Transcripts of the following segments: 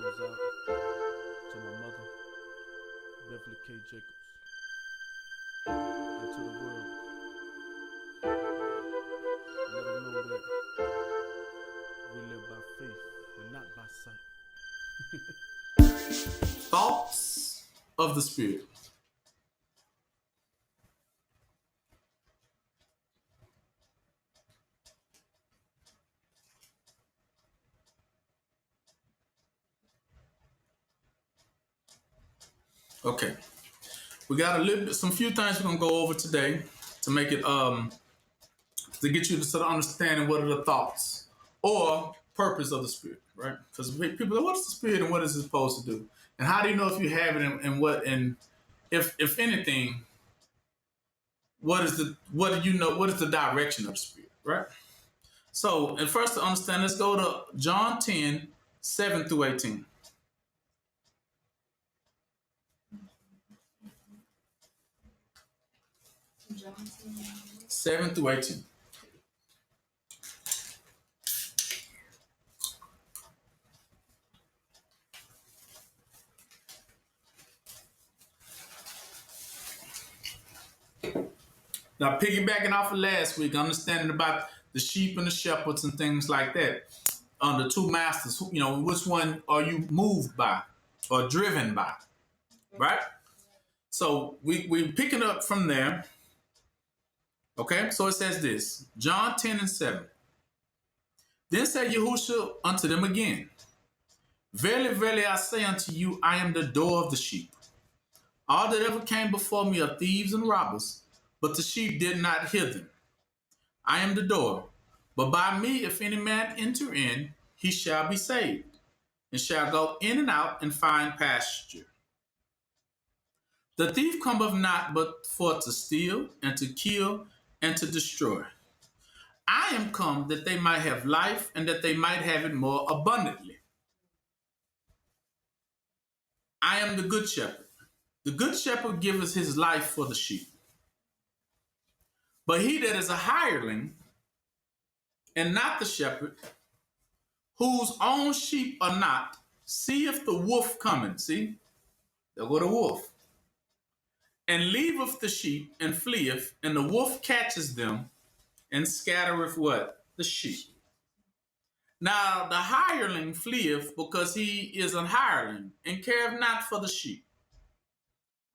goes out to my mother, Beverly K. Jacobs, and to the world. Let them know that we live by faith and not by sight. Thoughts of the Spirit. Okay, we got some few things we're gonna go over today to make it to get you to sort of understanding what are the thoughts or purpose of the Spirit, right? Because people are, what is the Spirit and what is it supposed to do, and how do you know if you have it and what, and if anything, what do you know? What is the direction of the Spirit, right? So, and first to understand, let's go to John 10, 7 through 18. John 10. 7 through 18. Now, piggybacking off of last week, understanding about the sheep and the shepherds and things like that. The two masters, which one are you moved by or driven by, right? So we're picking up from there. Okay, so it says this, John 10 and 7. Then said Yahushua unto them again, Verily, verily, I say unto you, I am the door of the sheep. All that ever came before me are thieves and robbers, but the sheep did not hear them. I am the door, but by me, if any man enter in, he shall be saved, and shall go in and out and find pasture. The thief cometh not but for to steal, and to kill, and to destroy. I am come that they might have life, and that they might have it more abundantly. I am the good shepherd. The good shepherd giveth his life for the sheep. But he that is a hireling, and not the shepherd, whose own sheep are not, seeth the wolf coming. See? There go the wolf. And leaveth the sheep, and fleeth, and the wolf catches them, and scattereth what? The sheep. Now the hireling fleeth, because he is an hireling, and careth not for the sheep.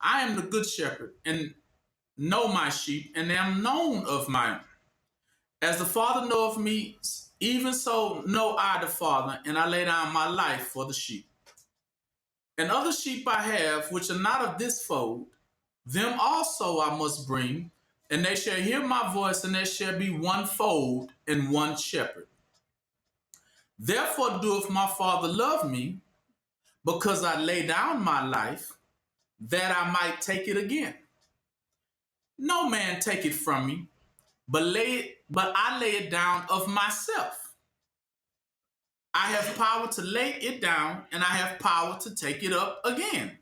I am the good shepherd, and know my sheep, and am known of mine. As the Father knoweth me, even so know I the Father, and I lay down my life for the sheep. And other sheep I have, which are not of this fold, them also I must bring, and they shall hear my voice, and there shall be one fold and one shepherd. Therefore doeth my Father love me, because I lay down my life, that I might take it again. No man take it from me, but I lay it down of myself. I have power to lay it down, and I have power to take it up again.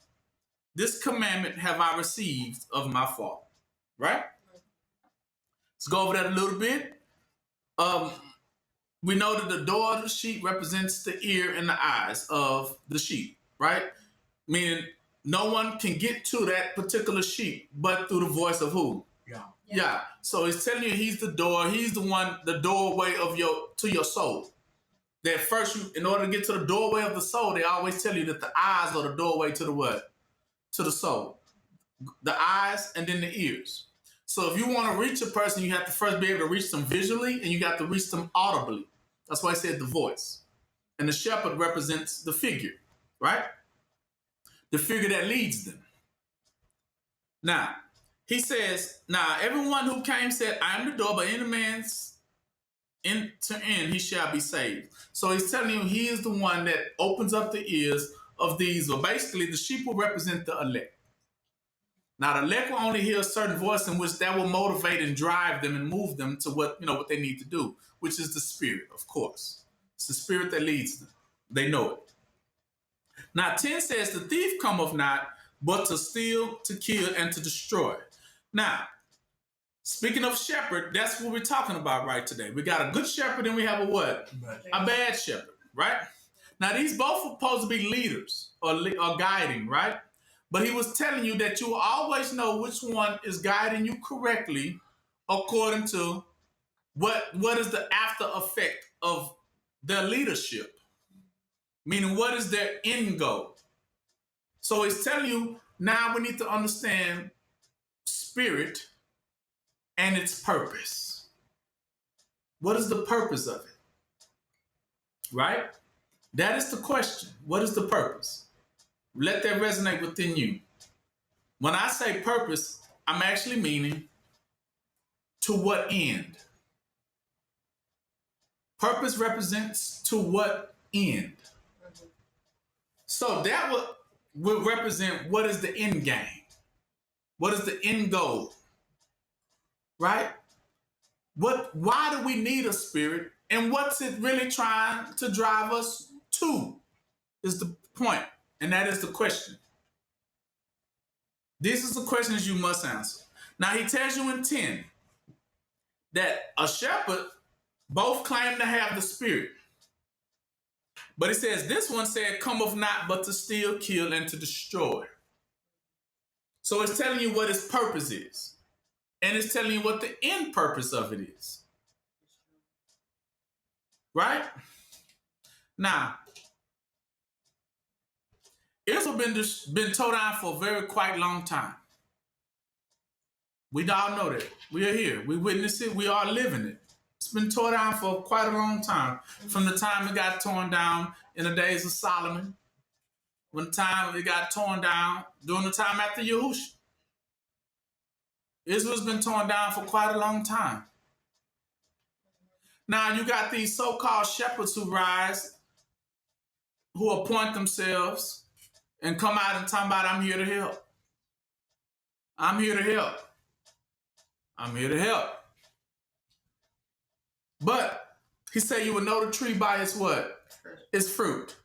This commandment have I received of my Father. Right? Let's go over that a little bit. We know that the door of the sheep represents the ear and the eyes of the sheep, right? Meaning no one can get to that particular sheep but through the voice of who? Yeah. So it's telling you he's the door. He's the one, the doorway of to your soul. That first, in order to get to the doorway of the soul, they always tell you that the eyes are the doorway to the what? To the soul. The eyes and then the ears. So if you want to reach a person, you have to first be able to reach them visually, and you got to reach them audibly. That's why I said the voice. And the shepherd represents the figure, right? The figure that leads them. Now, he says, now everyone who came said, I am the door, but any man's enter in, he shall be saved. So he's telling you he is the one that opens up the ears of these, or basically the sheep will represent the elect. Now the elect will only hear a certain voice in which that will motivate and drive them and move them to what they need to do, which is the Spirit, of course. It's the Spirit that leads them. They know it. Now 10 says, the thief cometh not, but to steal, to kill, and to destroy. Now, speaking of shepherd, that's what we're talking about right today. We got a good shepherd and we have a what? A bad shepherd, right? Now, these both are supposed to be leaders or guiding, right? But he was telling you that you will always know which one is guiding you correctly according to what is the after effect of their leadership, meaning what is their end goal. So it's telling you now we need to understand spirit and its purpose. What is the purpose of it? Right? That is the question. What is the purpose? Let that resonate within you. When I say purpose, I'm actually meaning to what end? Purpose represents to what end? So that would represent what is the end game? What is the end goal? Right? Why do we need a spirit? And what's it really trying to drive us to? Is the point. And that is the question. These are the questions you must answer. Now he tells you in 10 that a shepherd both claim to have the spirit. But he says, this one said, cometh not but to steal, kill, and to destroy. So it's telling you what his purpose is. And it's telling you what the end purpose of it is. Right? Now, Israel been towed down for a very quite long time. We all know that. We are here. We witness it. We are living it. It's been torn down for quite a long time. From the time it got torn down in the days of Solomon, when the time it got torn down during the time after Yahushua. Israel's been torn down for quite a long time. Now you got these so-called shepherds who rise, who appoint themselves and come out and talk about, I'm here to help. I'm here to help. I'm here to help. But he said you will know the tree by its what? Its fruit.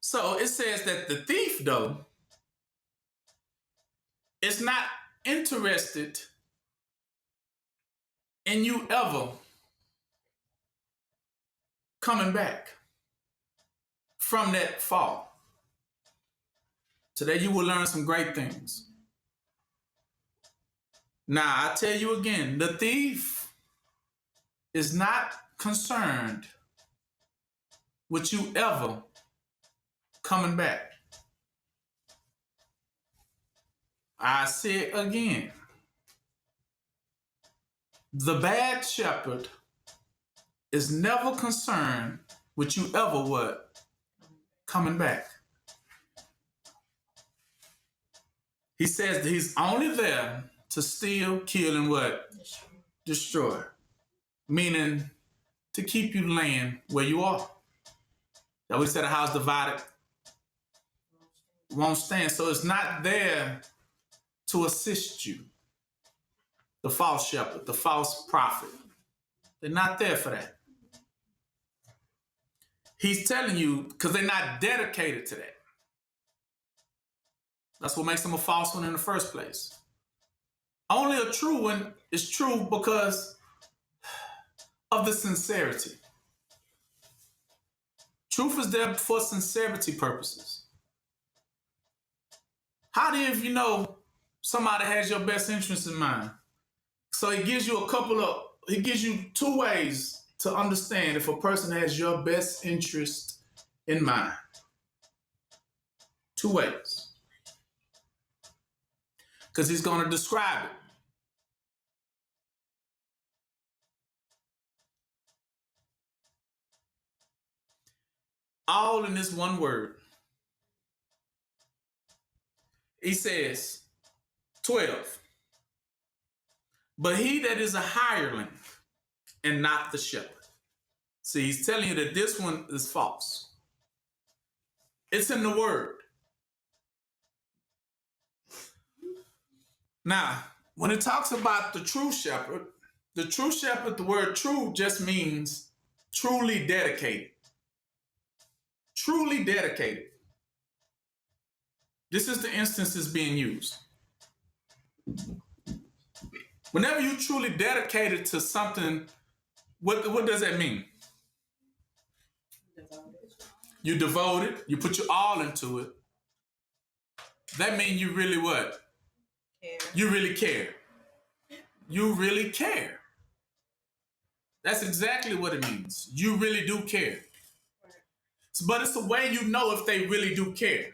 So it says that the thief, though, is not interested in you ever coming back from that fall. Today you will learn some great things. Now, I tell you again, the thief is not concerned with you ever coming back. I say it again. The bad shepherd is never concerned with you ever what? Coming back. He says that he's only there to steal, kill, and what? Destroy. Meaning to keep you laying where you are. That we said a house divided won't stand. So it's not there to assist you. The false shepherd, the false prophet. They're not there for that. He's telling you because they're not dedicated to that. That's what makes them a false one in the first place. Only a true one is true because of the sincerity. Truth is there for sincerity purposes. How do you know somebody has your best interest in mind? So he gives you two ways to understand if a person has your best interest in mind. Two ways. Because he's going to describe it. All in this one word. He says, 12. But he that is a hireling and not the shepherd. See, he's telling you that this one is false. It's in the word. Now, when it talks about the true shepherd, the word true just means truly dedicated. Truly dedicated. This is the instance it's being used. Whenever you truly dedicated to something, what does that mean? you devoted, you put your all into it, that means you really what? Care. You really care. You really care. That's exactly what it means. You really do care. But it's the way you know if they really do care.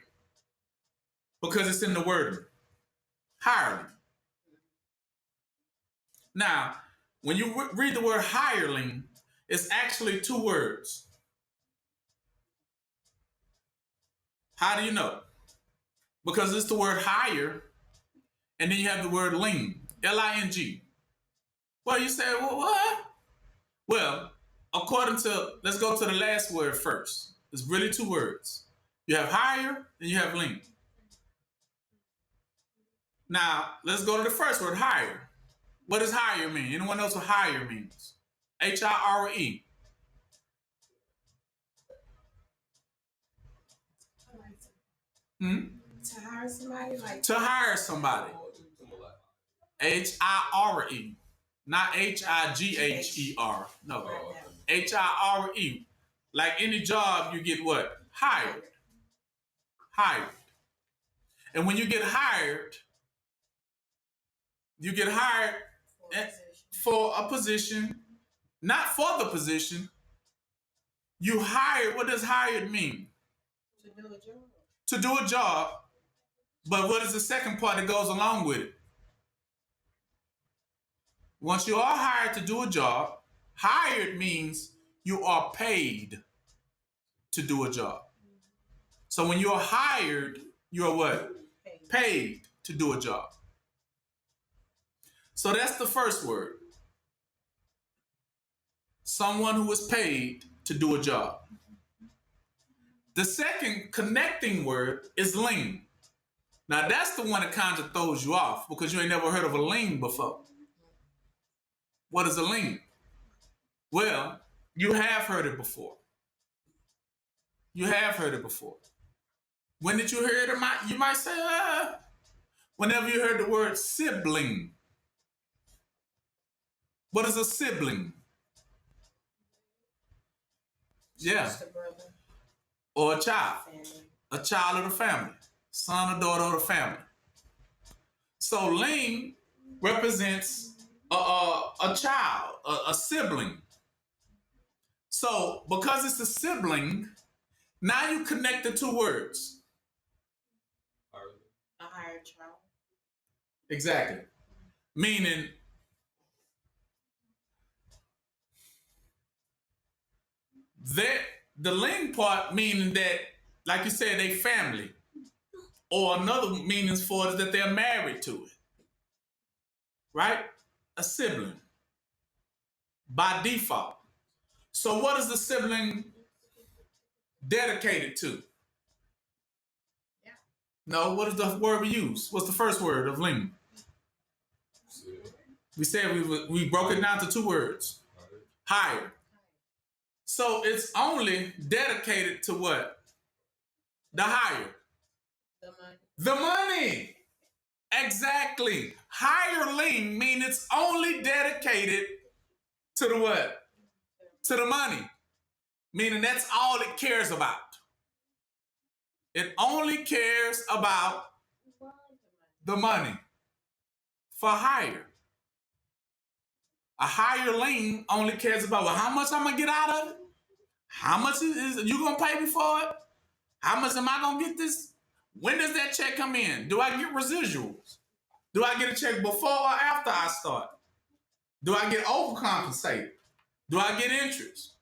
Because it's in the word. Hireling. Now, when you read the word hireling, it's actually two words. How do you know? Because it's the word hire, and then you have the word ling, L-I-N-G. Well, you say, well, what? Well, according to, let's go to the last word first. It's really two words. You have hire and you have ling. Now, let's go to the first word, hire. What does hire mean? Anyone knows what hire means? H-I-R-E. To hire somebody? Like To hire somebody. H-I-R-E. Not H-I-G-H-E-R. No. H-I-R-E. Like any job, you get what? Hired. Hired. And when you get hired for a position, not for the position. You hired, what does hired mean? to do a job. To do a job. But what is the second part that goes along with it? Once you are hired to do a job, hired means you are paid to do a job. So when you're hired, you're what? Paid to do a job. So that's the first word. Someone who is paid to do a job. The second connecting word is ling. Now that's the one that kind of throws you off because you ain't never heard of a ling before. What is a ling? Well, you have heard it before. You have heard it before. When did you hear it? You might say, whenever you heard the word sibling. What is a sibling? Yeah. Sister, brother, Or a child. family. A child of the family. Son or daughter of the family. So ling represents a child, a sibling. So because it's a sibling, now you connect the two words. A hired child. Exactly. Meaning, that the ling part meaning that, like you said, they family. Or another meanings for it is that they're married to it. Right? A sibling. By default. So what is the sibling dedicated to? Yeah. No, what is the word we use? What's the first word of ling? We said we broke it down to two words. Hire. So it's only dedicated to what? The hire. The money. The money. Exactly. Hireling means it's only dedicated to the what? To the money. Meaning that's all it cares about. It only cares about the money. For hire. A hireling only cares about, well, how much I'm going to get out of it? How much is you going to pay me for it? How much am I going to get this? When does that check come in? Do I get residuals? Do I get a check before or after I start? Do I get overcompensated? Do I get interest?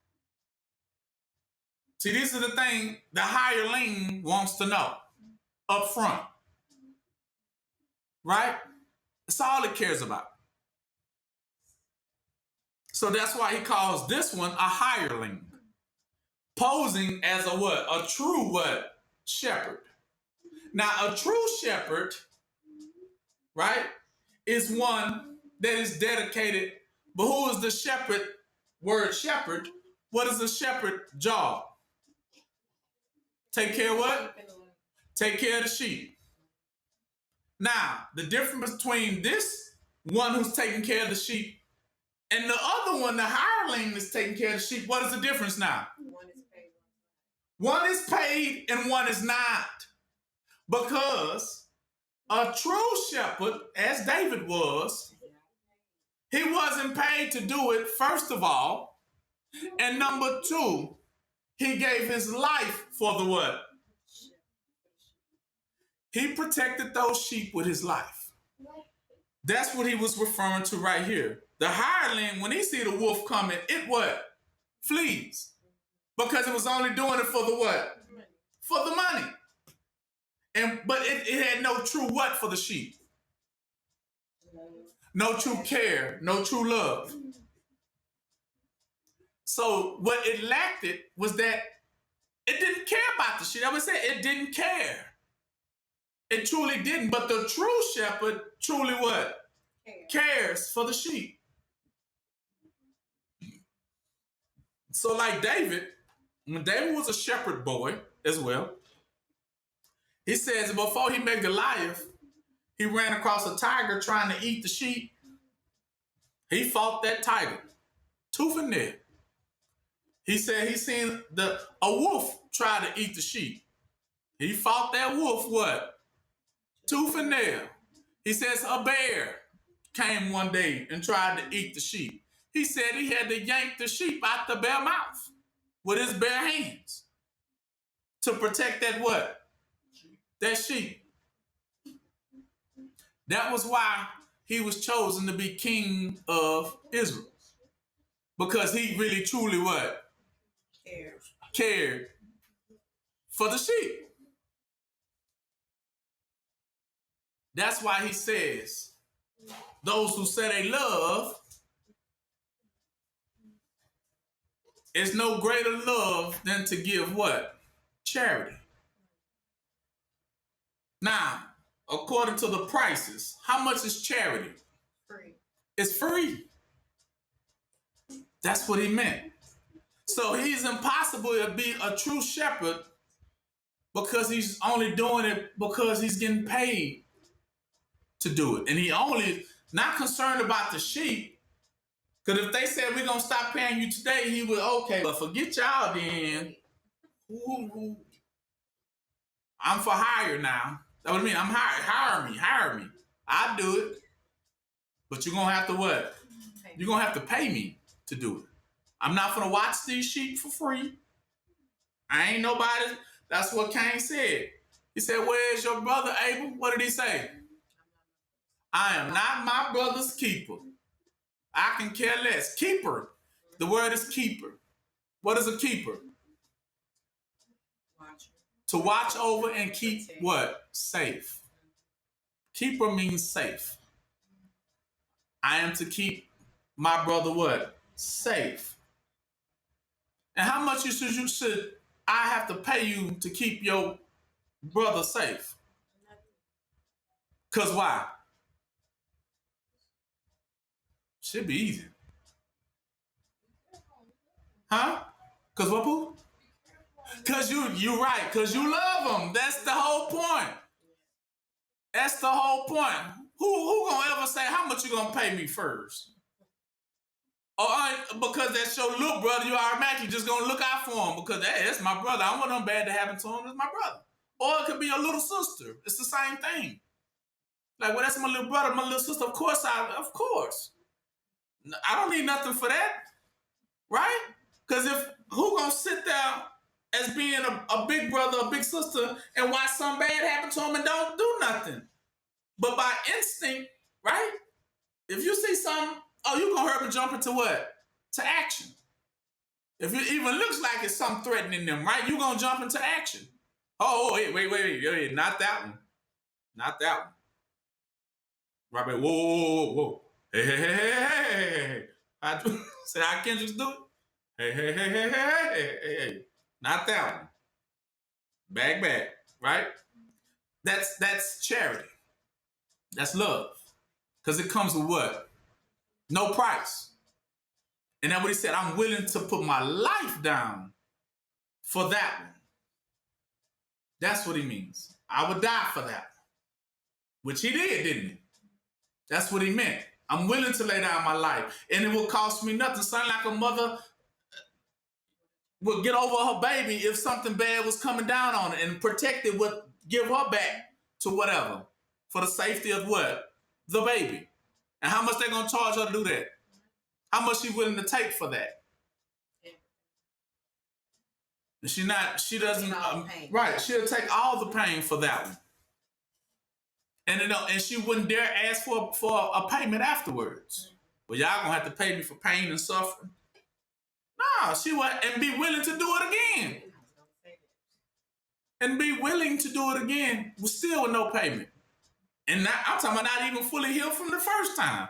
See, these are the things the hireling wants to know up front. Right? That's all it cares about. So that's why he calls this one a hireling. Posing as a what? A true what? Shepherd. Now, a true shepherd, right, is one that is dedicated. But who is the shepherd? Word shepherd. What is the shepherd job? Take care of what? Take care of the sheep. Now, the difference between this one who's taking care of the sheep and the other one, the hireling, is taking care of the sheep. What is the difference now? One is paid and one is not. Because a true shepherd, as David was, he wasn't paid to do it, first of all. And number two, he gave his life for the what? He protected those sheep with his life. That's what he was referring to right here. The hireling, when he see the wolf coming, it what? Flees. Because it was only doing it for the what? For the money. But it had no true what for the sheep? No true care, no true love. So what it lacked was that it didn't care about the sheep. I would say it didn't care. It truly didn't. But the true shepherd truly what? Cares for the sheep. So like David, when David was a shepherd boy as well, he says before he met Goliath, he ran across a tiger trying to eat the sheep. He fought that tiger, tooth and nail. He said he seen a wolf try to eat the sheep. He fought that wolf what? Tooth and nail. He says a bear came one day and tried to eat the sheep. He said he had to yank the sheep out the bare mouth with his bare hands to protect that what? That sheep. That was why he was chosen to be king of Israel. Because he really truly what? Cared for the sheep. That's why he says, those who say they love, it's no greater love than to give what? Charity. Now, according to the prices, how much is charity? Free. It's free. That's what he meant. So he's impossible to be a true shepherd because he's only doing it because he's getting paid to do it. And he only not concerned about the sheep. Because if they said we're going to stop paying you today, he would, okay, but forget y'all then. Ooh. I'm for hire now. That's what I mean. I'm hired. Hire me. I'll do it. But you're going to have to what? You're going to have to pay me to do it. I'm not going to watch these sheep for free. I ain't nobody. That's what Cain said. He said, where's your brother Abel? What did he say? I am not my brother's keeper. I can care less. Keeper. The word is keeper. What is a keeper? To watch over and keep what? Safe. Keeper means safe. I am to keep my brother what? Safe. And how much should I have to pay you to keep your brother safe? Because why? Should be easy. Huh? Because what, Pooh? Because you're right. Because you love them. That's the whole point. That's the whole point. Who gonna ever say how much you gonna pay me first? Because that's your little brother, you automatically just gonna look out for him because hey, that's my brother. I don't want nothing bad to happen to him. It's my brother. Or it could be your little sister. It's the same thing. Like, well, that's my little brother, my little sister. Of course. I don't need nothing for that, right? Because who gonna sit there as being a big brother, a big sister, and watch something bad happen to him and don't do nothing? But by instinct, right? If you see something, you gonna hurry and jump into what? To action. If it even looks like it's something threatening them, right? You gonna jump into action. Wait, not that one. Not that one. Right, whoa. Hey. Say how Kendrick's do it? Hey. Not that one. Back, right? That's charity. That's love. Because it comes with what? No price. And that's what he said. I'm willing to put my life down for that one. That's what he means. I would die for that. Which he did, didn't he? That's what he meant. I'm willing to lay down my life. And it will cost me nothing. Something like a mother. would get over her baby if something bad was coming down on it, and protect it would give her back to whatever for the safety of what? The baby. And how much they gonna charge her to do that? How much she willing to take for that? And she doesn't, right, she'll take all the pain for that one. And she wouldn't dare ask for a payment afterwards. Well, y'all gonna have to pay me for pain and suffering. No, she would, and be willing to do it again. And be willing to do it again, still with no payment. And not, I'm talking about not even fully healed from the first time.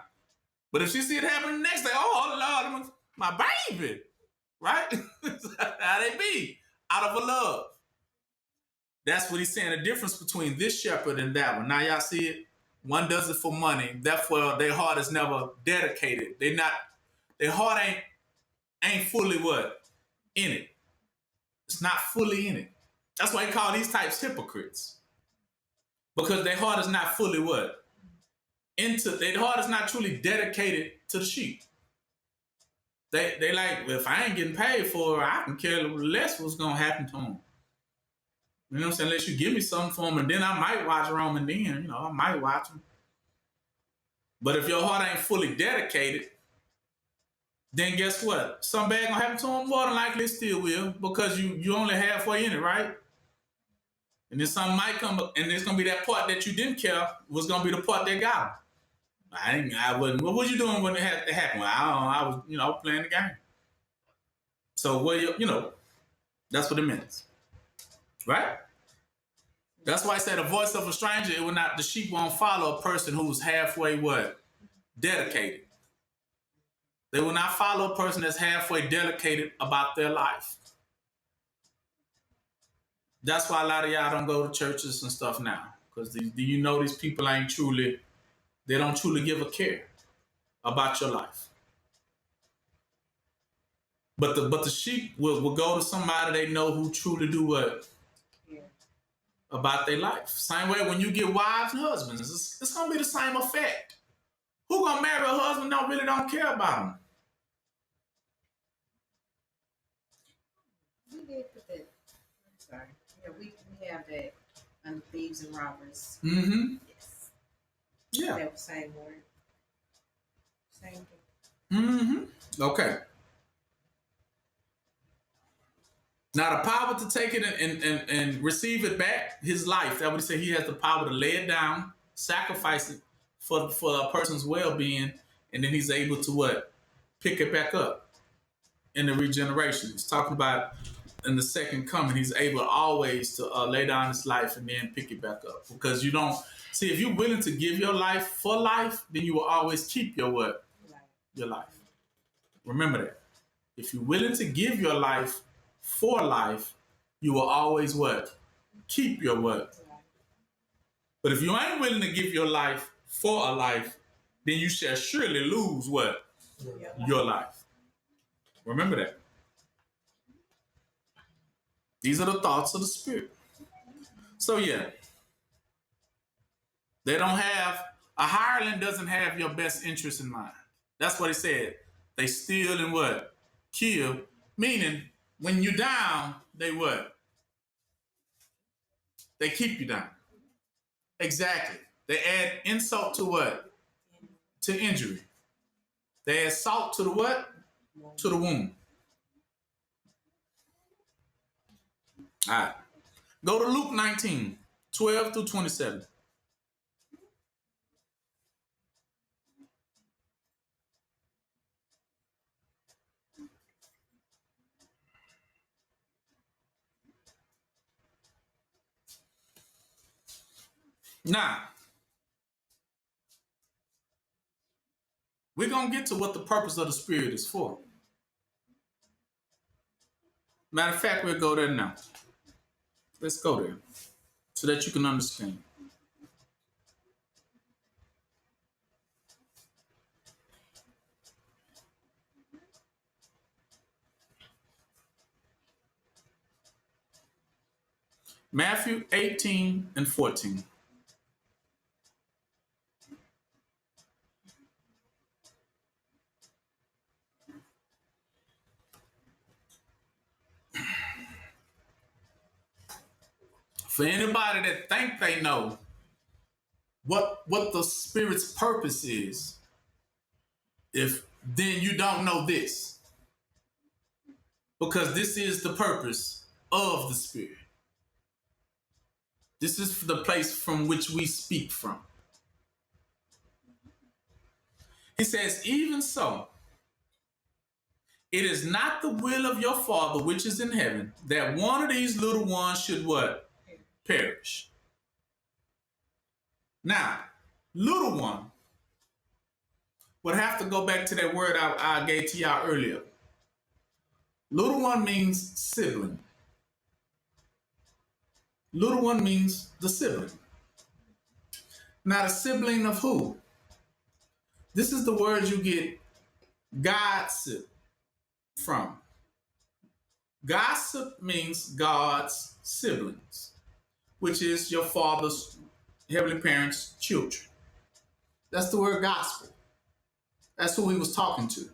But if she see it happen the next day, oh Lord, my baby, right? How they be, out of a love. That's what he's saying, the difference between this shepherd and that one. Now y'all see it? One does it for money. Therefore, their heart is never dedicated. Their heart ain't fully what? In it. It's not fully in it. That's why he call these types hypocrites. Because their heart is not fully what? Their heart is not truly dedicated to the sheep. They like, well, if I ain't getting paid for it, I can care less what's going to happen to them. You know what I'm saying? Unless you give me something for them, and then I might watch Roman then. I might watch them. But if your heart ain't fully dedicated, then guess what? Something bad gonna happen to them. More than likely, it still will, because you only halfway in it, right? And then something might come up, and there's gonna be that part that you didn't care was gonna be the part that got them. I wasn't. What was you doing when it had to happen? Well, I was, playing the game. So that's what it means. Right? That's why I said the voice of a stranger, the sheep won't follow a person who's halfway what? Dedicated. They will not follow a person that's halfway dedicated about their life. That's why a lot of y'all don't go to churches and stuff now. Because do you know these people they don't truly give a care about your life. But the sheep will go to somebody they know who truly do what? About their life. Same way when you get wives and husbands, it's gonna be the same effect. Who gonna marry a husband that really don't care about him? We did put that. I'm sorry. Yeah, we have that under thieves and robbers. Mm-hmm. Yes. Yeah. That was same word. Same thing. Mm-hmm. Okay. Now the power to take it and receive it back, his life. That would say he has the power to lay it down, sacrifice it for a person's well-being, and then he's able to what? Pick it back up in the regeneration. He's talking about in the second coming, he's able always to lay down his life and then pick it back up. Because you don't see, if you're willing to give your life for life, then you will always keep your what? Your life. Remember that. If you're willing to give your life for life, you will always what? Keep your what? But if you ain't willing to give your life for a life, then you shall surely lose what? Your life. Remember that. These are the thoughts of the Spirit. So yeah, they don't have, a hireling doesn't have your best interest in mind. That's what he said. They steal and what? Kill. Meaning, when you're down, they what? They keep you down. Exactly. They add insult to what? To injury. They add salt to the what? To the wound. All right. Go to Luke 19, 12 through 27. Now, we're going to get to what the purpose of the Spirit is for. Matter of fact, we'll go there now. Let's go there so that you can understand. Matthew 18 and 14. For anybody that think they know what the Spirit's purpose is, if then you don't know this. Because this is the purpose of the Spirit. This is the place from which we speak from. He says, even so, it is not the will of your Father which is in heaven that one of these little ones should what? Perish. Now, little one would have to go back to that word I gave to y'all earlier. Little one means sibling. Little one means the sibling. Now, the sibling of who? This is the word you get gossip from. Gossip means God's siblings, which is your father's heavenly parents' children. That's the word gospel. That's who he was talking to.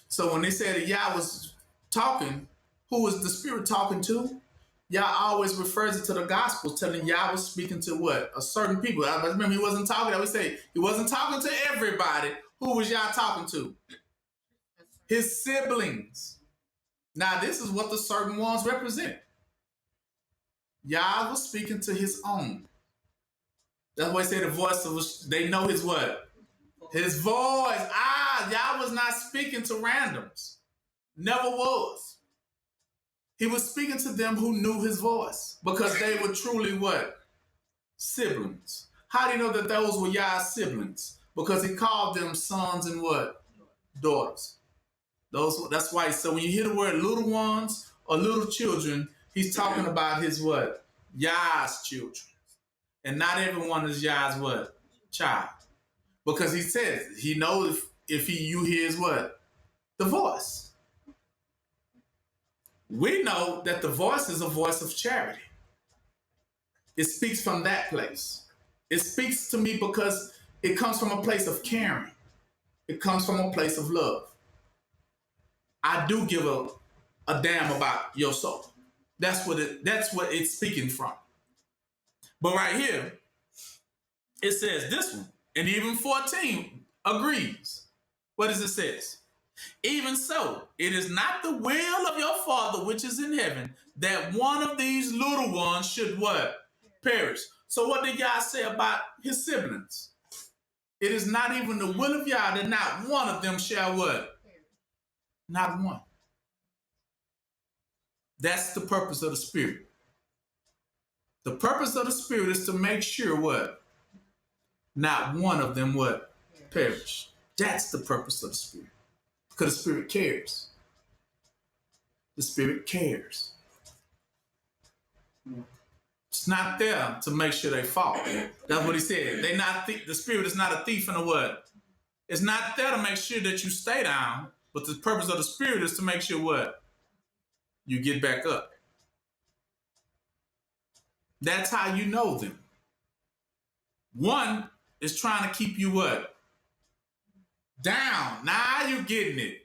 So when they said that Yah was talking, who was the Spirit talking to? Yah always refers it to the gospel, telling Yah was speaking to what? A certain people. I remember he wasn't talking, I would say, he wasn't talking to everybody. Who was Yah talking to? His siblings. Now, this is what the certain ones represent. Yah was speaking to his own. That's why I say the voice of, they know his what? His voice. Yah was not speaking to randoms. Never was. He was speaking to them who knew his voice because they were truly what? Siblings. How do you know that those were Yah's siblings? Because he called them sons and what? Daughters. That's why. So when you hear the word little ones or little children, he's talking about his what? Yah's children. And not everyone is Yah's what? Child. Because he says he knows if you hear his what? The voice. We know that the voice is a voice of charity. It speaks from that place. It speaks to me because it comes from a place of caring. It comes from a place of love. I do give a damn about your soul. That's what it's speaking from. But right here, it says this one, and even 14 agrees. What does it say? Even so, it is not the will of your Father which is in heaven that one of these little ones should what? Perish. So what did Yah say about his siblings? It is not even the will of Yah that not one of them shall what? Not one. That's the purpose of the Spirit. The purpose of the Spirit is to make sure what? Not one of them what? Perish. That's the purpose of the Spirit. Because the Spirit cares. The Spirit cares. It's not there to make sure they fall. That's what he said. The Spirit is not a thief in a what? It's not there to make sure that you stay down, but the purpose of the Spirit is to make sure what? You get back up. That's how you know them. One is trying to keep you what? Down. Now you getting it.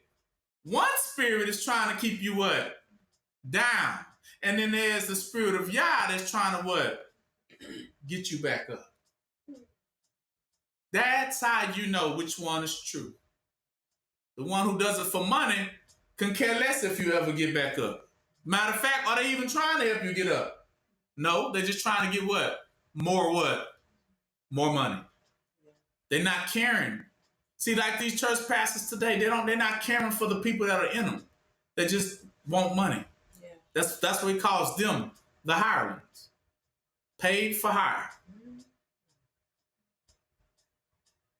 One spirit is trying to keep you what? Down. And then there's the Spirit of Yah that's trying to what? Get you back up. That's how you know which one is true. The one who does it for money can care less if you ever get back up. Matter of fact, are they even trying to help you get up? No, they're just trying to get what? More what? More money. They're not caring. See, like these church pastors today, they're not caring for the people that are in them. They just want money. Yeah. That's what he calls them, the hirelings. Paid for hire.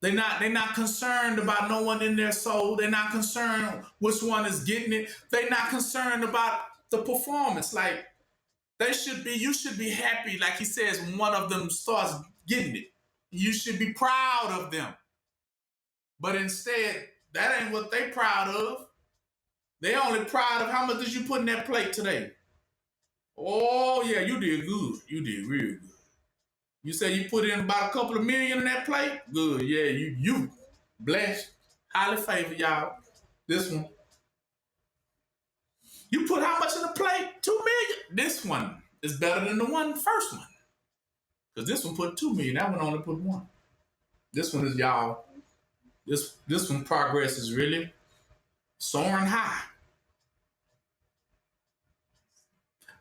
They're not concerned about no one in their soul. They're not concerned which one is getting it. They're not concerned about the performance. Like you should be happy, like he says, when one of them starts getting it. You should be proud of them. But instead, that ain't what they proud of. They only proud of how much did you put in that plate today. Oh, yeah, you did good. You did real good. You say you put in about a couple of million in that plate? Good, yeah, you blessed. Highly favored, y'all. This one. You put how much in the plate? 2 million. This one. is better than the first one. Because this one put 2 million, that one only put 1. This one is y'all. This one progress is really soaring high.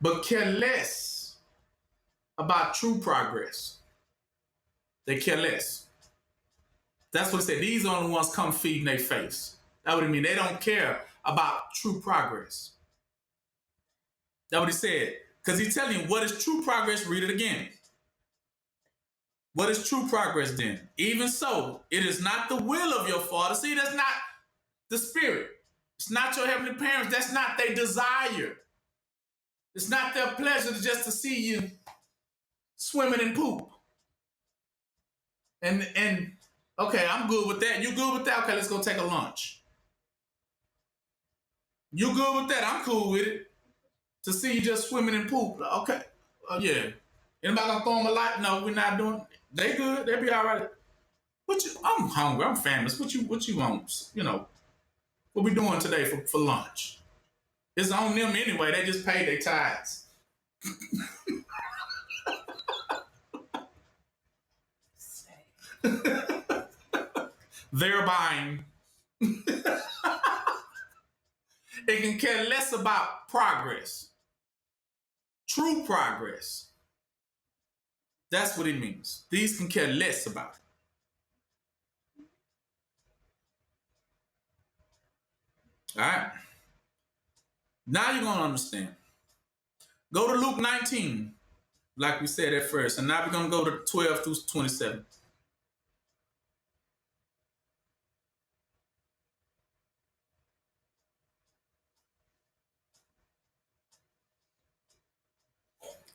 But care less about true progress. They care less. That's what it said. These are the ones come feeding their face. That's what it mean. They don't care about true progress. That's what he said. Because he's telling you what is true progress. Read it again. What is true progress then? Even so, it is not the will of your Father. See, that's not the Spirit. It's not your heavenly parents. That's not their desire. It's not their pleasure just to see you swimming in poop. And okay, I'm good with that. You good with that? Okay, let's go take a lunch. You good with that? I'm cool with it. To see you just swimming in poop. Okay. Yeah. Anybody gonna throw them a light? No, we're not doing it. They good. They be all right. I'm hungry. I'm famished. What you want? You know, what we doing today for lunch? It's on them anyway. They just pay their tithes. They're buying. It can care less about progress. True progress. That's what it means. These can care less about it. All right. Now you're going to understand. Go to Luke 19, like we said at first. And now we're going to go to 12 through 27.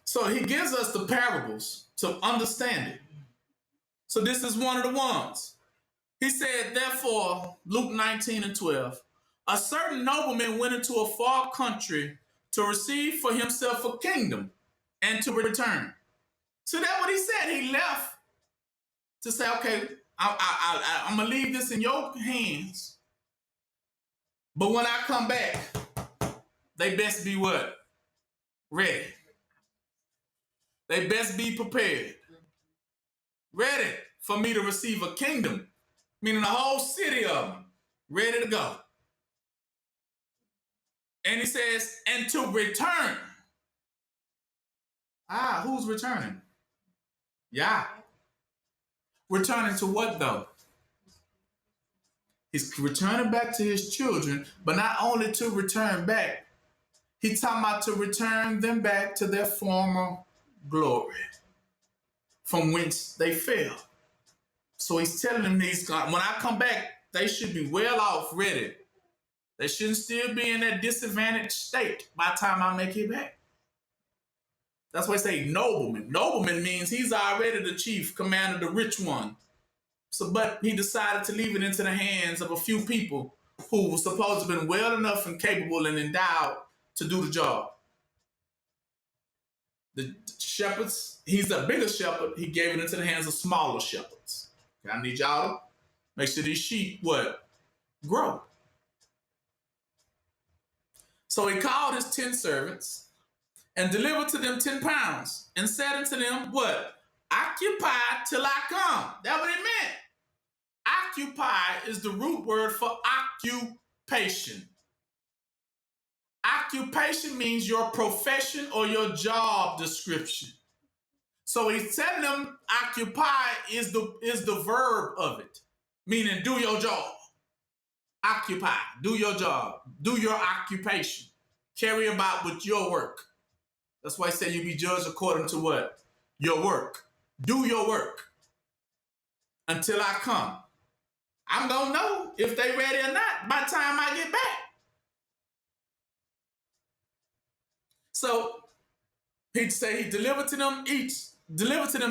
So he gives us the parables to understand it. So this is one of the ones. He said, therefore, Luke 19 and 12, a certain nobleman went into a far country to receive for himself a kingdom and to return. So that's what he said. He left to say, okay, I'm going to leave this in your hands. But when I come back, they best be what? Ready. They best be prepared. Ready for me to receive a kingdom. Meaning a whole city of them. Ready to go. And he says, and to return. Who's returning? Yeah. Returning to what though? He's returning back to his children, but not only to return back. He's talking about to return them back to their former glory from whence they fell. So he's telling them when I come back, they should be well off, ready. They shouldn't still be in that disadvantaged state by the time I make it back. That's why I say nobleman. Nobleman means he's already the chief commander, the rich one. So, but he decided to leave it into the hands of a few people who were supposed to have been well enough and capable and endowed to do the job. The shepherds, he's a bigger shepherd. He gave it into the hands of smaller shepherds. I need y'all to make sure these sheep, grow. So he called his 10 servants and delivered to them 10 pounds and said unto them, occupy till I come. That's what it meant. Occupy is the root word for occupation. Occupation means your profession or your job description. So he's telling them occupy is the verb of it, meaning do your job. Occupy, do your job, do your occupation, carry about with your work. That's why I say you be judged according to what? Your work. Do your work until I come. I'm going to know if they ready or not by the time I get back. So he'd say he delivered to them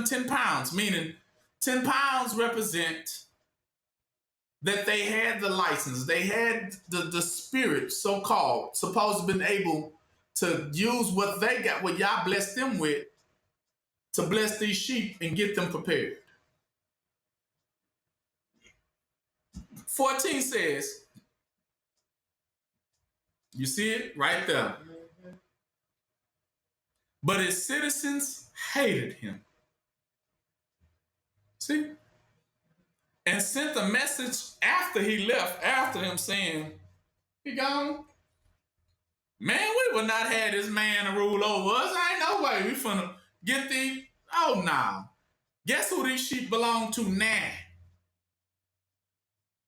10 pounds, meaning 10 pounds represent that they had the license. They had the spirit, so-called, supposed to have been able to use what they got, what y'all blessed them with, to bless these sheep and get them prepared. 14 says, you see it right there. but his citizens hated him. See? And sent a message after he left, after him saying, he gone. Man, we will not have this man to rule over us. Ain't no way we finna get these. Oh, no. Guess who these sheep belong to now?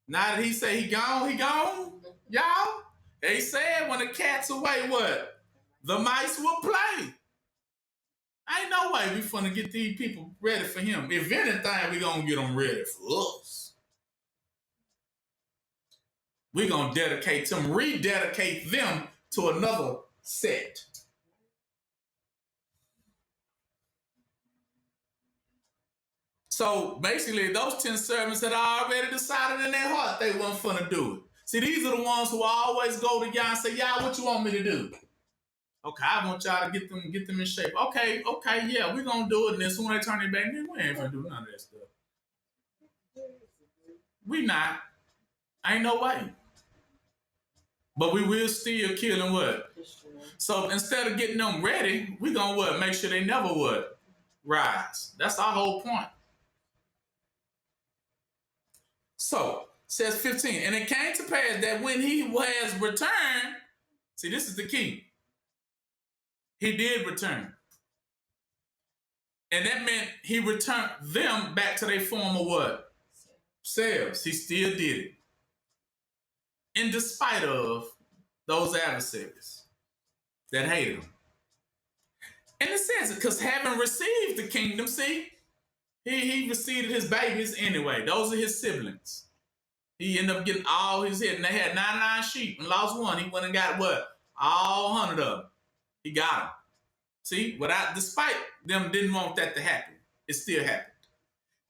Now that he say he gone, y'all? They said when the cat's away, what? The mice will play. Ain't no way we finna get these people ready for him. If anything, we gonna get them ready for us. We gonna dedicate them, rededicate them to another set. So basically, those 10 servants had already decided in their heart they wasn't finna do it. See, these are the ones who always go to y'all and say, y'all, what you want me to do? Okay, I want y'all to get them in shape. Okay, yeah, we're gonna do it. And then soon they turn it back, then we ain't gonna do none of that stuff. We not. Ain't no way. But we will still kill them what? So instead of getting them ready, we gonna what? Make sure they never what? Rise. That's our whole point. So, says 15, and it came to pass that when he has returned, see, this is the key. He did return. And that meant he returned them back to their former what? Selves. He still did it. In despite of those adversaries that hated him. And it says it because having received the kingdom, see, he received his babies anyway. Those are his siblings. He ended up getting all his head. And they had 99 sheep and lost one. He went and got what? All 100 of them. He got them. See, despite them didn't want that to happen, it still happened.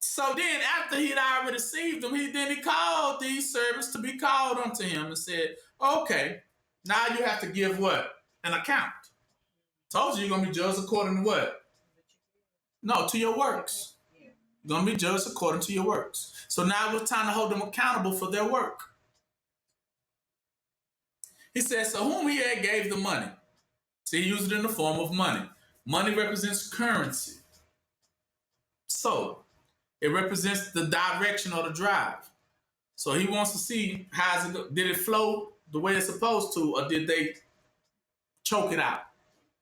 So then after he'd already received them, he called these servants to be called unto him and said, okay, now you have to give what? An account. Told you you're going to be judged according to what? No, to your works. You're going to be judged according to your works. So now it's time to hold them accountable for their work. He says, so whom he had gave the money. See, he used it in the form of money. Money represents currency. So it represents the direction or the drive. So he wants to see did it flow the way it's supposed to, or did they choke it out?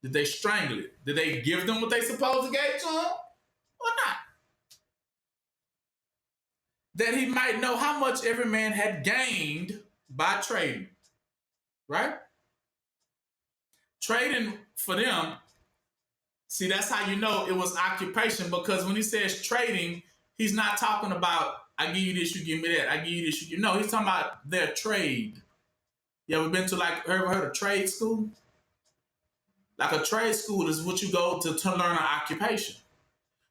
Did they strangle it? Did they give them what they supposed to give to them or not? That he might know how much every man had gained by trading. Right? Trading for them, see, that's how you know it was occupation, because when he says trading, he's not talking about, I give you this, you give me that. I give you this, you give me. No, he's talking about their trade. You ever been to ever heard of trade school? Like a trade school is what you go to learn an occupation.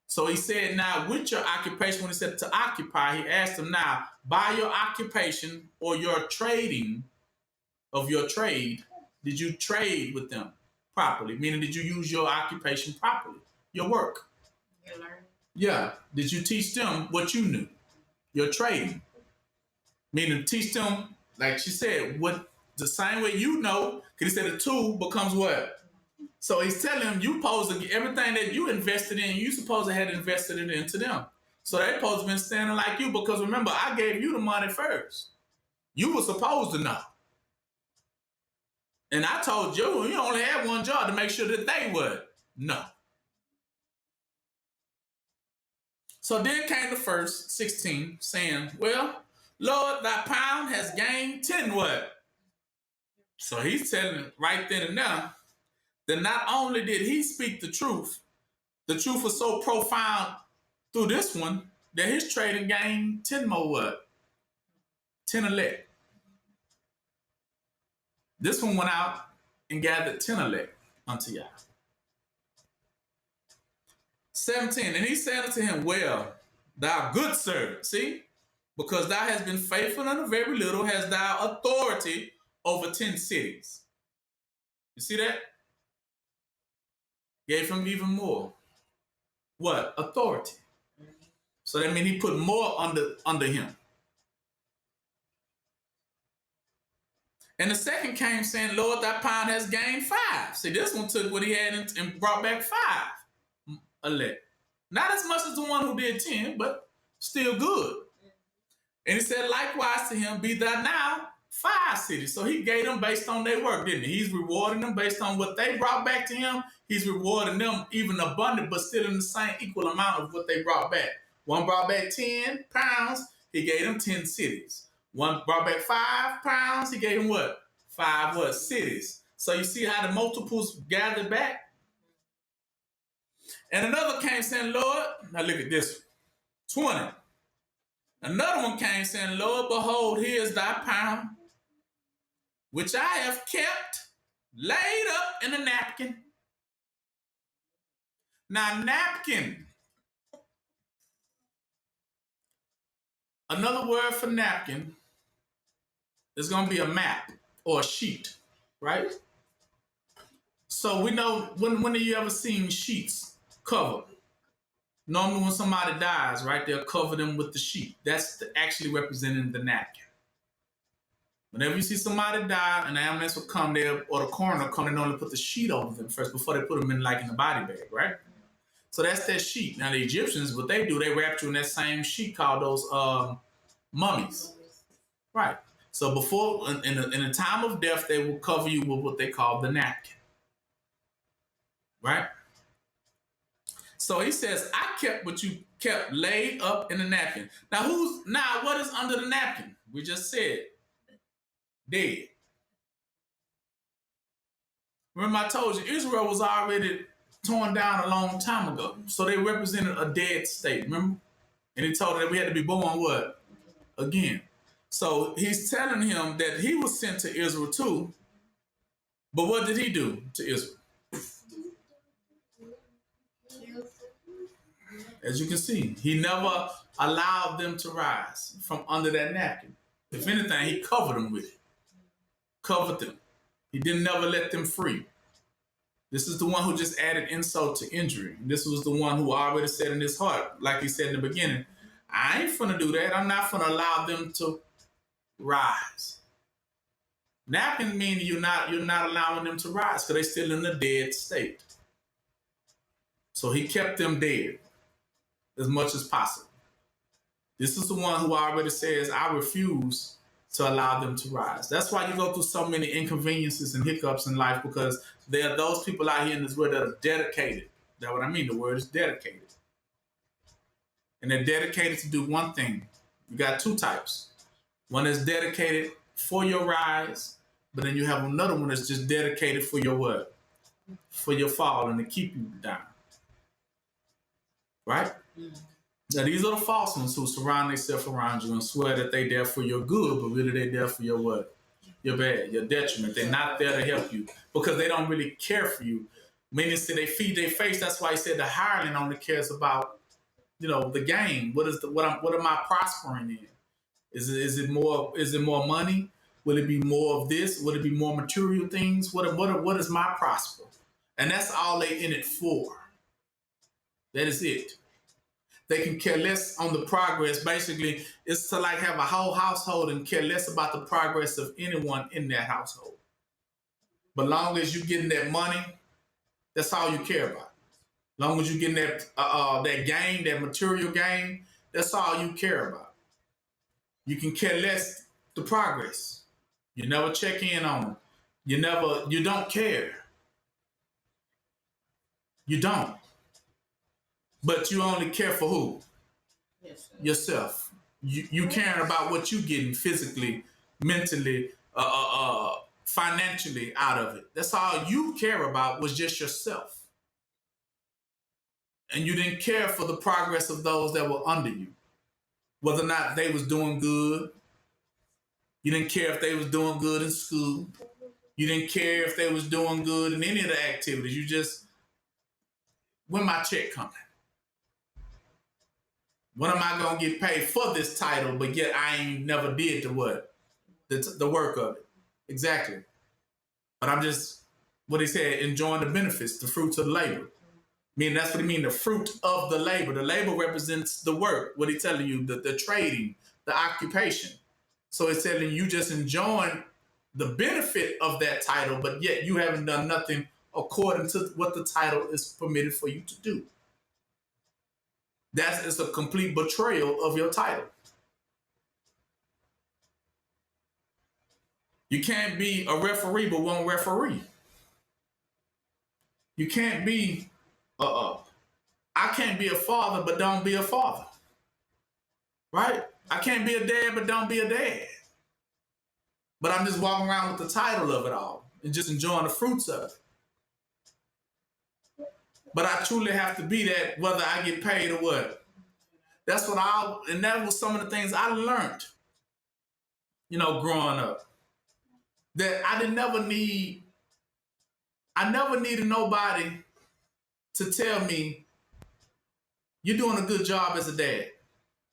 So he said, now with your occupation, when he said to occupy, he asked them, now by your occupation or your trading of your trade, did you trade with them properly? Meaning, did you use your occupation properly? Your work. Your learning. Yeah. Did you teach them what you knew? Your trading. Meaning, teach them, like she said, what the same way you know, because he said the tool becomes what? So he's telling them, you supposed to get everything that you invested in, you supposed to have invested it into them. So they supposed to have been standing like you, because remember, I gave you the money first. You were supposed to know. And I told you only had one job, to make sure that they would know. So then came the verse 16, saying, well, Lord, thy pound has gained 10 what? So he's telling right then and now that not only did he speak the truth was so profound through this one that his trading gained 10 more what? 10 elect. This one went out and gathered 10 elect unto Yah. 17, and he said unto him, well, thou good servant, see? Because thou hast been faithful unto very little, hast thou authority over 10 cities. You see that? Gave him even more. What? Authority. So that means he put more under him. And the second came saying, Lord, thy pound has gained 5. See, this one took what he had and brought back 5 elect. Not as much as the one who did 10, but still good. And he said, likewise to him, be thou now 5 cities. So he gave them based on their work, didn't he? He's rewarding them based on what they brought back to him. He's rewarding them even abundant, but still in the same equal amount of what they brought back. One brought back 10 pounds. He gave them 10 cities. One brought back 5 pounds. He gave him what? 5 what? Cities. So you see how the multiples gathered back? And another came saying, Lord, now look at this one. 20. Another one came saying, Lord, behold, here is thy pound, which I have kept laid up in a napkin. Now, napkin. Another word for napkin is going to be a map or a sheet, right? So we know, when have you ever seen sheets covered? Normally when somebody dies, right, they'll cover them with the sheet. That's actually representing the napkin. Whenever you see somebody die, an ambulance will come there, or the coroner will come and only put the sheet over them first before they put them in the body bag, right? So that's that sheet. Now the Egyptians, what they do, they wrap you in that same sheet called those mummies, right? So before, in the time of death, they will cover you with what they call the napkin, right? So he says, I kept what you kept laid up in the napkin. Now what is under the napkin? We just said dead. Remember I told you, Israel was already torn down a long time ago. So they represented a dead state, remember? And he told them that we had to be born what? Again. So he's telling him that he was sent to Israel too. But what did he do to Israel? As you can see, he never allowed them to rise from under that napkin. If anything, he covered them with it. Covered them. He didn't never let them free. This is the one who just added insult to injury. This was the one who already said in his heart, like he said in the beginning, I ain't finna do that. I'm not finna allow them to rise. Napkin means you're not allowing them to rise because they're still in the dead state. So he kept them dead as much as possible. This is the one who already says, I refuse to allow them to rise. That's why you go through so many inconveniences and hiccups in life, because there are those people out here in this world that are dedicated. That's what I mean. The word is dedicated. And they're dedicated to do one thing. You got 2 types. One is dedicated for your rise, but then you have another one that's just dedicated for your what? For your fall and to keep you down. Right? Now, these are the false ones who surround themselves around you and swear that they're there for your good, but really they're there for your what? Your bad, your detriment. They're not there to help you because they don't really care for you. Meaning, say they feed their face. That's why he said the hireling only cares about, the gain. What am I prospering in? Is it more money? Will it be more of this? Will it be more material things? What is my prosper? And that's all they in it for. That is it. They can care less on the progress. Basically, it's to like have a whole household and care less about the progress of anyone in that household. But long as you're getting that money, that's all you care about. Long as you're getting that gain, that material gain, that's all you care about. You can care less the progress. You never check in on them. You don't care. You don't. But you only care for who? Yes, yourself. You caring about what you getting physically, mentally, financially out of it. That's all you care about was just yourself. And you didn't care for the progress of those that were under you. Whether or not they was doing good. You didn't care if they was doing good in school. You didn't care if they was doing good in any of the activities. You just, when my check coming? When am I going to get paid for this title, but yet I ain't never did the what? The work of it. Exactly. But I'm just, what he said, enjoying the benefits, the fruits of the labor. I mean, that's what he mean, the fruit of the labor. The labor represents the work. What he telling you, the trading, the occupation. So it's telling you just enjoying the benefit of that title, but yet you haven't done nothing according to what the title is permitted for you to do. That is a complete betrayal of your title. You can't be a referee but won't referee. You can't be I can't be a father but don't be a father. Right? I can't be a dad but don't be a dad. But I'm just walking around with the title of it all and just enjoying the fruits of it. But I truly have to be that whether I get paid or what. That's what and that was some of the things I learned, growing up. That I never needed nobody to tell me, you're doing a good job as a dad.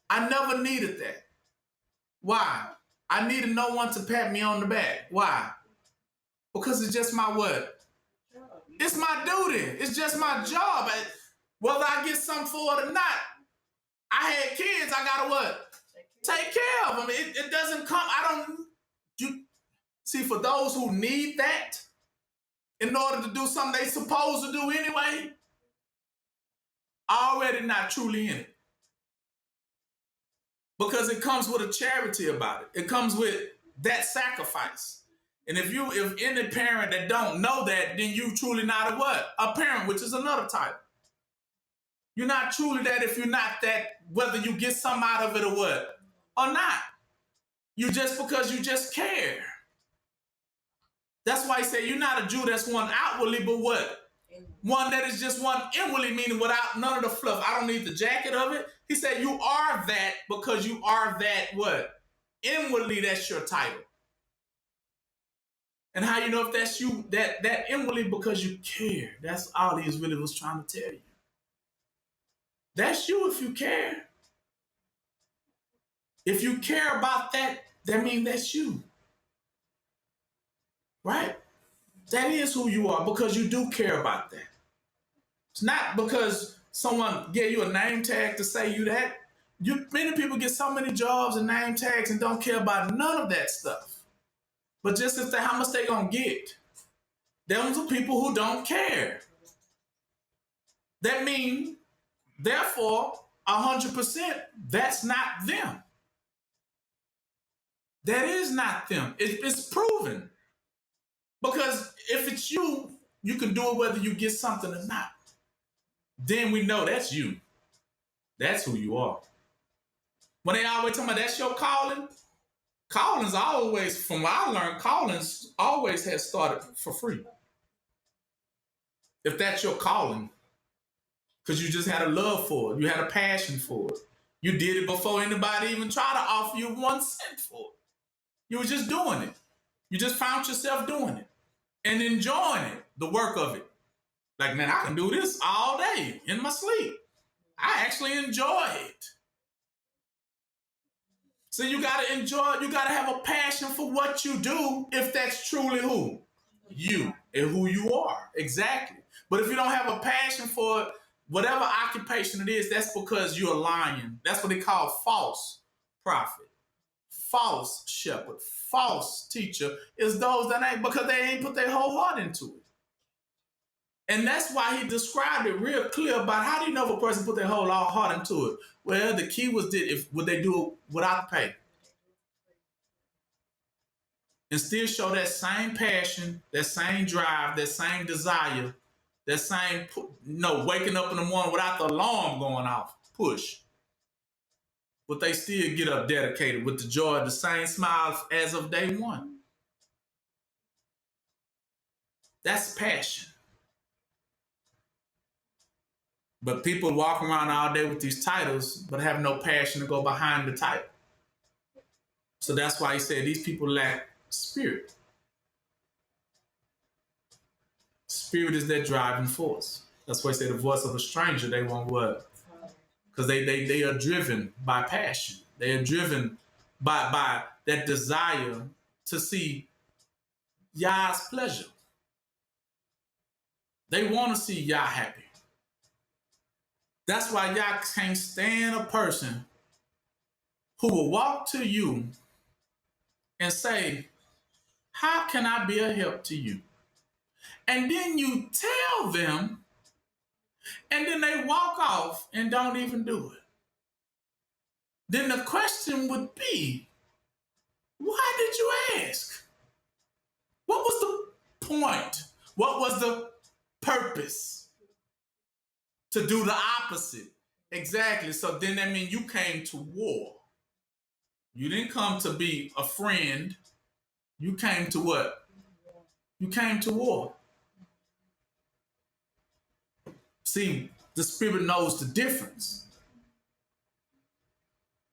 I never needed that. Why? I needed no one to pat me on the back. Why? Because it's just my what? It's my duty. It's just my job. Whether I get something for it or not, I had kids. I gotta what? Take care of them. It doesn't come. See, for those who need that in order to do something they supposed to do anyway, already not truly in it. Because it comes with a charity about it. It comes with that sacrifice. And if any parent that don't know that, then you truly not a what? A parent, which is another title. You're not truly that if you're not that, whether you get something out of it or what, or not. You just because you just care. That's why he said you're not a Jew that's one outwardly, but what? One that is just one inwardly, meaning without none of the fluff. I don't need the jacket of it. He said you are that because you are that what? Inwardly, that's your title. And how you know if that's you, that inwardly, because you care. That's all he really was trying to tell you. That's you if you care. If you care about that, that means that's you. Right? That is who you are because you do care about that. It's not because someone gave you a name tag to say you that. Many people get so many jobs and name tags and don't care about none of that stuff. But just as how much they gonna get. Those are people who don't care. That means, therefore, 100%, that's not them. That is not them. It's proven. Because if it's you, you can do it whether you get something or not. Then we know that's you. That's who you are. When they always talk about that's your calling, callings always, from what I learned, callings always has started for free. If that's your calling, because you just had a love for it, you had a passion for it. You did it before anybody even tried to offer you 1 cent for it. You were just doing it. You just found yourself doing it and enjoying it, the work of it. Like, man, I can do this all day in my sleep. I actually enjoy it. So you got to enjoy it. You got to have a passion for what you do if that's truly who? You and who you are. Exactly. But if you don't have a passion for it, whatever occupation it is, that's because you're lying. That's what they call false prophet, false shepherd, false teacher is those that ain't, because they ain't put their whole heart into it. And that's why he described it real clear about how do you know if a person put their whole heart into it? Well, the key was would they do it without pay? And still show that same passion, that same drive, that same desire, that same, waking up in the morning without the alarm going off, push. But they still get up dedicated with the joy, the same smile as of day one. That's passion. But people walk around all day with these titles, but have no passion to go behind the title. So that's why he said these people lack spirit. Spirit is their driving force. That's why he said the voice of a stranger, they won't what? Because they are driven by passion. They are driven by that desire to see Yah's pleasure. They want to see Yah happy. That's why Yah can't stand a person who will walk to you and say, How can I be a help to you? And then you tell them, and then they walk off and don't even do it. Then the question would be, why did you ask? What was the point? What was the purpose? To do the opposite. Exactly. So then that means you came to war. You didn't come to be a friend. You came to what? You came to war. See, the Spirit knows the difference.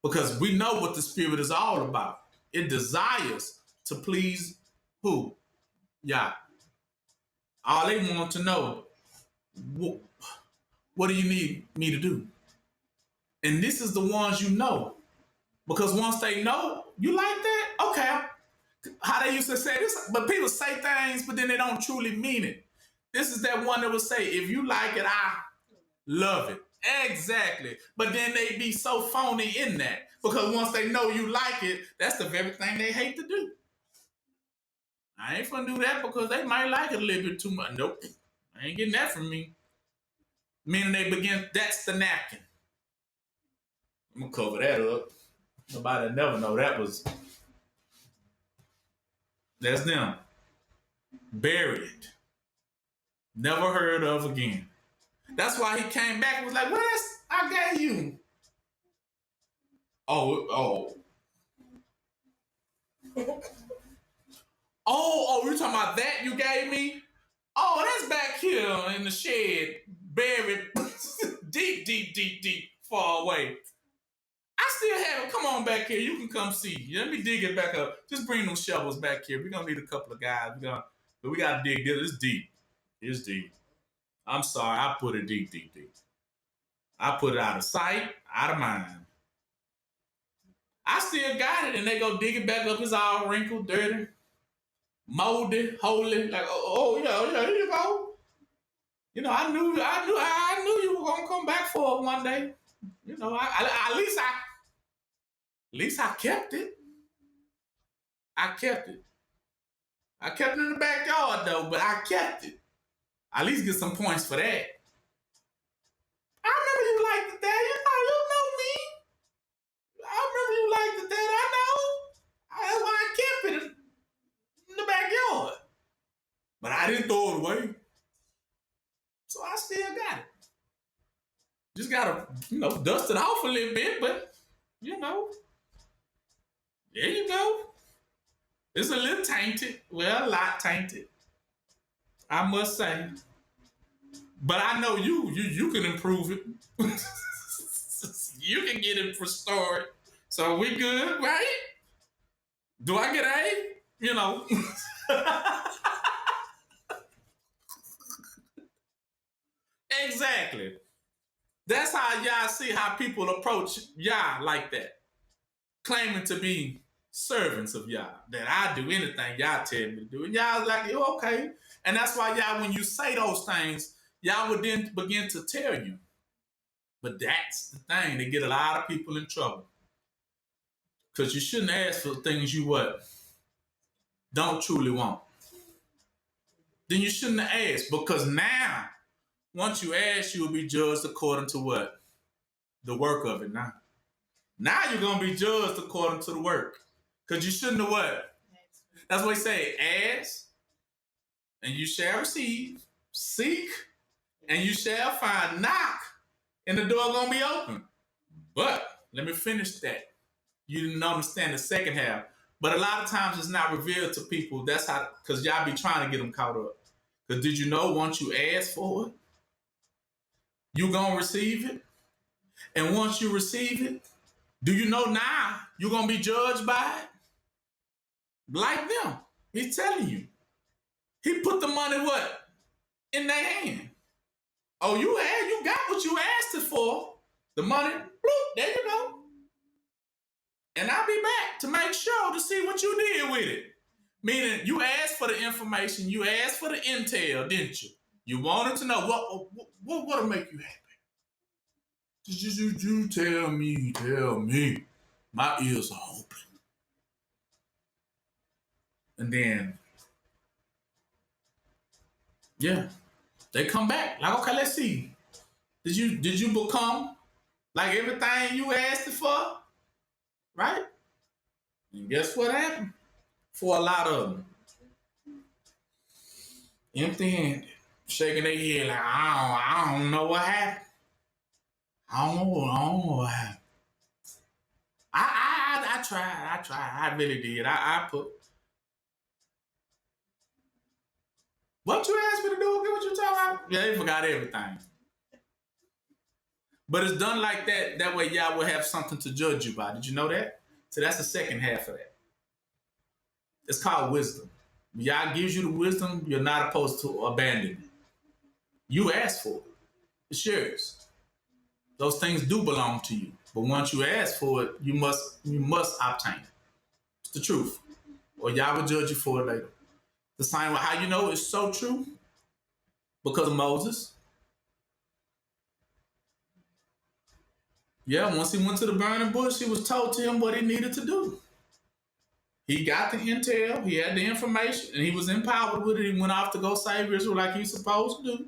Because we know what the Spirit is all about. It desires to please who? Yah. All they want to know, what do you need me to do? And this is the ones you know. Because once they know, you like that? Okay. How they used to say this, but people say things, but then they don't truly mean it. This is that one that would say, if you like it, I love it. Exactly. But then they be so phony in that. Because once they know you like it, that's the very thing they hate to do. I ain't gonna do that because they might like it a little bit too much. Nope. I ain't getting that from me. Meaning they begin, that's the napkin. I'm gonna cover that up. Nobody never know that's them. Buried. Never heard of again. That's why he came back and was like, I gave you. Oh, you're talking about that you gave me? Oh, that's back here in the shed, buried deep, far away. I still have it. Come on back here. You can come see. Let me dig it back up. Just bring those shovels back here. We're gonna need a couple of guys. But we gotta dig this. It's deep. It's deep. I'm sorry. I put it deep. I put it out of sight, out of mind. I still got it, and they go dig it back up. It's all wrinkled, dirty, moldy, holy. Like, yeah, here you go. You know, I knew you were gonna come back for it one day. You know, at least I kept it. I kept it in the backyard though, but I kept it. At least get some points for that. I remember you liked it, Dad. You know me. I remember you liked it, Dad. I know. That's why I kept it in the backyard. But I didn't throw it away. So I still got it. Just gotta, dust it off a little bit, but there you go. It's a little tainted. Well, a lot tainted, I must say. But I know you can improve it. You can get it restored. So we good, right? Do I get A? Exactly. That's how y'all see how people approach y'all like that. Claiming to be servants of y'all. That I do anything y'all tell me to do. And y'all like, okay. And that's why y'all, when you say those things, y'all would then begin to tell you. But that's the thing. They get a lot of people in trouble. Because you shouldn't ask for things you what? Don't truly want. Then you shouldn't ask. Because now, once you ask, you will be judged according to what? The work of it now. Now you're going to be judged according to the work. Because you shouldn't have what? That's what they say. Ask, and you shall receive. Seek, and you shall find. Knock, and the door going to be open. But, let me finish that. You didn't understand the second half. But a lot of times it's not revealed to people. That's how, because y'all be trying to get them caught up. Because did you know once you ask for it, you're going to receive it? And once you receive it, do you know now you're going to be judged by it? Like them. He's telling you. He put the money what? In their hand. Oh, you got what you asked it for. The money, bloop, there you go. And I'll be back to make sure to see what you did with it. Meaning you asked for the information, you asked for the intel, didn't you? You wanted to know what'll make you happy. Just you tell me. My ears are open. And then, yeah, they come back. Like, okay, let's see. Did you become like everything you asked it for? Right? And guess what happened? For a lot of them. Empty-handed. Shaking their head like, I don't know what happened. I don't know what happened. I tried. I really did. I put. What you asked me to do? Get what you talking about? Yeah, they forgot everything. But it's done like that. That way y'all will have something to judge you by. Did you know that? So that's the second half of that. It's called wisdom. Y'all gives you the wisdom, you're not supposed to abandon it. You asked for it. It's yours. Those things do belong to you. But once you ask for it, you must obtain it. It's the truth. Or y'all will judge you for it later. The same way, how you know it's so true? Because of Moses. Yeah, once he went to the burning bush, he was told to him what he needed to do. He got the intel, he had the information, and he was empowered with it. He went off to go save Israel like he's supposed to do.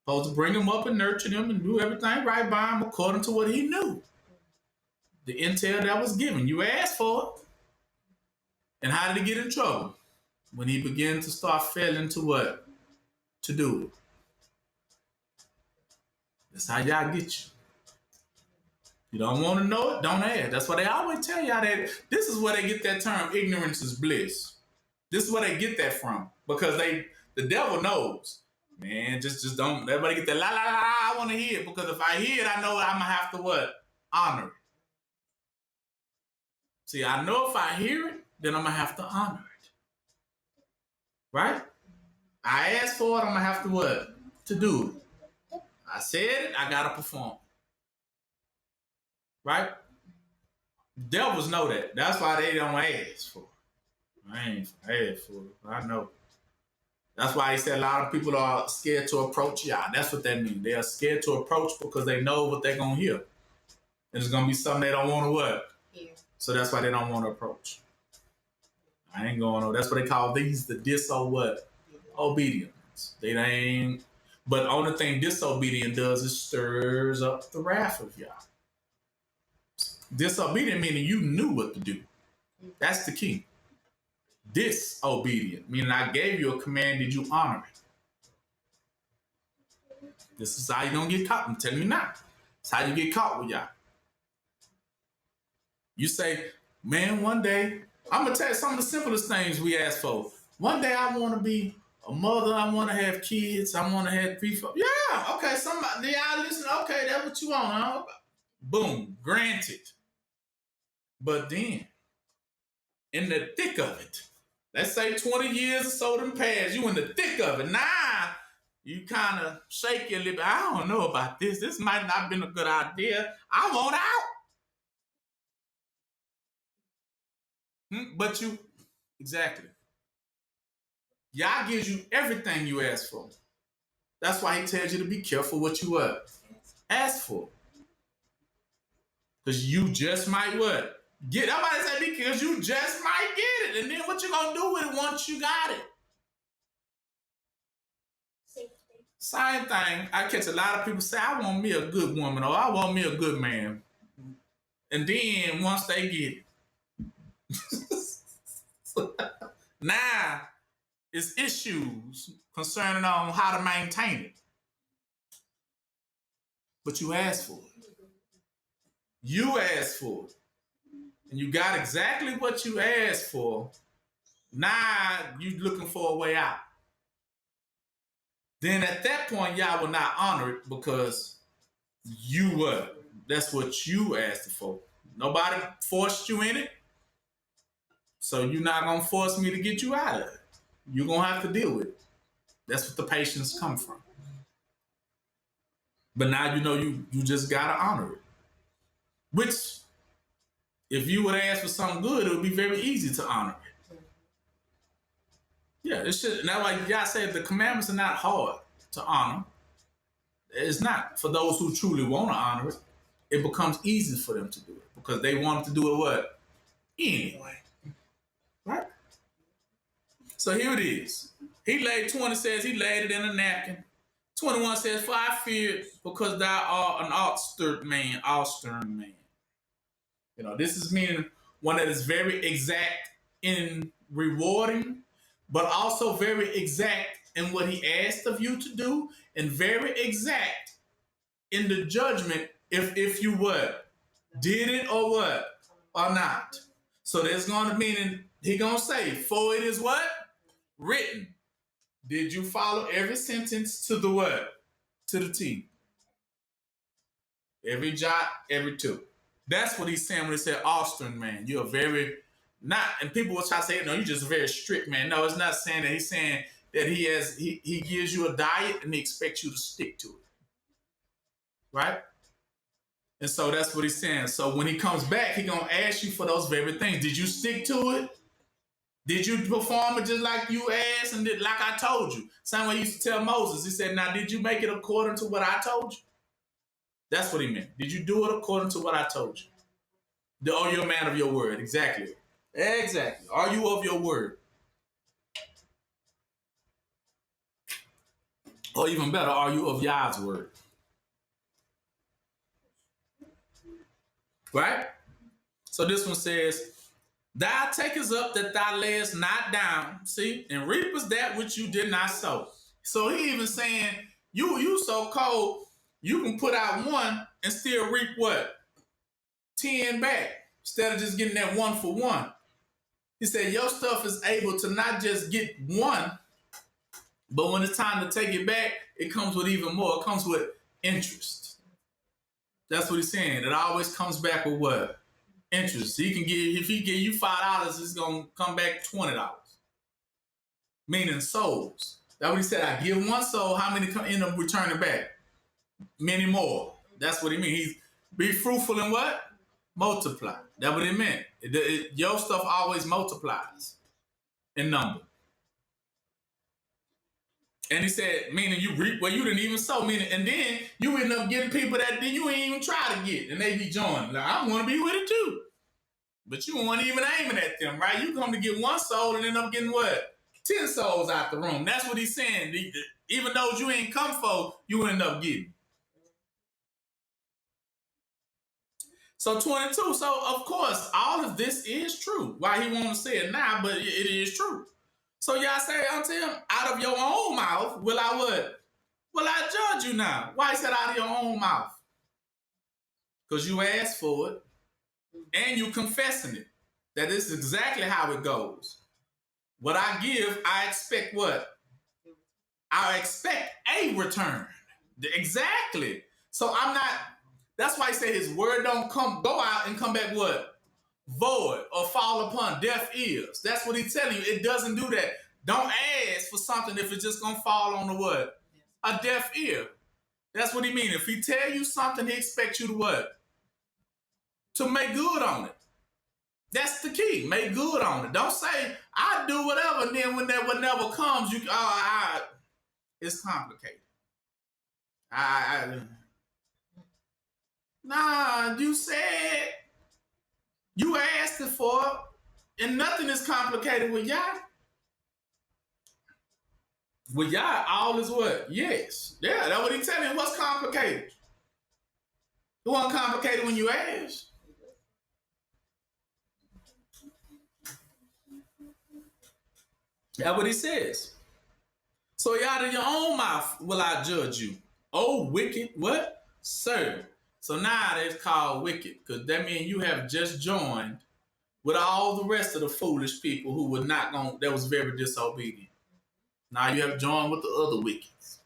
Supposed to bring him up and nurture him and do everything right by him according to what he knew. The intel that was given. You asked for it. And how did he get in trouble? When he began to start failing to what? To do it. That's how y'all get you. You don't want to know it, don't ask. That's why they always tell y'all that this is where they get that term, ignorance is bliss. This is where they get that from. Because the devil knows. Man, just don't, everybody get that la la la, I want to hear it. Because if I hear it, I know I'm going to have to what? Honor it. See, I know if I hear it, then I'm going to have to honor it. Right? I asked for it, I'm going to have to what? To do it. I said it, I got to perform. Right? Devils know that. That's why they don't ask for it. I ain't asked for it. I know. That's why he said a lot of people are scared to approach y'all. That's what that means. They are scared to approach because they know what they're going to hear. And it's going to be something they don't want to what? Yeah. So that's why they don't want to approach. I ain't going on. That's what they call these, the what? Obedience. They ain't. But the only thing disobedient does is stirs up the wrath of y'all. Disobedient meaning you knew what to do. That's the key. Disobedient meaning I gave you a command, did you honor it? This is how you're going to get caught. I'm telling you now. It's how you get caught with y'all. You say, man, one day, I'm going to tell you some of the simplest things we ask for. One day I want to be a mother. I want to have kids. I want to have 3, 4. Yeah, okay. Somebody, y'all listen. Okay, that's what you want, huh? Boom, granted. But then, in the thick of it, let's say 20 years or so done passed, you in the thick of it. Now, you kind of shake your lip. I don't know about this. This might not have been a good idea. I want out. But you, exactly. Yah gives you everything you ask for. That's why he tells you to be careful what you ask for. Because you just might what? Get, nobody say because you just might get it. And then what you gonna do with it once you got it? Same thing. I catch a lot of people say, I want me a good woman or I want me a good man. And then once they get it, now it's issues concerning on how to maintain it. But you asked for it. You asked for it. And you got exactly what you asked for. Now you looking for a way out. Then at that point, y'all will not honor it because you were. That's what you asked for. Nobody forced you in it. So you're not going to force me to get you out of it. You're going to have to deal with it. That's what the patience come from. But now you know you just got to honor it. Which, if you would ask for something good, it would be very easy to honor it. Yeah, it should. Now, like y'all said, the commandments are not hard to honor. It's not. For those who truly want to honor it, it becomes easy for them to do it because they want to do it what? Anyway. Right? So here it is. He laid 20 says he laid it in a napkin. 21 says, for I feared because thou art an austere man, this is meaning one that is very exact in rewarding, but also very exact in what he asked of you to do, and very exact in the judgment if you what? Did it or what? Or not. So there's going to mean he going to say, for it is what? Written. Did you follow every sentence to the what? To the T. Every jot, every tittle. That's what he's saying when he said, Austin, man, you're very not, and people will try to say, no, you're just a very strict man. No, it's not saying that. He's saying that he gives you a diet and he expects you to stick to it. Right? And so that's what he's saying. So when he comes back, he's going to ask you for those very things. Did you stick to it? Did you perform it just like you asked and like I told you? Same way he used to tell Moses. He said, now, did you make it according to what I told you? That's what he meant. Did you do it according to what I told you? Are you a man of your word? Exactly. Exactly. Are you of your word? Or even better, are you of Yah's word? Right? So this one says, thou takest up that thou layest not down, see, and reapest that which you did not sow. So he even saying, you so cold, you can put out one and still reap what? 10 back, instead of just getting that 1 for 1. He said, your stuff is able to not just get 1, but when it's time to take it back, it comes with even more. It comes with interest. That's what he's saying. It always comes back with what? Interest. He can give, if he give you $5, it's gonna come back $20. Meaning souls. That's what he said. I give 1 soul, how many end up returning back? Many more. That's what he means. He's be fruitful and what? Multiply. That's what it meant. Your stuff always multiplies in number. And he said, meaning you reap where you didn't even sow, meaning, and then you end up getting people that then you ain't even try to get, and they be joining. Like, I want to be with it too. But you weren't even aiming at them, right? You come to get 1 soul and end up getting what? 10 souls out the room. That's what he's saying. Even though you ain't come for, you end up getting. So 22. So, of course, all of this is true. Why he want to say it now, but it is true. So y'all say unto him, out of your own mouth will I what? Will I judge you now? Why he said out of your own mouth? Because you asked for it and you confessing it. That is exactly how it goes. What I give, I expect what? I expect a return. Exactly. So I'm not, that's why he said his word don't go out and come back what? Void or fall upon deaf ears. That's what he's telling you. It doesn't do that. Don't ask for something if it's just gonna fall on the what? A deaf ear. That's what he means. If he tell you something, he expects you to what? To make good on it. That's the key. Make good on it. Don't say I do whatever, and then when that whatever comes, it's complicated. Nah, you said. You asked it for it, and nothing is complicated with Yah. With Yah, all is what? Yes. Yeah, that's what he's telling you. What's complicated? It wasn't complicated when you asked. That's what he says. So out of your own mouth will I judge you. Oh, wicked, what? Servant. So now it's called wicked, because that means you have just joined with all the rest of the foolish people who were not going, that was very disobedient. Now you have joined with the other wickeds.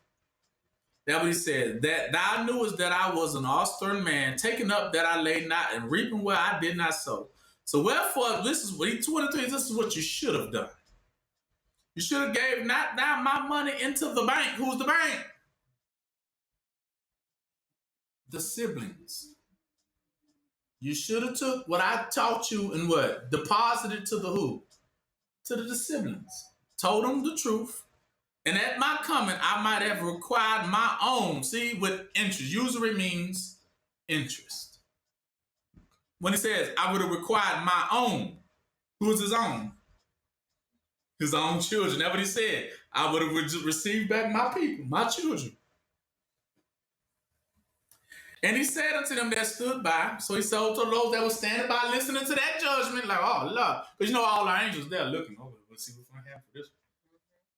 That what he said, that thou knewest that I was an austere man, taking up that I laid not, and reaping where I did not sow. So wherefore, this is what 23, this is what you should have done. You should have gave not down my money into the bank. Who's the bank? The siblings. You should have took what I taught you and what? Deposited to the who? To the siblings. Told them the truth. And at my coming, I might have required my own. See, with interest. Usury means interest. When he says, I would have required my own. Who is his own? His own children. That's what he said. I would have received back my people, my children. And he said unto them that stood by, so he said to those that were standing by listening to that judgment, like, oh, Lord. Because you know all the angels, they're looking over. Let's see what's going to happen for this.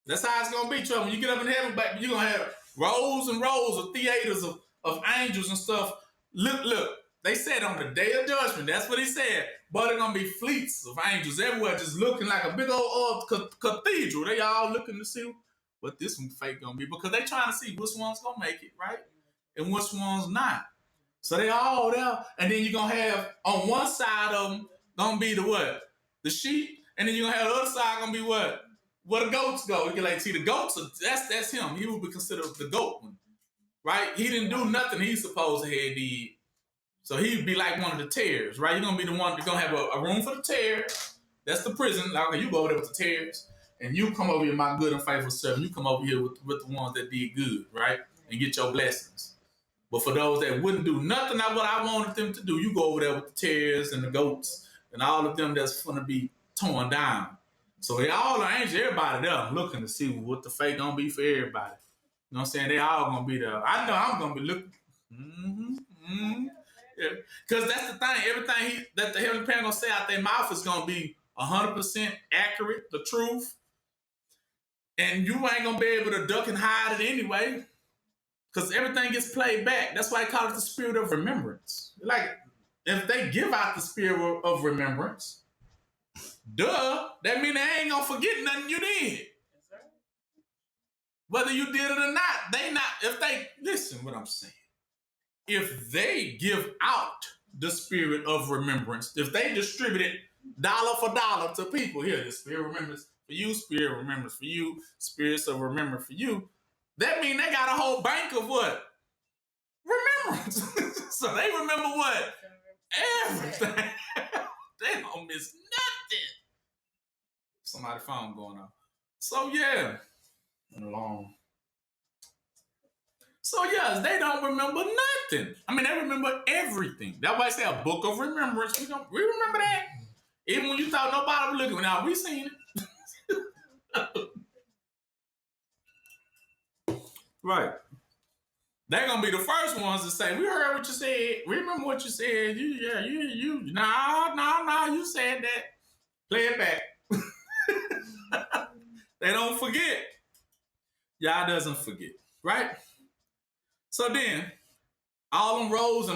That's how it's going to be, Trevor. When you get up in heaven, you're going to have rows and rows of theaters of angels and stuff. Look. They said on the day of judgment, that's what he said. But it's going to be fleets of angels everywhere just looking like a big old cathedral. They all looking to see what this one fake going to be because they trying to see which one's going to make it, right? And which one's not. So they all there. And then you're going to have on one side of them going to be the what? The sheep. And then you're going to have the other side going to be what? Where the goats go. You can like see the goats, that's him. He would be considered the goat one, right? He didn't do nothing he's supposed to have did. So he'd be like one of the tares, right? You're going to be the one that's going to have a room for the tares. That's the prison. Like, okay, you go over there with the tares. And you come over here, my good and faithful servant. You come over here with the ones that did good, right? And get your blessings. But for those that wouldn't do nothing like what I wanted them to do, you go over there with the tares and the goats and all of them that's going to be torn down. So they all are angels, everybody there looking to see what the fate going to be for everybody. You know what I'm saying? They all going to be there. I know I'm going to be looking. Because that's the thing. Everything that the Heavenly Parent going to say out their mouth is going to be 100% accurate, the truth. And you ain't going to be able to duck and hide it anyway. Because everything gets played back. That's why I call it the spirit of remembrance. Like, if they give out the spirit of remembrance, that means they ain't going to forget nothing you did. Whether you did it or not, listen what I'm saying. If they give out the spirit of remembrance, if they distribute it dollar for dollar to people, here, the spirit of remembrance for you, spirit of remembrance for you, spirits of remembrance for you, that means they got a whole bank of what? Remembrance. So they remember what? Everything. They don't miss nothing. Somebody's phone going off. So yeah. Long. So yes, they don't remember nothing. I mean, they remember everything. That's why I say a book of remembrance. We remember that. Even when you thought nobody was looking. Now we seen it. Right. They're gonna be the first ones to say, "We heard what you said. We remember what you said. You you said that. Play it back." They don't forget. Yah doesn't forget, right? So then, all them rows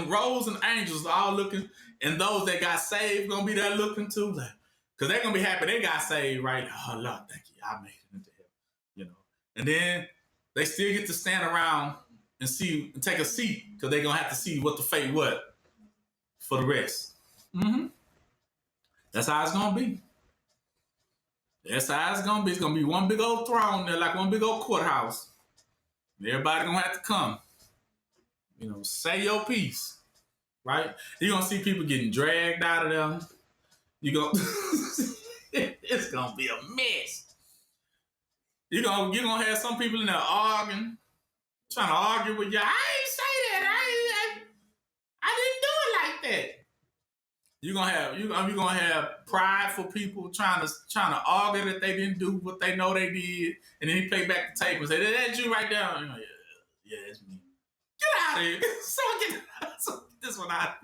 and angels are all looking, and those that got saved gonna be there looking too, like, because they're gonna be happy they got saved, right? Oh Lord, thank you, I made it into heaven, you know. And then they still get to stand around and take a seat, because they're gonna have to see what the fate was for the rest. Mm-hmm. That's how it's gonna be. That's how it's gonna be. It's gonna be one big old throne there, like one big old courthouse. Everybody gonna have to come. You know, say your piece, right? You're gonna see people getting dragged out of them. It's gonna be a mess. You're gonna have some people in there arguing, trying to argue with you. I ain't say that. I didn't do it like that. You're gonna have prideful people trying to argue that they didn't do what they know they did, and then you play back the tape and say, "That's you right there." You know, yeah, it's me. Get out of here. So get this one out.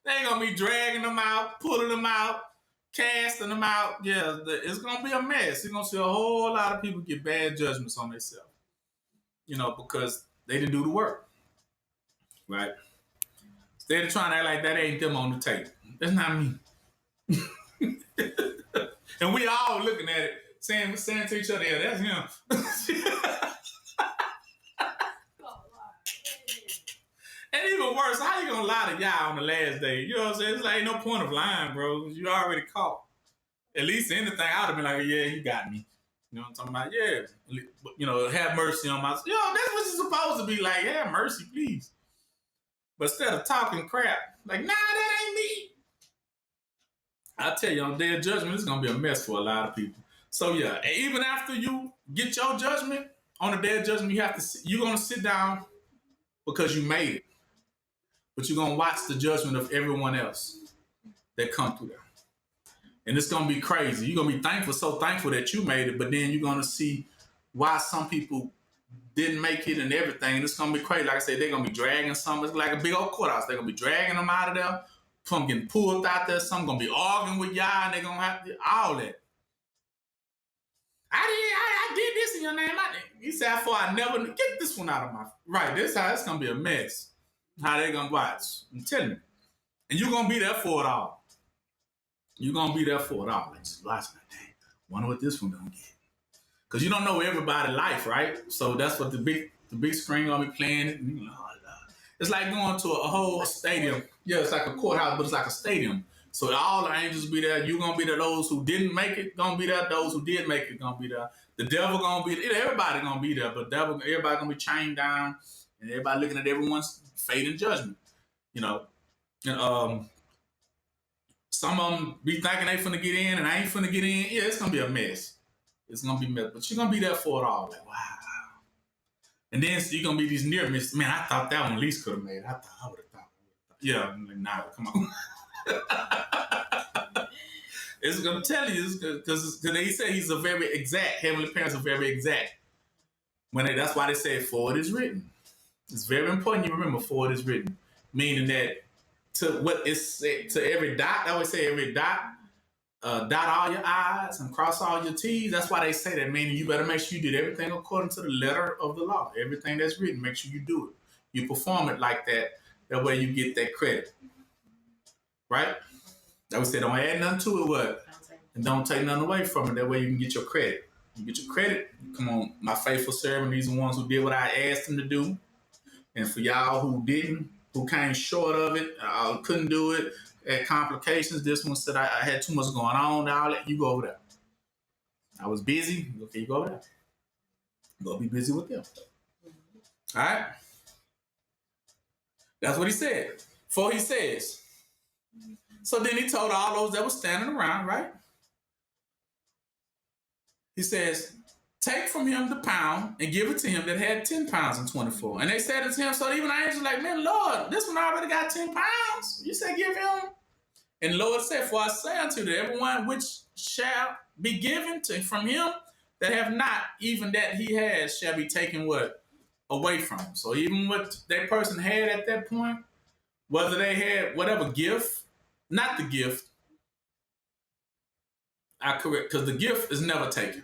They ain't gonna be dragging them out, pulling them out, casting them out. Yeah, it's gonna be a mess. You're gonna see a whole lot of people get bad judgments on themselves. You know, because they didn't do the work. Right? Instead of trying to act like that ain't them on the tape. That's not me. And we all looking at it, saying to each other, yeah, that's him. And even worse, how you gonna lie to Yah on the last day? You know what I'm saying? It's like, ain't no point of lying, bro. You already caught. At least anything, I would have been like, yeah, you got me. You know what I'm talking about? Yeah. You know, have mercy on my... That's what you're supposed to be like. Have mercy, please. But instead of talking crap, like, nah, that ain't me. I tell you, on the day of judgment, it's going to be a mess for a lot of people. So, yeah, even after you get your judgment, on the day of judgment, you're going to sit down because you made it. But you're going to watch the judgment of everyone else that come through there. And it's gonna be crazy. You're gonna be thankful, so thankful that you made it, but then you're gonna see why some people didn't make it and everything. And it's gonna be crazy. Like I said, they're gonna be dragging some. It's like a big old courthouse. They're gonna be dragging them out of there. Some getting pulled out there. Some gonna be arguing with y'all, and they're gonna have to, all that. I did this in your name. He said, I never get this one out of my right. This how it's gonna be a mess. How they gonna watch? I'm telling you, and you're gonna be there for it all. You're gonna be there for it all. Like just watching that thing. Wonder what this one gonna get. Cause you don't know everybody's life, right? So that's what the big screen gonna be playing. It's like going to a whole stadium. Yeah, it's like a courthouse, but it's like a stadium. So all the angels be there. You're gonna be there. Those who didn't make it gonna be there. Those who did make it gonna be there. The devil gonna be there. Everybody gonna be there. But everybody gonna be chained down, and everybody looking at everyone's fate and judgment. You know, and some of them be thinking they finna get in, and I ain't finna get in. Yeah, it's gonna be a mess. It's gonna be a mess, but you're gonna be there for it all. Like wow. And then so you're gonna be these near misses. Man, I thought that one at least could have made it. I thought I would have thought. Yeah, I'm like, nah, come on. It's gonna tell you because he said he's a very exact. Heavenly parents are very exact. That's why they say for it is written. It's very important you remember for it is written, meaning that to what is said to every dot. I always say every dot. Dot all your I's and cross all your T's. That's why they say that, meaning you better make sure you did everything according to the letter of the law. Everything that's written, make sure you do it. You perform it like that. That way you get that credit. Right? That would say don't add nothing to it, what? And don't take nothing away from it. That way you can get your credit. You get your credit. Come on, my faithful servant. These are the ones who did what I asked them to do. And for y'all who didn't, who came short of it, couldn't do it, had complications. This one said I had too much going on. I'll let you go over there. I was busy. Okay, you go over there. Go be busy with them. All right? That's what he said. For he says. So then he told all those that were standing around, right? He says, take from him the pound and give it to him that had 10 pounds and 24. And they said it to him, so even the angels like, man, Lord, this one already got 10 pounds. You said give him. And the Lord said, for I say unto you, everyone which shall be given to from him that have not, even that he has, shall be taken what? Away from him. So even what that person had at that point, whether they had whatever gift, not the gift, I correct, because the gift is never taken.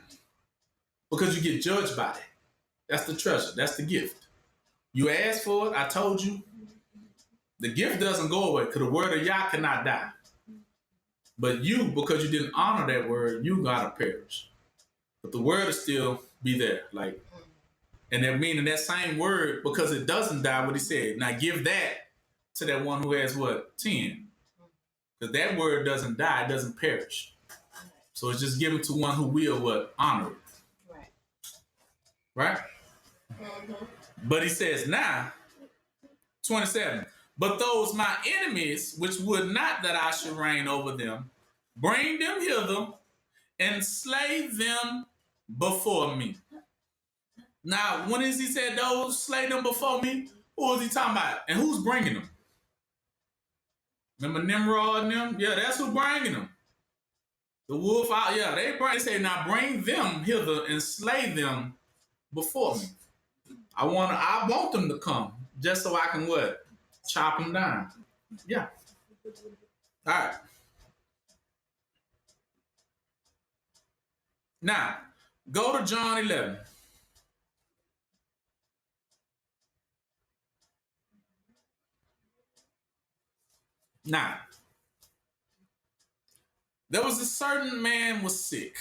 Because you get judged by it. That's the treasure. That's the gift. You asked for it, I told you. The gift doesn't go away because the word of Yah cannot die. But you, because you didn't honor that word, you gotta perish. But the word will still be there. Like, and that meaning that same word, because it doesn't die, what he said. Now give that to that one who has what? 10. Because that word doesn't die, it doesn't perish. So it's just given to one who will what? Honor it. Right? Mm-hmm. But he says, now, 27. But those my enemies, which would not that I should reign over them, bring them hither and slay them before me. Now, when is he said those slay them before me? Who is he talking about? And who's bringing them? Remember Nimrod and them? Yeah, that's who bringing them. The wolf out, yeah, they say, now bring them hither and slay them before me. I want them to come just so I can what? Chop them down. Yeah. All right. Now, go to John 11. Now, there was a certain man was sick.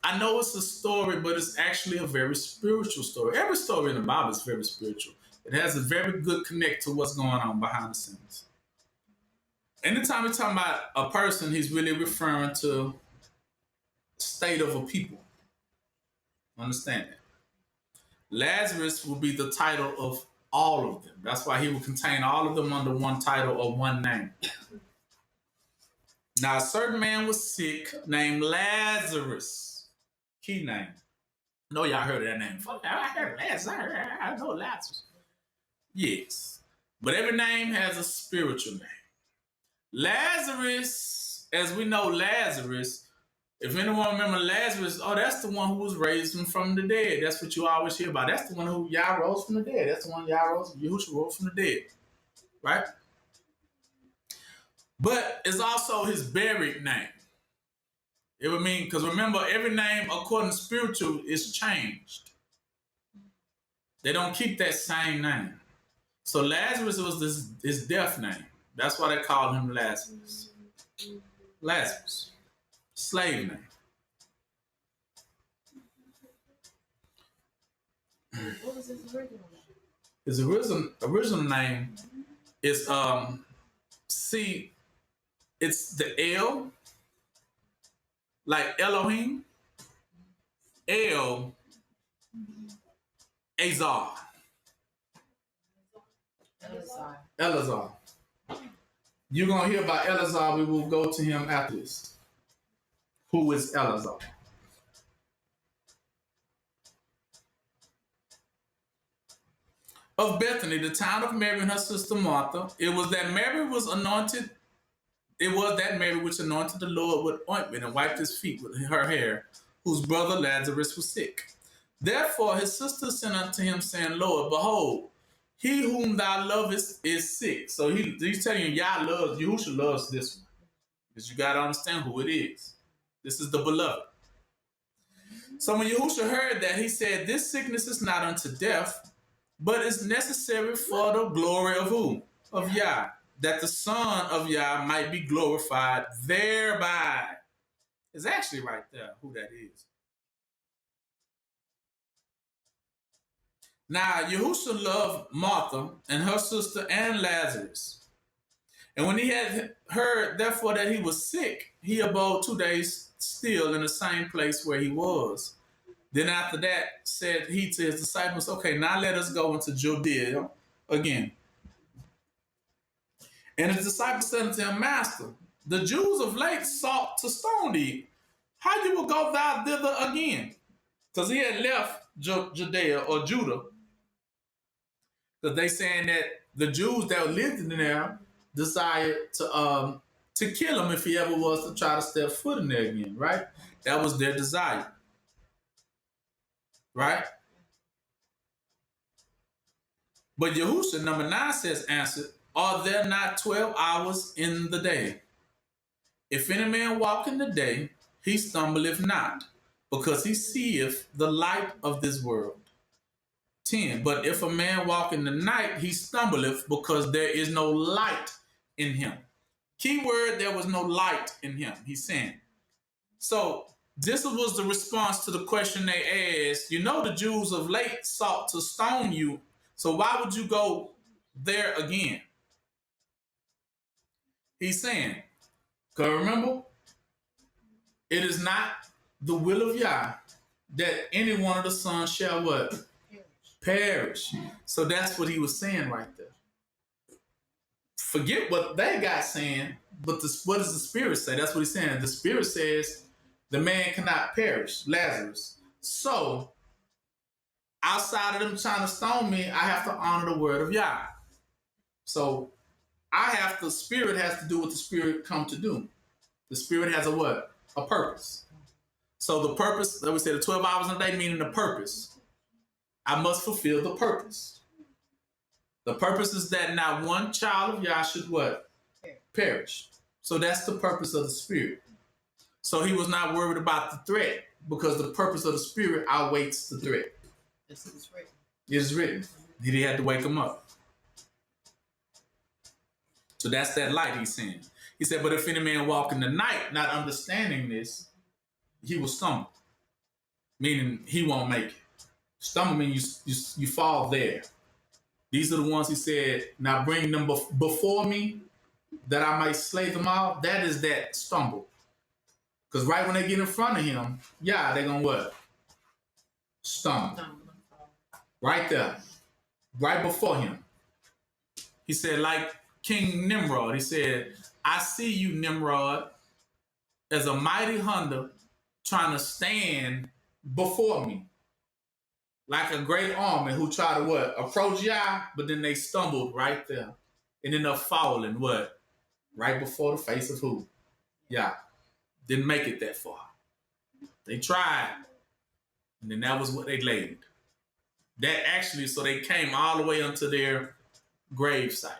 I know it's a story, but it's actually a very spiritual story. Every story in the Bible is very spiritual. It has a very good connect to what's going on behind the scenes. Anytime we're talking about a person, he's really referring to the state of a people. Understand that? Lazarus will be the title of all of them. That's why he will contain all of them under one title or one name. Now, a certain man was sick named Lazarus. Key name. I know y'all heard of that name. I heard Lazarus. I know Lazarus. Yes. But every name has a spiritual name. Lazarus, as we know, Lazarus, if anyone remember Lazarus, oh, that's the one who was raised from the dead. That's what you always hear about. That's the one who Yah rose from the dead. That's the one Yahushua rose from the dead, right? But it's also his buried name. It would mean, because remember, every name according to spiritual is changed. They don't keep that same name. So Lazarus was his death name. That's why they called him Lazarus. Lazarus. Slave name. What was his original name? His original name is see, it's the L, like Elohim, El, Azar. Elazar. You're going to hear about Elazar. We will go to him after this. Who is Elazar? Of Bethany, the town of Mary and her sister Martha, it was that Mary was anointed. It was that Mary which anointed the Lord with ointment and wiped his feet with her hair, whose brother Lazarus was sick. Therefore his sister sent unto him, saying, Lord, behold, he whom thou lovest is sick. So he's telling you, Yahushua loves this one. Because you got to understand who it is. This is the beloved. So when Yahushua heard that, he said, this sickness is not unto death, but is necessary for the glory of who? Of Yah. That the Son of Yah might be glorified thereby. It's actually right there who that is. Now, Yahushua loved Martha and her sister and Lazarus. And when he had heard, therefore, that he was sick, he abode 2 days still in the same place where he was. Then after that, said he to his disciples, okay, now let us go into Judea again. And his disciples said unto him, Master, the Jews of late sought to stone thee. How you will go thou thither again? Because he had left Judea or Judah. Because they saying that the Jews that lived in there desired to kill him if he ever was to try to step foot in there again, right? That was their desire. Right? But Yahushua, number 9 says, answered, are there not 12 hours in the day? If any man walk in the day, he stumbleth not, because he seeth the light of this world. 10, but if a man walk in the night, he stumbleth, because there is no light in him. Key word, there was no light in him, he's saying. So this was the response to the question they asked. You know, the Jews of late sought to stone you, so why would you go there again? He's saying, because remember, it is not the will of Yah that any one of the sons shall what? Perish. So that's what he was saying right there. Forget what they got saying, but what does the Spirit say? That's what he's saying. The Spirit says the man cannot perish, Lazarus. So outside of them trying to stone me, I have to honor the word of Yah. So the Spirit has to do what the Spirit come to do. The Spirit has a what? A purpose. So the purpose, like we said, the 12 hours a day, meaning the purpose. I must fulfill the purpose. The purpose is that not one child of Yah should what? Perish. So that's the purpose of the Spirit. So he was not worried about the threat, because the purpose of the Spirit outweighs the threat. This is written. It is written. He had to wake him up. So that's that light he's saying. He said, but if any man walk in the night, not understanding this, he will stumble. Meaning he won't make it. Stumble means you fall there. These are the ones he said, now bring them before me, that I might slay them all. That is that stumble. Because right when they get in front of him, yeah, they're going to what? Stumble. Right there. Right before him. He said, like King Nimrod, he said, I see you, Nimrod, as a mighty hunter trying to stand before me. Like a great army who try to what? Approach Yah, but then they stumbled right there. And end up falling what? right before the face of who? Yah. Didn't make it that far. They tried, and then that was what they laid. That actually, so they came all the way onto their grave site.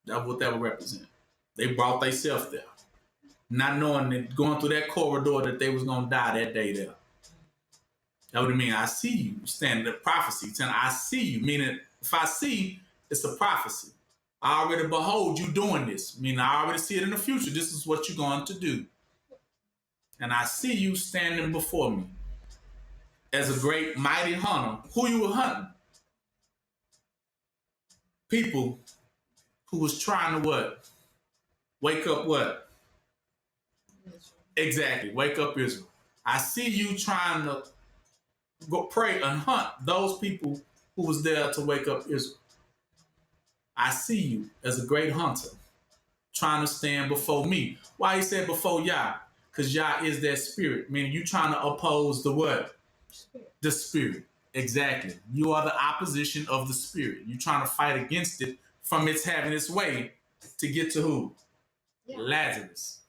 That's what that would represent. They brought themselves there, not knowing that going through that corridor that they was gonna die that day there. That would mean I see you standing at prophecy, telling I see you, meaning if I see, it's a prophecy. I already behold you doing this, meaning I already see it in the future. This is what you're going to do. And I see you standing before me as a great mighty hunter. Who you were hunting? People who was trying to what? Wake up what? Exactly, wake up Israel. I see you trying to go pray and hunt those people who was there to wake up Israel. I see you as a great hunter trying to stand before me. Why he said before Yah? Because Yah is that spirit, meaning you trying to oppose the what? Spirit. The spirit. Exactly. You are the opposition of the spirit. You trying to fight against it from its having its way to get to who? Yeah. Lazarus.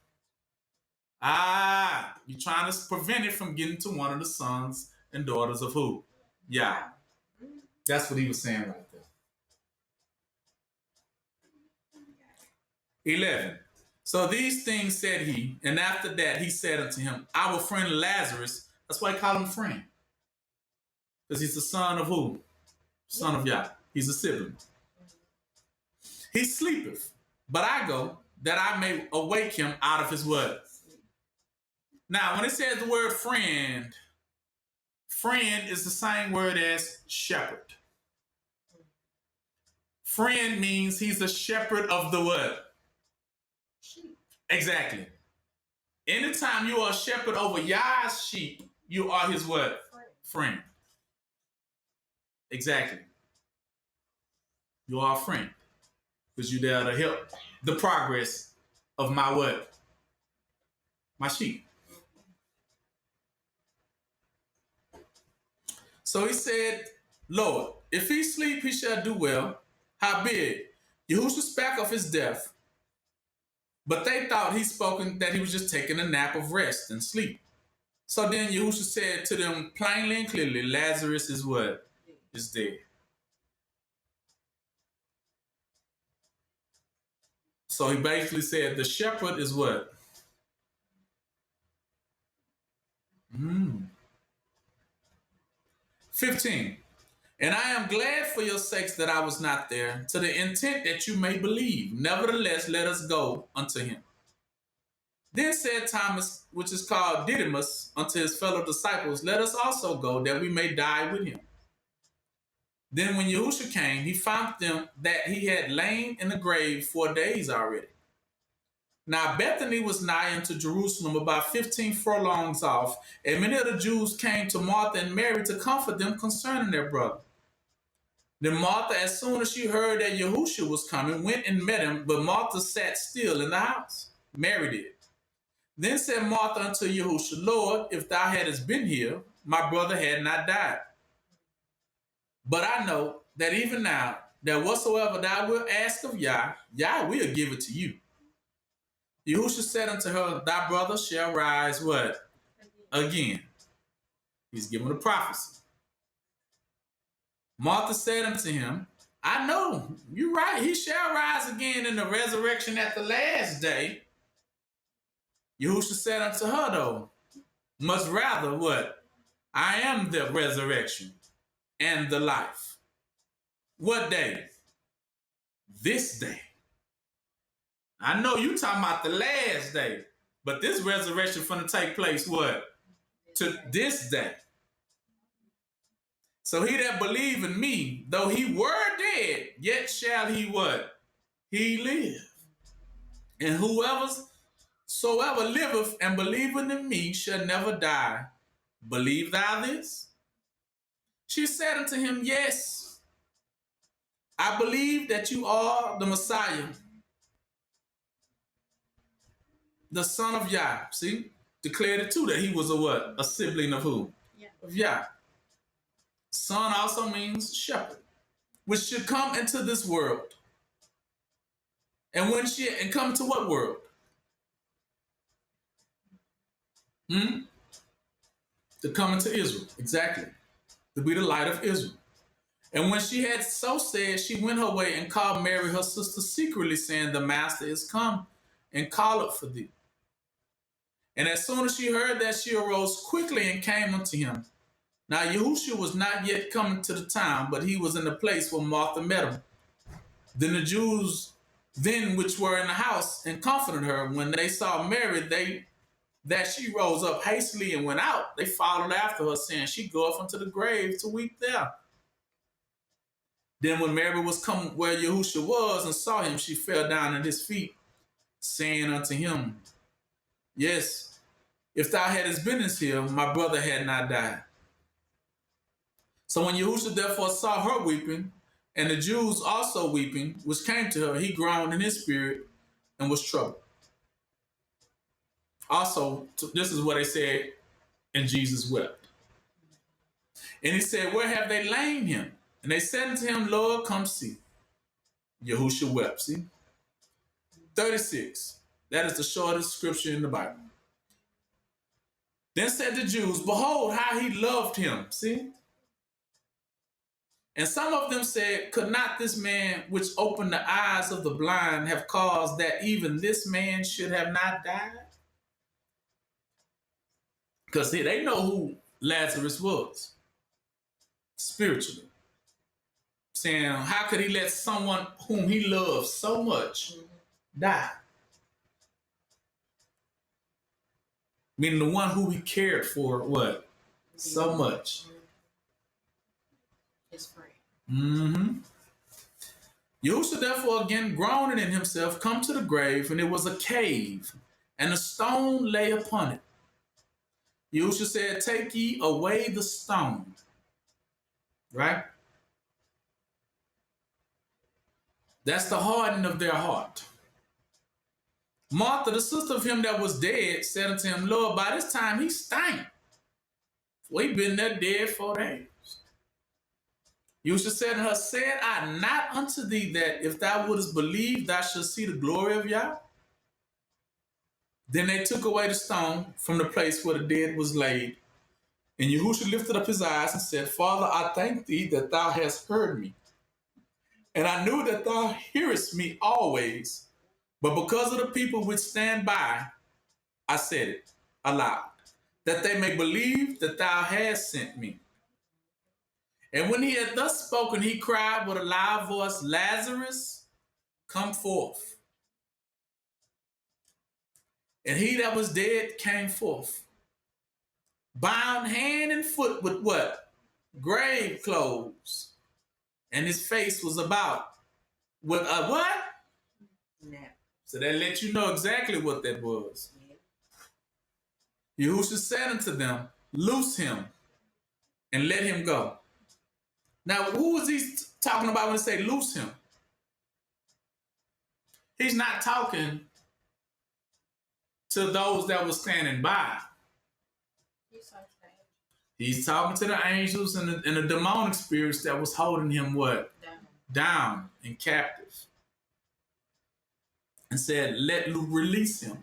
You trying to prevent it from getting to one of the sons and daughters of who? Yah. That's what he was saying right there. 11. So these things said he, and after that he said unto him, our friend Lazarus, that's why I call him friend. Because he's the son of who? Son of Yah. He's a sibling. He sleepeth, but I go that I may awake him out of his what? Now, when it says the word friend, friend is the same word as shepherd. Friend means he's the shepherd of the what? Sheep. Exactly. Anytime you are a shepherd over Yah's sheep, you are his what? Friend. Exactly. You are a friend. Because you're there to help the progress of my what? My sheep. So he said, Lord, if he sleep, he shall do well. Howbeit, Yahushua spake of his death, but they thought he spoken that he was just taking a nap of rest and sleep. So then Yahushua said to them plainly and clearly, Lazarus is what? Is dead. So he basically said the shepherd is what? 15. And I am glad for your sakes that I was not there, to the intent that you may believe. Nevertheless, let us go unto him. Then said Thomas, which is called Didymus, unto his fellow disciples, let us also go, that we may die with him. Then when Yahushua came, he found them that he had lain in the grave 4 days already. Now Bethany was nigh unto Jerusalem, about 15 furlongs off, and many of the Jews came to Martha and Mary to comfort them concerning their brother. Then Martha, as soon as she heard that Yahushua was coming, went and met him, but Martha sat still in the house. Mary did. Then said Martha unto Yahushua, Lord, if thou hadst been here, my brother had not died. But I know that even now, that whatsoever thou wilt ask of Yah, Yah will give it to you. Yahushua said unto her, thy brother shall rise what? Again. He's giving a prophecy. Martha said unto him, I know, you're right. He shall rise again in the resurrection at the last day. Yahushua said unto her, though, much rather what? I am the resurrection and the life. What day? This day. I know you talking about the last day, but this resurrection finna take place what? To this day. So he that believe in me, though he were dead, yet shall he what? He live. And whosoever liveth and believeth in me shall never die. Believe thou this? She said unto him, yes, I believe that you are the Messiah, the son of Yah. See, declared it too that he was a what? A sibling of who? Yeah. Of Yah. Son also means shepherd, which should come into this world. And when she and come to what world? To come into Israel, exactly. To be the light of Israel. And when she had so said, she went her way and called Mary, her sister, secretly, saying, the master is come and calleth for thee. And as soon as she heard that, she arose quickly and came unto him. Now Yahushua was not yet come to the town, but he was in the place where Martha met him. Then the Jews which were in the house and comforted her, when they saw Mary, that she rose up hastily and went out, they followed after her, saying, she goeth unto the grave to weep there. Then when Mary was come where Yahushua was and saw him, she fell down at his feet, saying unto him, yes, if thou hadst been here, my brother had not died. So when Yahushua therefore saw her weeping, and the Jews also weeping, which came to her, he groaned in his spirit and was troubled. Also, this is what they said, and Jesus wept. And he said, where have they lain him? And they said unto him, Lord, come see. Yahushua wept, see? 36. That is the shortest scripture in the Bible. Then said the Jews, behold, how he loved him, see? And some of them said, could not this man which opened the eyes of the blind have caused that even this man should have not died? Because they know who Lazarus was, spiritually. Saying, how could he let someone whom he loved so much die? Meaning the one who he cared for, what? So much. His friend. Yahushua therefore again groaning in himself, come to the grave, and it was a cave, and a stone lay upon it. Yahushua said, take ye away the stone. Right? That's the hardening of their heart. Martha, the sister of him that was dead, said unto him, Lord, by this time he stank. For he been there dead 4 days. Yahushua said to her, said I not unto thee that if thou wouldest believe, thou shalt see the glory of Yah? Then they took away the stone from the place where the dead was laid. And Yahushua lifted up his eyes and said, Father, I thank thee that thou hast heard me. And I knew that thou hearest me always. But because of the people which stand by, I said it aloud, that they may believe that thou hast sent me. And when he had thus spoken, he cried with a loud voice, Lazarus, come forth. And he that was dead came forth, bound hand and foot with what? Grave clothes. And his face was about with a what? Nap. So that let you know exactly what that was. Yahushua said unto them, loose him and let him go. Now, who was he talking about when he say loose him? He's not talking to those that were standing by. He's talking to the angels and the demonic spirits that was holding him what? Down and captive. And said, release him.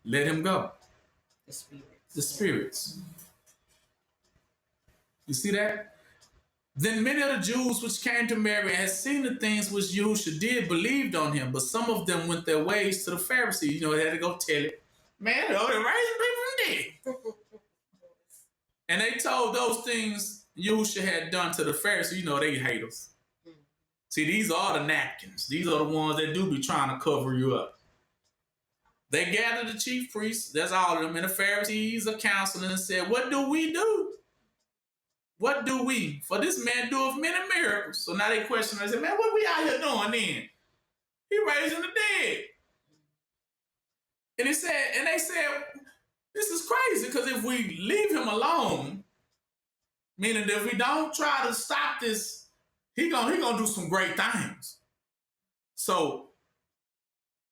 Let him go. The spirits. The spirits. You see that? Then many of the Jews which came to Mary and had seen the things which Yahushua did believed on him, but some of them went their ways to the Pharisees. You know, they had to go tell it. Man, they're raising people from dead. And they told those things Yahushua had done to the Pharisees. You know, they haters. See, these are the napkins. These are the ones that do be trying to cover you up. They gathered the chief priests, that's all of them, and the Pharisees of counseling and said, what do we do? What do we? For this man doeth many miracles. So now they question, they say, man, what we out here doing then? He raising the dead. And they said, this is crazy, because if we leave him alone, meaning that if we don't try to stop this, he gonna do some great things. So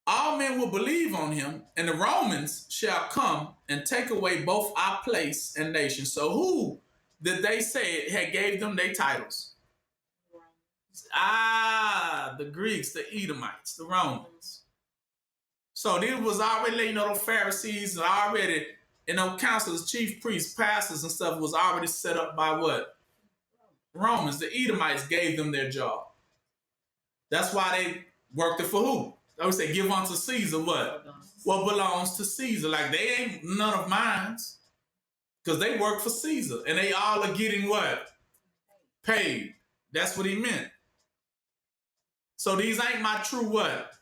all men will believe on him, and the Romans shall come and take away both our place and nation. So who did they say had gave them their titles? The Greeks, the Edomites, the Romans. So this was already, the Pharisees and already, counselors, chief priests, pastors, and stuff was already set up by what? Romans. The Edomites gave them their job. That's why they worked it for who? I would say, give unto Caesar what? What belongs to Caesar. Like, they ain't none of mine. Because they work for Caesar. And they all are getting what? Paid. That's what he meant. So these ain't my true what?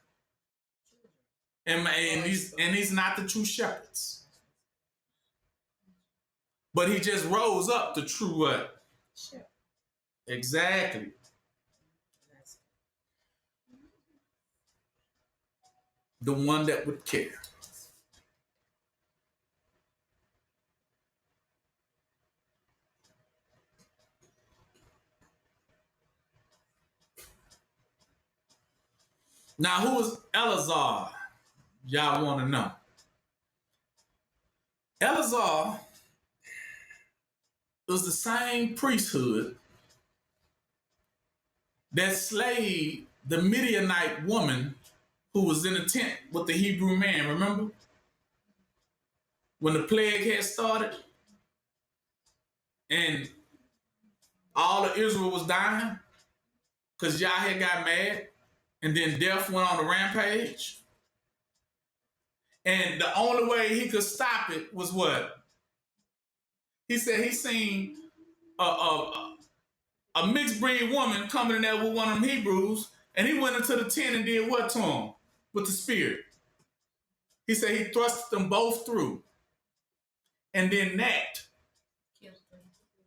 And he's not the true shepherds. But he just rose up the true what? Shepherd. Exactly. The one that would care. Now, who is Eleazar? Y'all want to know. Eleazar was the same priesthood that slayed the Midianite woman who was in the tent with the Hebrew man, remember? When the plague had started and all of Israel was dying because Yah had got mad and then death went on the rampage. And the only way he could stop it was what? He said he seen a mixed breed woman coming in there with one of them Hebrews, and he went into the tent and did what to him? With the spear. He said he thrust them both through. And then that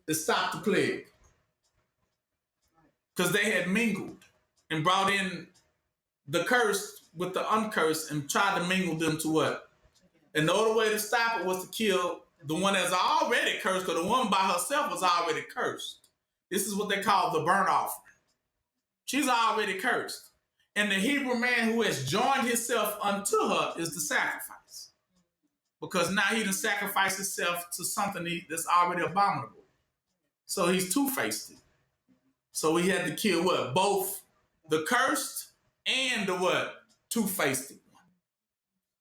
to stop the plague. Because they had mingled and brought in the cursed with the uncursed and tried to mingle them to what? And the only way to stop it was to kill the one that's already cursed, because the woman by herself was already cursed. This is what they call the burnt offering. She's already cursed. And the Hebrew man who has joined himself unto her is the sacrifice. Because now he done sacrificed himself to something that's already abominable. So he's two-faced. So he had to kill what? Both the cursed and the what? Two-faced one.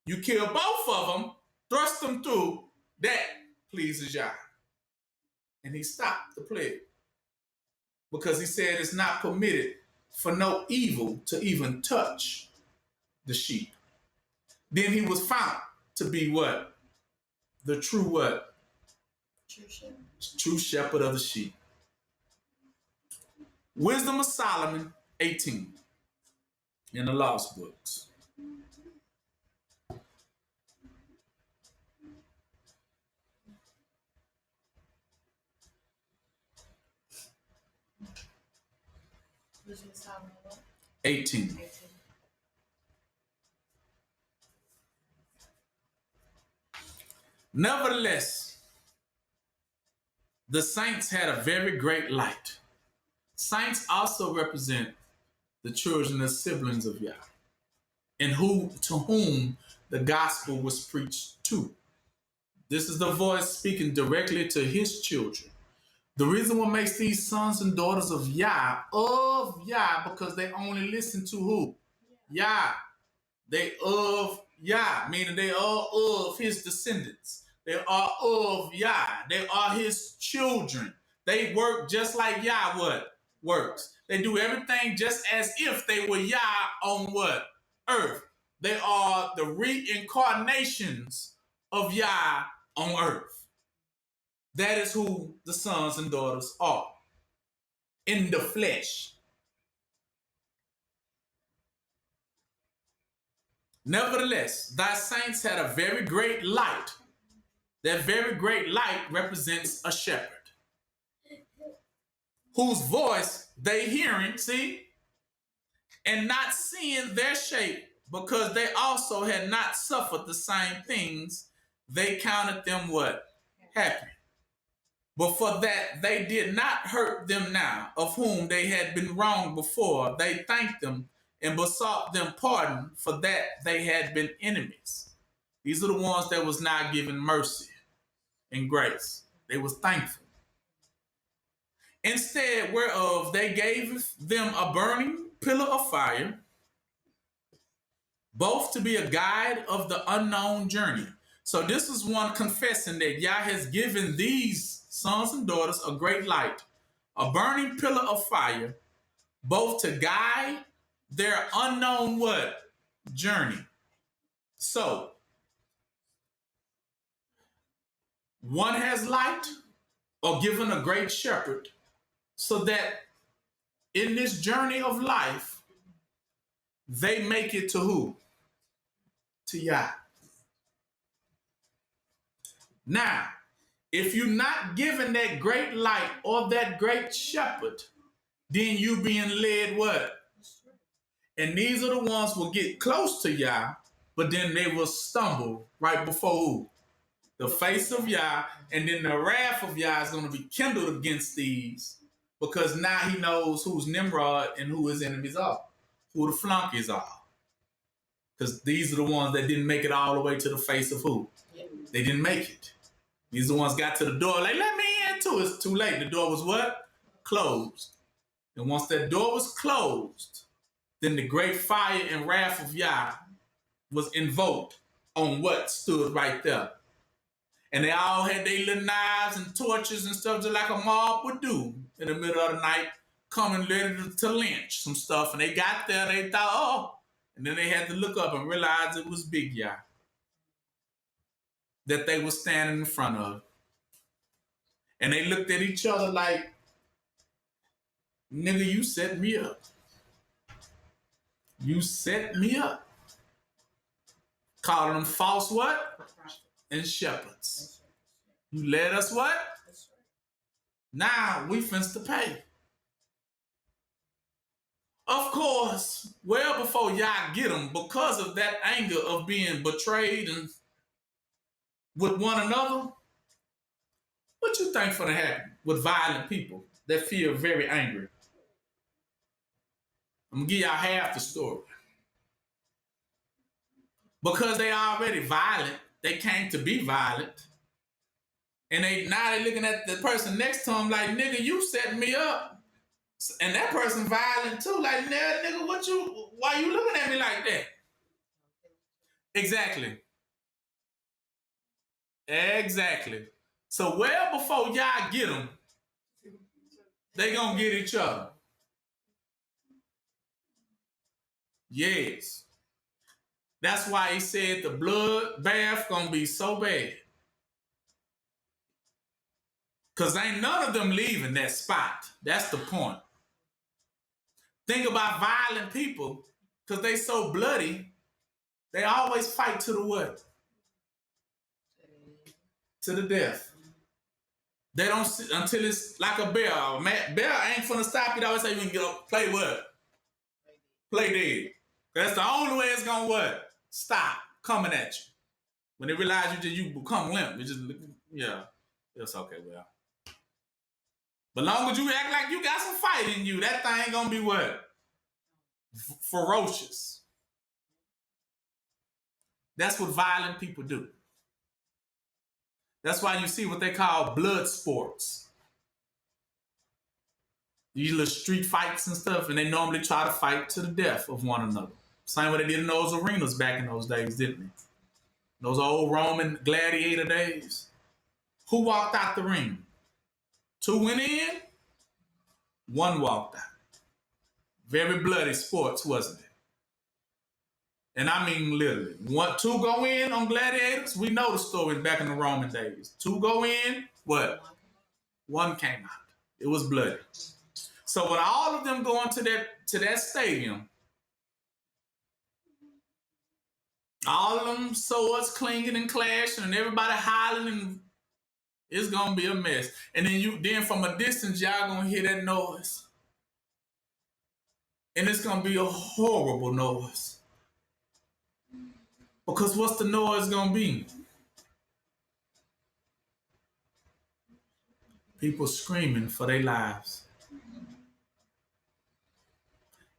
You kill both of them, thrust them through, that pleases Yah. And he stopped the plague. Because he said it's not permitted for no evil to even touch the sheep. Then he was found to be what? The true what? True shepherd. True shepherd of the sheep. Wisdom of Solomon 18 in the Lost Books. Wisdom of Solomon what? 18. Nevertheless, the saints had a very great light. Saints also represent the children and siblings of Yah, and to whom the gospel was preached to. This is the voice speaking directly to his children. The reason what makes these sons and daughters of Yah, because they only listen to who? Yah. They of Yah, meaning they are of his descendants. They are of Yah. They are his children. They work just like Yah what? Works. They do everything just as if they were Yah on what? Earth. They are the reincarnations of Yah on earth. That is who the sons and daughters are. In the flesh. Nevertheless, thy saints had a very great light. That very great light represents a shepherd, whose voice they hearing, see, and not seeing their shape, because they also had not suffered the same things, they counted them what? Happy. But for that they did not hurt them now, of whom they had been wronged before, they thanked them and besought them pardon, for that they had been enemies. These are the ones that was not given mercy and grace. They was thankful. Instead whereof they gave them a burning pillar of fire, both to be a guide of the unknown journey. So this is one confessing that Yah has given these sons and daughters a great light, a burning pillar of fire, both to guide their unknown what? Journey. So one has light or given a great shepherd so that in this journey of life, they make it to who? To Yah. Now, if you're not given that great light or that great shepherd, then you being led what? And these are the ones will get close to Yah, but then they will stumble right before who? The face of Yah, and then the wrath of Yah is going to be kindled against these, because now he knows who's Nimrod and who his enemies are, who the flunkies are. Because these are the ones that didn't make it all the way to the face of who? They didn't make it. These are the ones got to the door, like, let me in too. It's too late. The door was what? Closed. And once that door was closed, then the great fire and wrath of Yah was invoked on what stood right there. And they all had their little knives and torches and stuff, just like a mob would do in the middle of the night, coming ready to lynch some stuff. And they got there, they thought, oh. And then they had to look up and realize it was Big Yah that they were standing in front of. And they looked at each other like, nigga, you set me up. You set me up. Calling them false what? And shepherds. You led us what? Now we finna to pay. Of course, well before Yah get them, because of that anger of being betrayed and with one another, what you think finna happen with violent people that feel very angry? I'm gonna give y'all half the story. Because they already violent, they came to be violent. And now they looking at the person next to them like, nigga, you set me up. And that person violent too, like, nigga, why you looking at me like that? Exactly. So well before y'all get them, they gonna get each other. Yes. That's why he said the blood bath gonna be so bad. Because ain't none of them leaving that spot. That's the point. Think about violent people, because they so bloody, they always fight to the what? To the death. They don't sit until it's like a bear. Bear ain't finna stop you. They always say you can get up, play what? Play dead. That's the only way it's gonna what? Stop coming at you. When they realize you become limp, it's okay, well. But long as you act like you got some fight in you, that thing gonna be what? Ferocious. That's what violent people do. That's why you see what they call blood sports. These little street fights and stuff, and they normally try to fight to the death of one another. Same way they did in those arenas back in those days, didn't they? Those old Roman gladiator days. Who walked out the ring? 2 went in, 1 walked out. Very bloody sports, wasn't it? And I mean literally. 2 go in on gladiators. We know the story back in the Roman days. 2 go in, what? 1 came out. It was bloody. So with all of them going to that stadium, all of them swords clinging and clashing and everybody hollering, and it's gonna be a mess. And then from a distance, y'all gonna hear that noise. And it's gonna be a horrible noise. Because what's the noise gonna be? People screaming for their lives.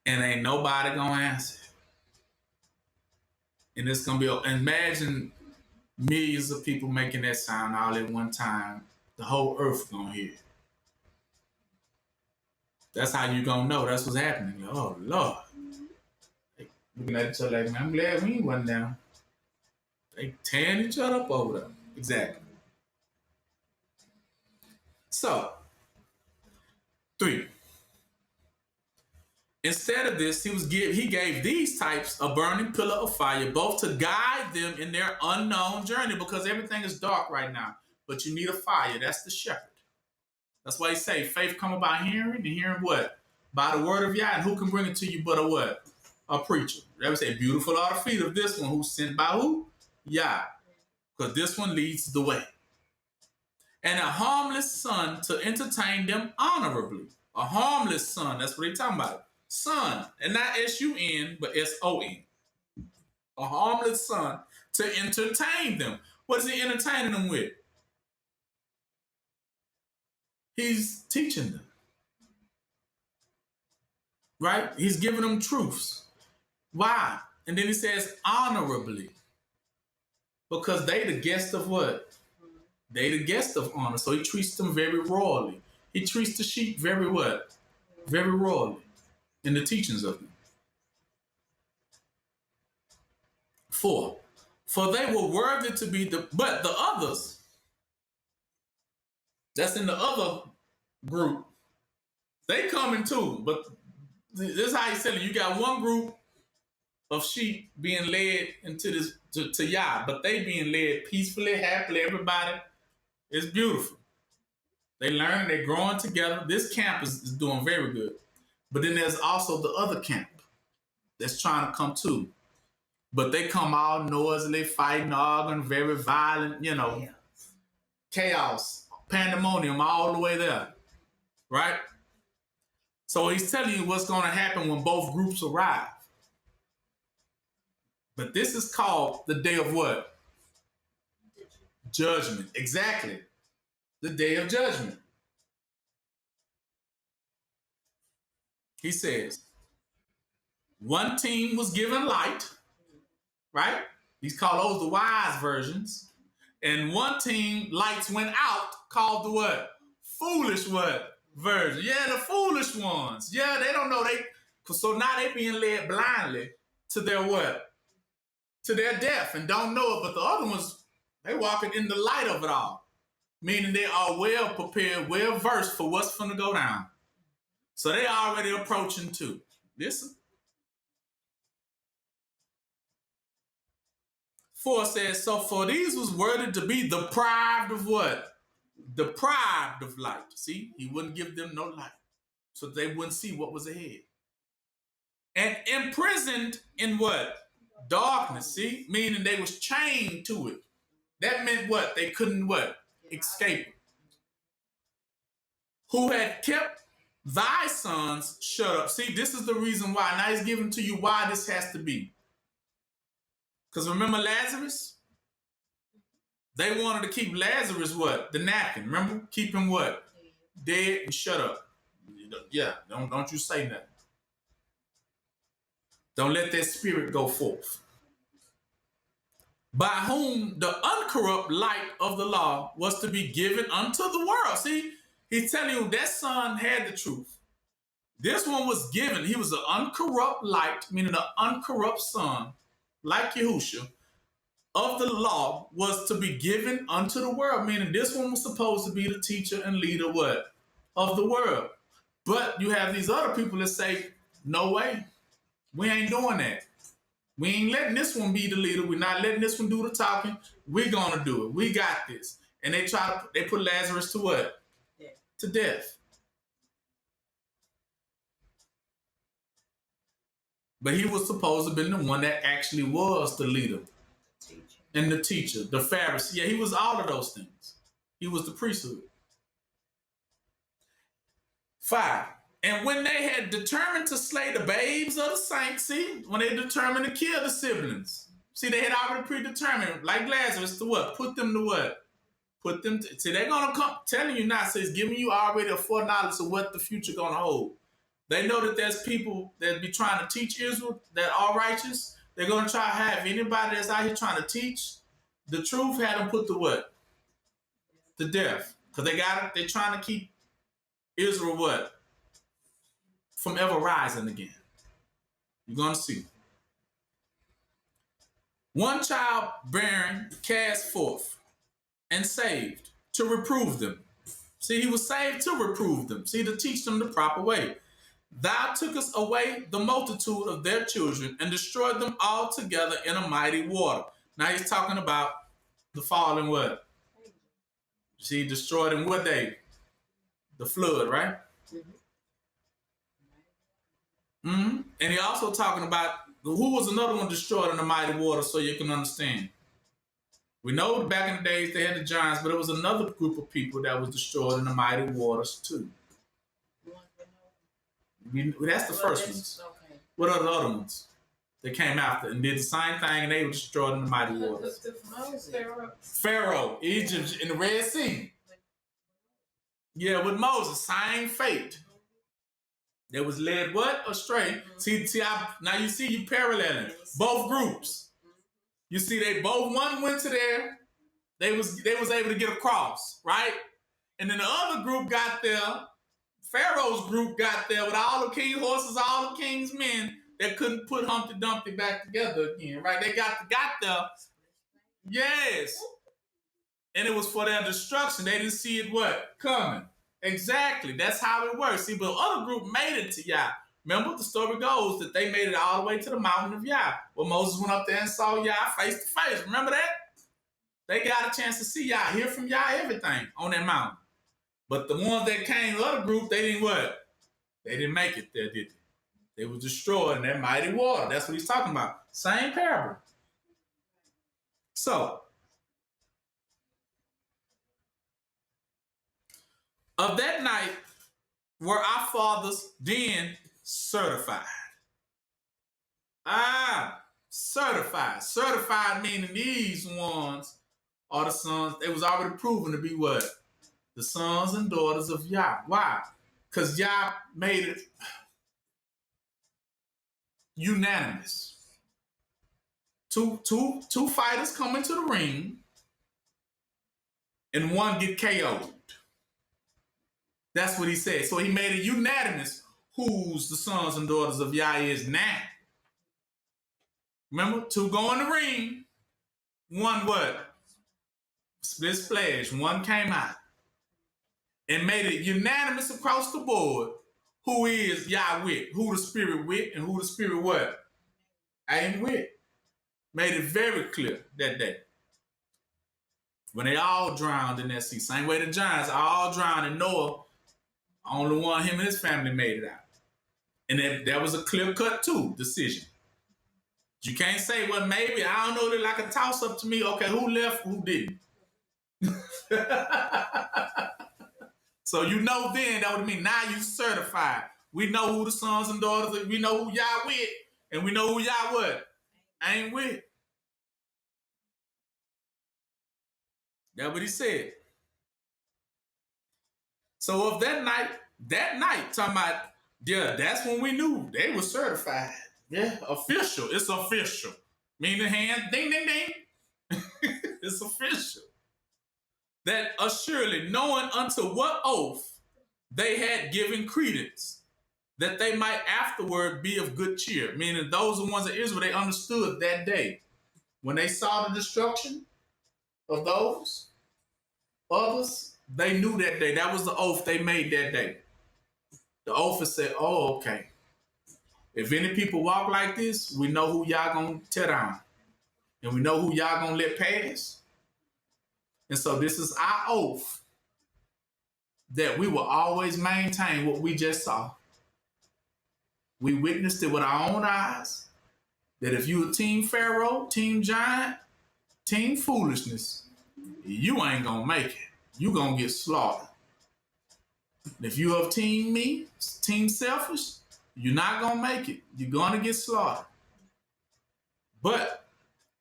And ain't nobody gonna answer. And it's gonna be, imagine millions of people making that sound all at one time. The whole earth gonna hear it. That's how you gonna know that's what's happening. Oh, Lord. Looking at each other like, man, I'm glad we ain't one down. They tearing each other up over there. Exactly. So, 3. Instead of this, he gave these types a burning pillar of fire, both to guide them in their unknown journey, because everything is dark right now. But you need a fire. That's the shepherd. That's why he say faith come about hearing, and hearing what? By the word of Yah. And who can bring it to you but a what? A preacher. They would say, beautiful are the feet of this one who's sent by who? Yah. Because this one leads the way. And a harmless son to entertain them honorably. A harmless son. That's what they're talking about. Son, and not S-U-N, but S-O-N. A harmless son to entertain them. What is he entertaining them with? He's teaching them. Right? He's giving them truths. Why? And then he says honorably. Because they the guest of what? They the guest of honor. So he treats them very royally. He treats the sheep very what? Very royally. In the teachings of them. 4. For they were worthy to be but the others, that's in the other group, they coming too. But this is how he's telling you. You got one group of sheep being led into this to Yah, but they being led peacefully, happily, everybody. It's beautiful. They learn, they're growing together. This camp is doing very good. But then there's also the other camp that's trying to come too. But they come all noisily, fighting, arguing, very violent, chaos, pandemonium all the way there, right? So he's telling you what's going to happen when both groups arrive. But this is called the day of what? Judgment. Exactly. The day of judgment. He says, one team was given light, right? These call those the wise versions. And one team, lights went out, called the what? Foolish what? Version. Yeah, the foolish ones. Yeah, they don't know. So now they being led blindly to their what? To their death and don't know it. But the other ones, they walking in the light of it all. Meaning they are well prepared, well versed for what's going to go down. So they already approaching too. Listen. 4 says, so for these was worthy to be deprived of what? Deprived of light. See, he wouldn't give them no light. So they wouldn't see what was ahead. And imprisoned in what? Darkness. See, meaning they was chained to it. That meant what? They couldn't what? Escape it. Who had kept thy sons shut up. See, this is the reason why. Now he's giving to you why this has to be. Because remember Lazarus? They wanted to keep Lazarus what? The napkin. Remember? Keep him what? Dead and shut up. Yeah, don't you say nothing. Don't let that spirit go forth. By whom the uncorrupt light of the law was to be given unto the world. See, he's telling you that son had the truth. This one was given. He was an uncorrupt light, meaning an uncorrupt son, like Yahusha, of the law was to be given unto the world, meaning this one was supposed to be the teacher and leader what? Of the world. But you have these other people that say, no way. We ain't doing that. We ain't letting this one be the leader. We're not letting this one do the talking. We're going to do it. We got this. And they put Lazarus to what? Death. To death. But he was supposed to have been the one that actually was the leader. And the teacher, the Pharisee. Yeah, he was all of those things. He was the priesthood. 5. And when they had determined to slay the babes of the saints, see, when they determined to kill the siblings, see, they had already predetermined, like Lazarus, to what? Put them to what? Put them to, see, they're going to come, telling you now, so it's giving you already a foreknowledge of what the future going to hold. They know that there's people that be trying to teach Israel that are righteous. They're going to try to have anybody that's out here trying to teach the truth, have them put to what? To death. Because they're trying to keep Israel what? From ever rising again. You're going to see. One child bearing cast forth and saved to reprove them. See, he was saved to reprove them. See, to teach them the proper way. Thou tookest away the multitude of their children and destroyed them all together in a mighty water. Now he's talking about the fall and what? See, destroyed in what day? The flood, right? Mm-hmm. And he also talking about who was another one destroyed in the mighty water, so you can understand. We know back in the days they had the giants, but it was another group of people that was destroyed in the mighty waters too. That's the first ones. Okay. What are the other ones? They came after and did the same thing, and they were destroyed in the mighty waters. Pharaoh, Egypt, in the Red Sea. Yeah, with Moses, same fate. They was led what? Astray. See, now you see you paralleling both groups. You see, they both, one went to there, they was able to get across, right? And then the other group got there, Pharaoh's group got there with all the king's horses, all the king's men that couldn't put Humpty Dumpty back together again, right? They got there. Yes. And it was for their destruction. They didn't see it what? Coming. Exactly. That's how it works. See, but the other group made it to Yah. Remember, the story goes that they made it all the way to the mountain of Yah. Well, Moses went up there and saw Yah face to face. Remember that? They got a chance to see Yah, hear from Yah, everything on that mountain. But the ones that came, the other group, they didn't what? They didn't make it there, did they? They were destroyed in that mighty water. That's what he's talking about. Same parable. So, of that night were our fathers then certified. Certified. Certified meaning these ones are the sons. It was already proven to be what? The sons and daughters of Yah. Why? Because Yah made it unanimous. Two fighters come into the ring and one get KO'd. That's what he said. So he made it unanimous who's the sons and daughters of Yah is now. Remember, two go in the ring. One what? Split splash. One came out. And made it unanimous across the board who is Yah with, who the spirit with, and who the spirit what? Ain't with. Made it very clear that day. When they all drowned in that sea. Same way the giants all drowned, and Noah, only one, him and his family made it out. And that was a clear-cut, too, decision. You can't say, well, maybe, I don't know, they're like a toss-up to me. Okay, who left, who didn't? So you know then, that would mean now you certified. We know who the sons and daughters, we know who Yah with, and we know who Yah what? Ain't with. That's what he said. So of that night, talking about, yeah, that's when we knew they were certified. Yeah, official. It's official. Meaning hand, ding, ding, ding. It's official. That assuredly, knowing unto what oath they had given credence, that they might afterward be of good cheer. Meaning those are the ones of Israel, they understood that day. When they saw the destruction of those others, they knew that day. That was the oath they made that day. The oath said, oh, okay. If any people walk like this, we know who Yah gonna tear down. And we know who Yah gonna let pass. And so this is our oath that we will always maintain what we just saw. We witnessed it with our own eyes, that if you a team Pharaoh, team giant, team foolishness, you ain't gonna make it. You gonna get slaughtered. If you have team me, team selfish, you're not gonna make it. You're gonna get slaughtered. But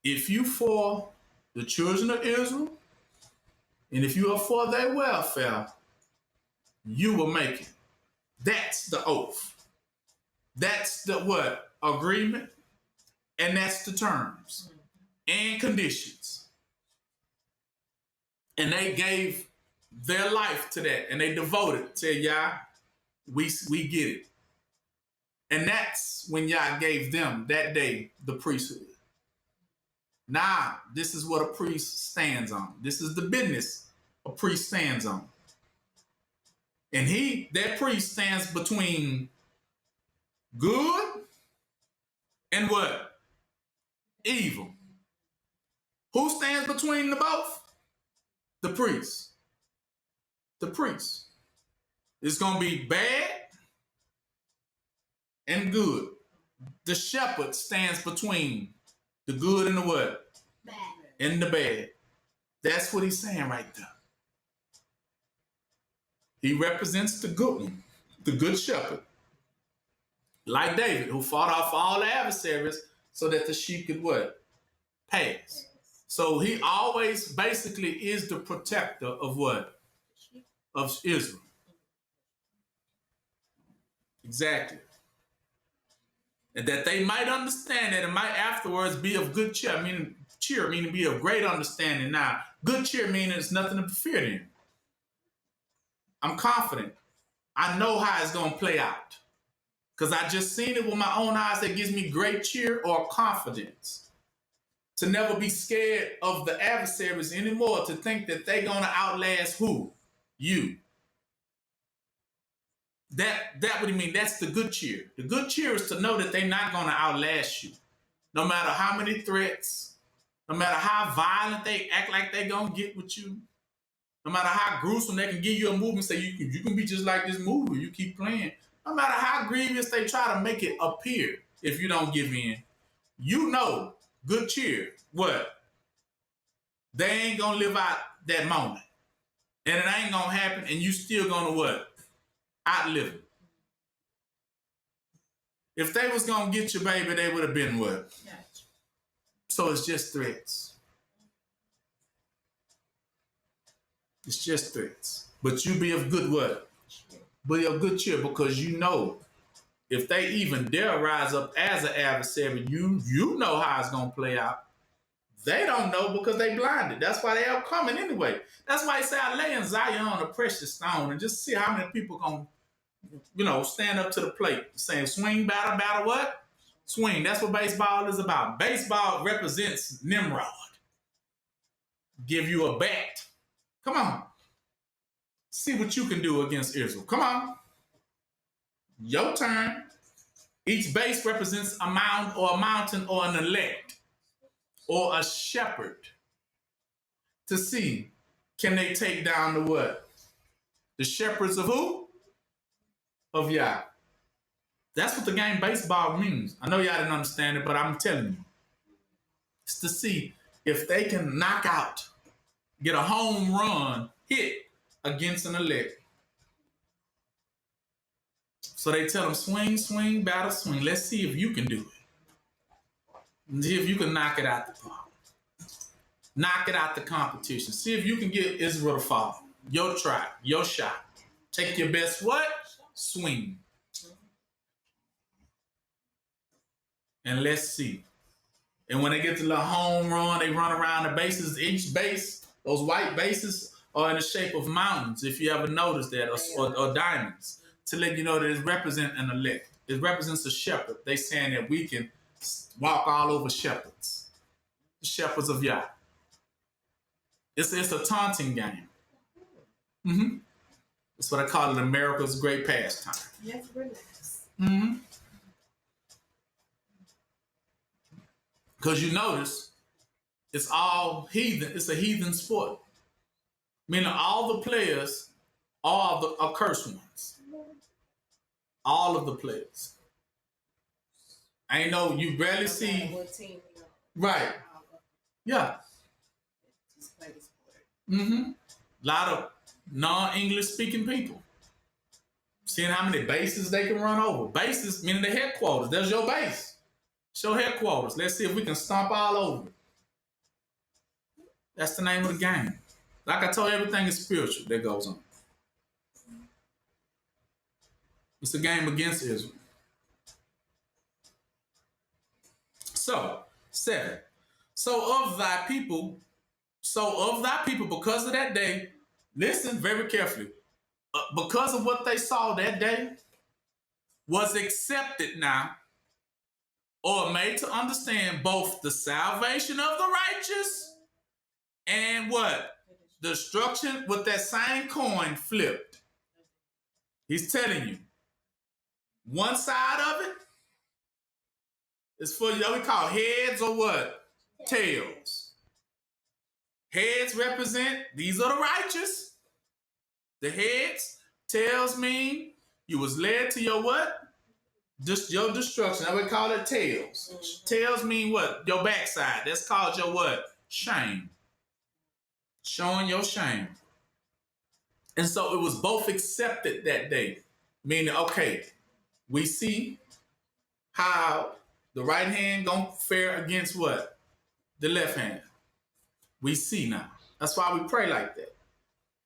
if you for the children of Israel, and if you are for their welfare, you will make it. That's the oath. That's the what? Agreement. And that's the terms and conditions. And they gave their life to that, and they devoted to Yah. We get it. And that's when Yah gave them that day the priesthood. Now, this is what a priest stands on. This is the business a priest stands on. And that priest stands between good and what? Evil. Who stands between the both? The priest. The priest. It's going to be bad and good. The shepherd stands between the good and the what? Bad. And the bad. That's what he's saying right there. He represents the good one, the good shepherd. Like David, who fought off all the adversaries so that the sheep could what? Pass. So he always basically is the protector of what? Of Israel. Exactly. And that they might understand that it might afterwards be of good cheer, meaning be of great understanding. Now, good cheer meaning it's nothing to be feared in. I'm confident. I know how it's going to play out. Because I just seen it with my own eyes. That gives me great cheer or confidence. To never be scared of the adversaries anymore. To think that they're going to outlast who? You. That what he mean. That's the good cheer. The good cheer is to know that they're not going to outlast you. No matter how many threats. No matter how violent they act like they're going to get with you. No matter how gruesome they can give you a movie and say you can be just like this movie. You keep playing. No matter how grievous they try to make it appear if you don't give in. You know, good cheer. What? They ain't going to live out that moment. And it ain't going to happen and you still going to what? Outlive it. If they was going to get your baby, they would have been what? Gotcha. So it's just threats. It's just threats. But you be of good what? Be of good cheer because you know if they even dare rise up as an adversary, you know how it's going to play out. They don't know because they blinded. That's why they are coming anyway. That's why he said, I lay in Zion a precious stone and just see how many people going to, stand up to the plate saying swing, battle, what? Swing. That's what baseball is about. Baseball represents Nimrod. Give you a bat. Come on. See what you can do against Israel. Come on. Your turn. Each base represents a mound or a mountain or an elect or a shepherd to see can they take down the what? The shepherds of who? Of Yah. That's what the game baseball means. I know y'all didn't understand it, but I'm telling you. It's to see if they can knock out, get a home run hit against an elect. So they tell them, swing, battle, swing. Let's see if you can do it. See if you can knock it out the park. Knock it out the competition. See if you can get Israel to fall. Your try, your shot. Take your best what? Swing. And let's see. And when they get to the home run, they run around the bases. Each base, those white bases, are in the shape of mountains, if you ever noticed that, or diamonds, to let you know that it represents an elect. It represents a shepherd. They saying that we can walk all over shepherds. The shepherds of Yah. It's a taunting game. Mm-hmm. That's what I call it, America's great pastime. Yes, relax. Mm-hmm. Because you notice, it's all heathen. It's a heathen sport. Meaning all the players are the accursed ones. All of the players. I know you rarely see. What team we on. Right. Yeah. Just play the sport. Mm-hmm. A lot of non-English speaking people. Seeing how many bases they can run over. Bases, meaning the headquarters. There's your base. It's your headquarters. Let's see if we can stomp all over. That's the name of the game. Like I told you, everything is spiritual that goes on. It's a game against Israel. So, 7. So of thy people, because of that day, listen very carefully. Because of what they saw that day, was accepted now or made to understand both the salvation of the righteous and what? Destruction with that same coin flipped. He's telling you, one side of it is for what we call heads or what? Tails. Heads represent, these are the righteous. The heads, tails mean you was led to your what? Just your destruction. I would call it tails. Mm-hmm. Tails mean what? Your backside. That's called your what? Shame. Showing your shame. And so it was both accepted that day. Meaning, okay, we see how the right hand gonna fare against what? The left hand. We see now. That's why we pray like that.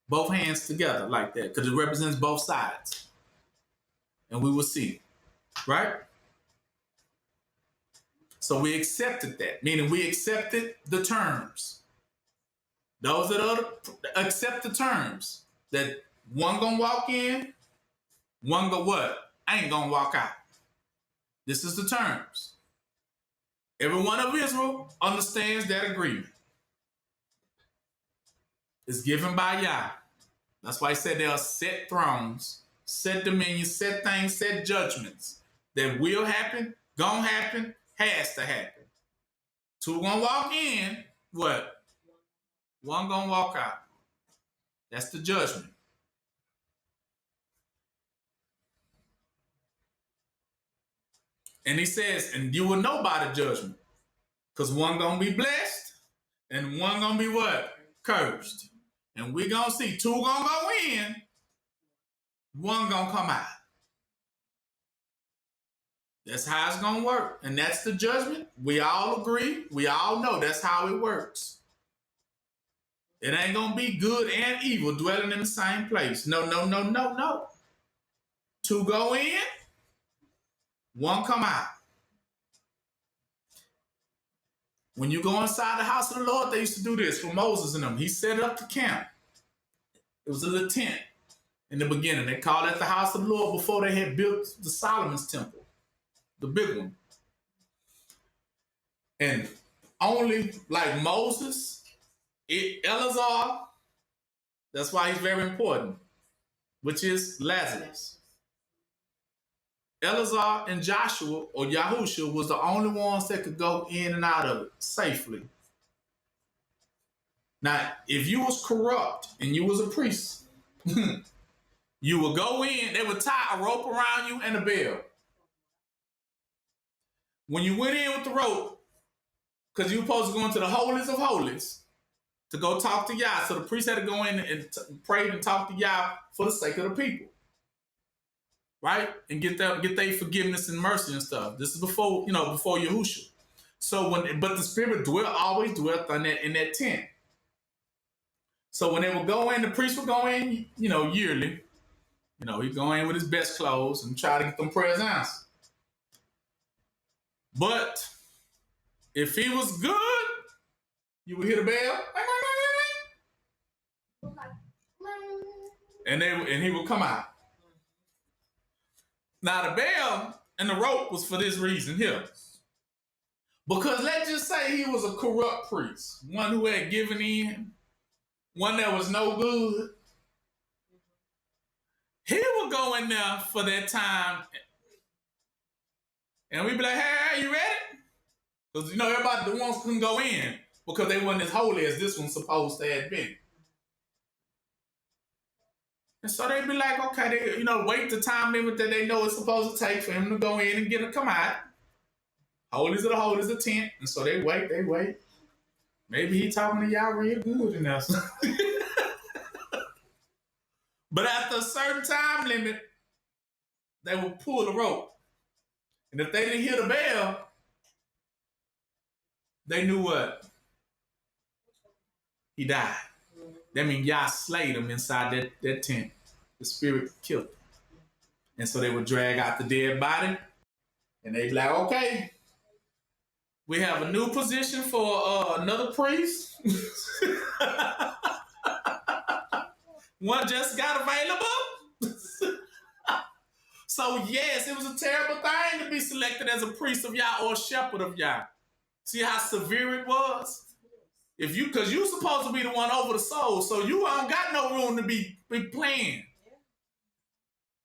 Both hands together like that, because it represents both sides. And we will see. Right? So we accepted that, meaning we accepted the terms. Those that accept the terms, that one gonna walk in, one go what? Ain't gonna walk out. This is the terms. Every one of Israel understands that agreement. It's given by Yah. That's why he said there are set thrones, set dominions, set things, set judgments that will happen, gonna happen, has to happen. Two gonna walk in, what? One gonna walk out. That's the judgment. And he says, and you will know by the judgment. Because one gonna be blessed and one gonna be what? Cursed. And we gonna see two gonna go in, one gonna come out. That's how it's gonna work. And that's the judgment. We all agree. We all know that's how it works. It ain't gonna be good and evil dwelling in the same place. No, no, no, no, no. Two go in, one come out. When you go inside the house of the Lord, they used to do this for Moses and them. He set up the camp. It was a little tent in the beginning. They called it the house of the Lord before they had built the Solomon's temple, the big one. And only like Moses, Eleazar, that's why he's very important, which is Lazarus. Eleazar and Joshua or Yahushua was the only ones that could go in and out of it safely. Now, if you was corrupt and you was a priest, you would go in, they would tie a rope around you and a bell. When you went in with the rope, because you were supposed to go into the holies of holies to go talk to Yah. So the priest had to go in and pray and talk to Yah for the sake of the people. Right? And get their forgiveness and mercy and stuff. This is before Yahushua. So but the Spirit always dwelt in that tent. So when they would go in, the priest would go in, yearly. He'd go in with his best clothes and try to get them prayers answered. But if he was good, you would hear the bell. And he would come out. Now the bell and the rope was for this reason here. Because let's just say he was a corrupt priest, one who had given in, one that was no good. He would go in there for that time. And we'd be like, hey, you ready? Because everybody, the ones couldn't go in because they weren't as holy as this one's supposed to have been. And so they'd be like, okay, they, wait the time limit that they know it's supposed to take for him to go in and come out. Holies of the holies of tent. And so they wait. Maybe he talking to y'all real good in there. But after a certain time limit, they would pull the rope. And if they didn't hear the bell, they knew what? He died. That means Yah slayed him inside that tent. The Spirit killed him. And so they would drag out the dead body. And they'd be like, okay, we have a new position for another priest. One just got available. So yes, it was a terrible thing to be selected as a priest of Yah or a shepherd of Yah. See how severe it was? If you, because you're supposed to be the one over the soul, so you don't got no room to be playing.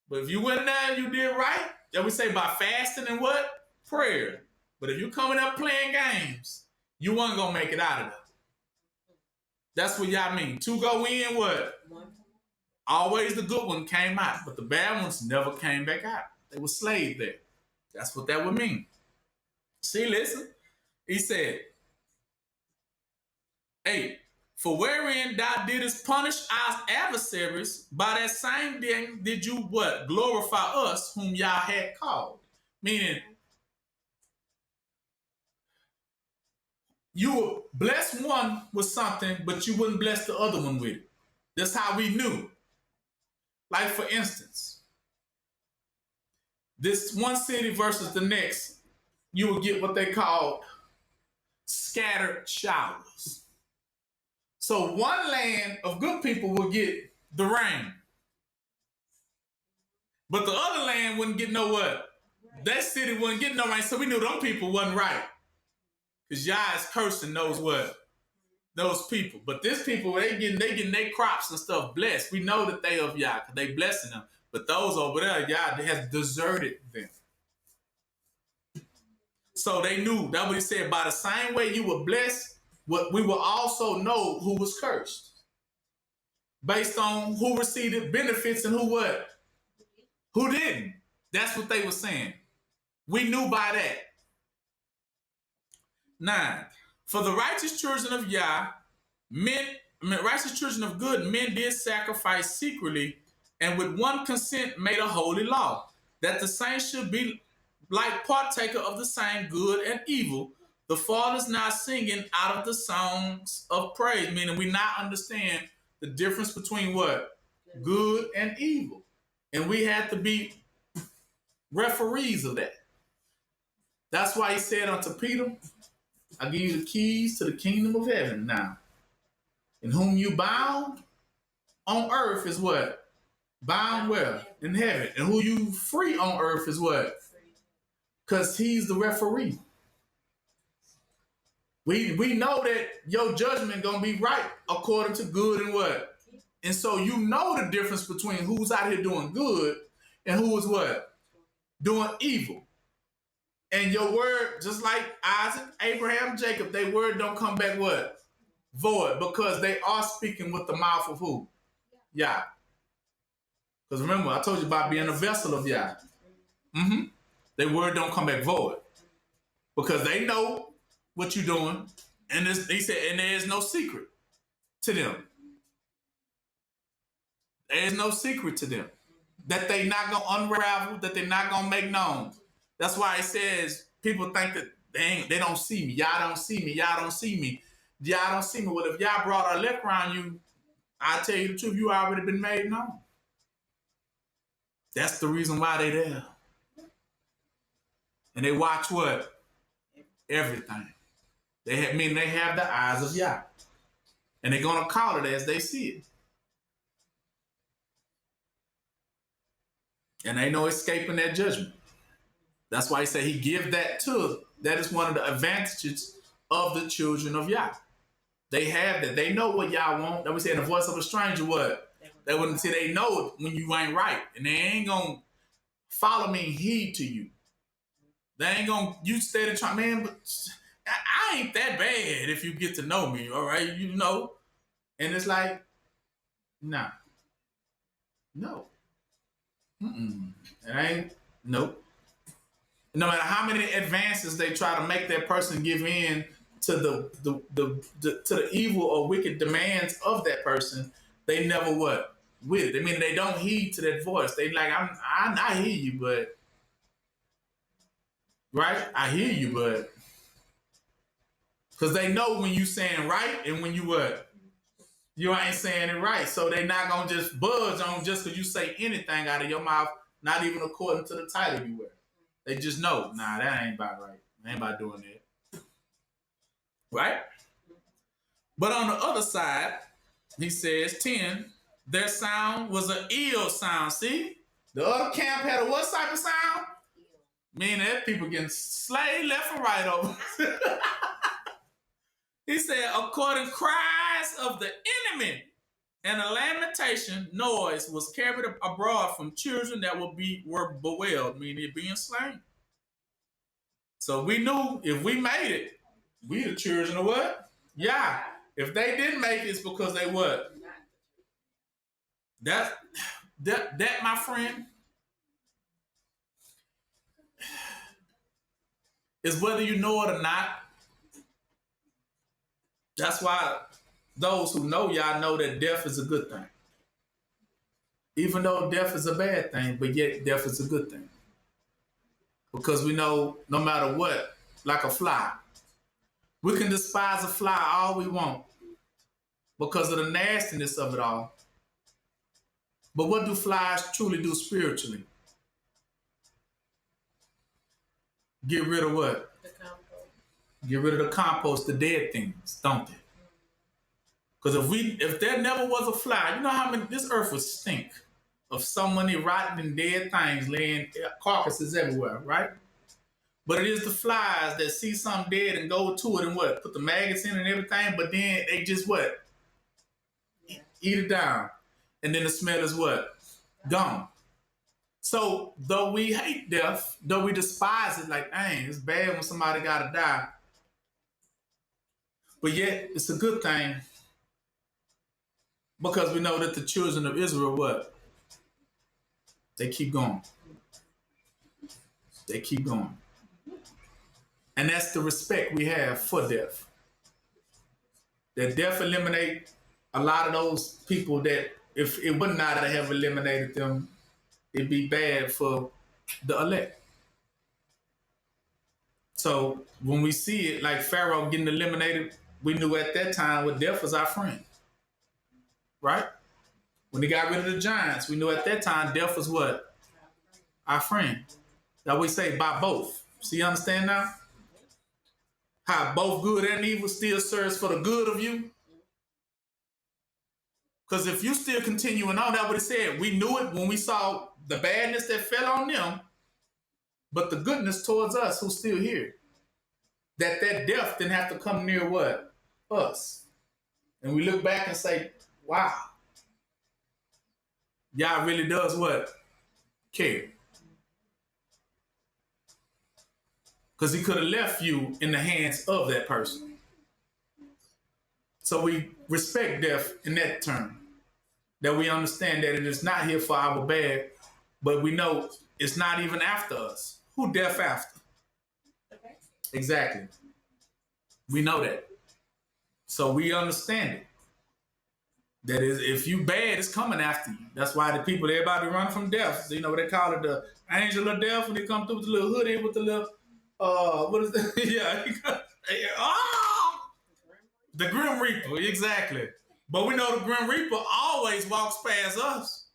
But if you went in there and you did right, that we say by fasting and what? Prayer. But if you coming up playing games, you weren't gonna make it out of there. That's what y'all mean. Two go in, what? Always the good one came out, but the bad ones never came back out. They were slaved there. That's what that would mean. See, listen. He said, 8. For wherein thou didst punish our adversaries, by that same thing did you what? Glorify us whom y'all had called. Meaning, you would bless one with something, but you wouldn't bless the other one with it. That's how we knew. Like, for instance, this one city versus the next, you would get what they called scattered showers. So one land of good people would get the rain, but the other land wouldn't get no what? That city wouldn't get no rain, so we knew them people wasn't right. Because Yah is cursing those what? Those people. But this people, they getting their crops and stuff blessed. We know that they of Yah, because they blessing them. But those over there, Yah has deserted them. So they knew, that's what he said, by the same way you were blessed, what we will also know who was cursed. Based on who received benefits and who what? Who didn't. That's what they were saying. We knew by that. 9. For the righteous children of Yah, righteous children of good men did sacrifice secretly, and with one consent made a holy law, that the saints should be like partaker of the same good and evil. The fathers now singing out of the songs of praise, meaning we now understand the difference between what? Good and evil. And we had to be referees of that. That's why he said unto Peter, I give you the keys to the kingdom of heaven now. And whom you bound on earth is what? Bound where? In heaven. And who you free on earth is what? Because he's the referee. We know that your judgment gonna be right according to good and what? And so you know the difference between who's out here doing good and who is what? Doing evil. And your word, just like Isaac, Abraham, Jacob, their word don't come back what? Void, because they are speaking with the mouth of who? Yah. Because remember, I told you about being a vessel of Yah. Their word don't come back void. Because they know what you're doing. And he said, and there is no secret to them. There is no secret to them. That they not going to unravel, that they're not going to make known. That's why it says people think that they don't see me. Y'all don't see me. Y'all don't see me. Y'all don't see me. Well, if y'all brought our left around you, I tell you the truth, you already been made known. That's the reason why they there. And they watch what? Everything. They have the eyes of Yah. And they're going to call it as they see it. And ain't no escaping that judgment. That's why he said he give that to. That is one of the advantages of the children of Yah. They have that. They know what Yah want. That we say in the voice of a stranger, what? They wouldn't say they know it when you ain't right. And they ain't going to follow me and heed to you. They ain't going to, you stay there trying, man, but I ain't that bad if you get to know me, all right? You know? And it's like, nah. No. It ain't, nope. No matter how many advances they try to make that person give in to the evil or wicked demands of that person, they never what? With it. I mean, they don't heed to that voice. They like, I hear you, but right? I hear you, but because they know when you saying right and when you what? You ain't saying it right. So they not gonna just budge on just because you say anything out of your mouth, not even according to the title you wear. They just know, nah, that ain't about right. I ain't about doing that. Right? But on the other side, he says, 10, their sound was an ill sound. See? The other camp had a what type of sound? Meaning that people getting slayed left and right over. He said, according cries of the enemy and a lamentation noise was carried abroad from children that were bewailed, meaning being slain. So we knew if we made it, we the children of what? Yeah. If they didn't make it, it's because they what? That my friend, is whether you know it or not. That's why those who know y'all know that death is a good thing. Even though death is a bad thing, but yet death is a good thing. Because we know no matter what, like a fly, we can despise a fly all we want because of the nastiness of it all. But what do flies truly do spiritually? Get rid of what? The compost. Get rid of the compost, the dead things, don't they? Because if there never was a fly, you know how many, this earth would stink of so many rotten and dead things laying carcasses everywhere, right? But it is the flies that see something dead and go to it and what? Put the maggots in and everything, but then they just what? Eat it down. And then the smell is what? Gone. So though we hate death, though we despise it, like, dang, it's bad when somebody gotta die. But yet it's a good thing because we know that the children of Israel, what? They keep going. They keep going. And that's the respect we have for death. That death eliminate a lot of those people that if it would not have eliminated them, it'd be bad for the elect. So when we see it like Pharaoh getting eliminated, we knew at that time what death was our friend. Right? When they got rid of the giants, we knew at that time death was what? Our friend. That we say by both. So you understand now? How both good and evil still serves for the good of you. Because if you still continuing on, that's what it said. We knew it when we saw the badness that fell on them, but the goodness towards us who's still here. That death didn't have to come near what? Us. And we look back and say, wow. Yah really does what? Care. Because he could have left you in the hands of that person. So we respect death in that term. That we understand that it is not here for our bad, but we know it's not even after us. Who death after? Okay. Exactly. We know that. So we understand it. That is, if you bad, it's coming after you. That's why the people, everybody run from death. So, you know, they call it the angel of death when they come through with the little hoodie with the little, what is that? Yeah. The Grim Reaper, exactly. But we know the Grim Reaper always walks past us.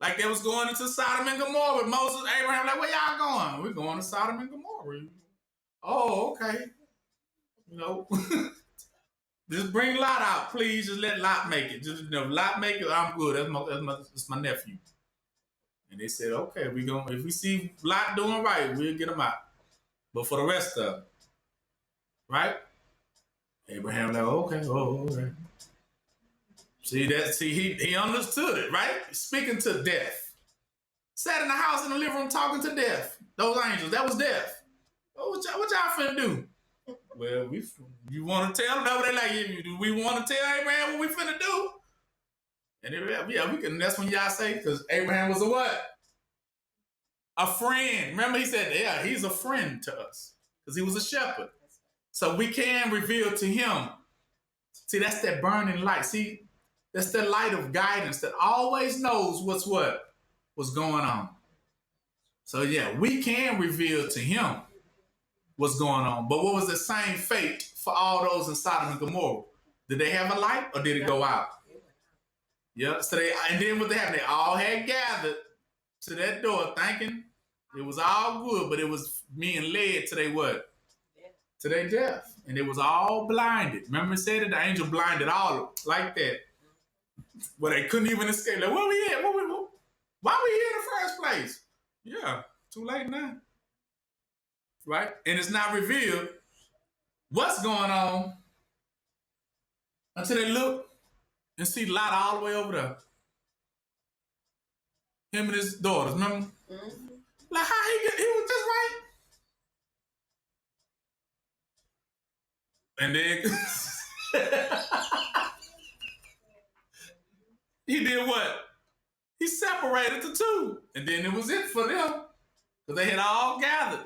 Like they was going into Sodom and Gomorrah with Moses, Abraham, like, where y'all going? We're going to Sodom and Gomorrah. Oh, okay. You know, just bring Lot out, please. Just let Lot make it. Just, you know, Lot make it, I'm good. That's my nephew. And they said, okay, if we see Lot doing right, we'll get him out. But for the rest of them, right? Abraham like, okay, okay. See, he understood it, right? Speaking to death. Sat in the house in the living room talking to death. Those angels, that was death. What y'all finna do? Well, you want to tell them? That what they like, do we want to tell Abraham what we finna do? And we can, that's when y'all say, because Abraham was a what? A friend. Remember he said, yeah, he's a friend to us. Because he was a shepherd. So we can reveal to him. See, that's that burning light. See, that's the light of guidance that always knows what's going on. So yeah, we can reveal to him what's going on. But what was the same fate for all those in Sodom and Gomorrah? Did they have a light or did it go out? Yeah. So and then what they happened? They all had gathered to that door thinking it was all good, but it was being led to their what? To their death. And it was all blinded. Remember it said that the angel blinded all like that. Where they couldn't even escape. Like, where we at? Why we here in the first place? Yeah, too late now. Right? And it's not revealed what's going on until they look and see Lot all the way over there. Him and his daughters, remember? Mm-hmm. Like how he was just right. And then he did what? He separated the two. And then it was it for them. Because they had all gathered.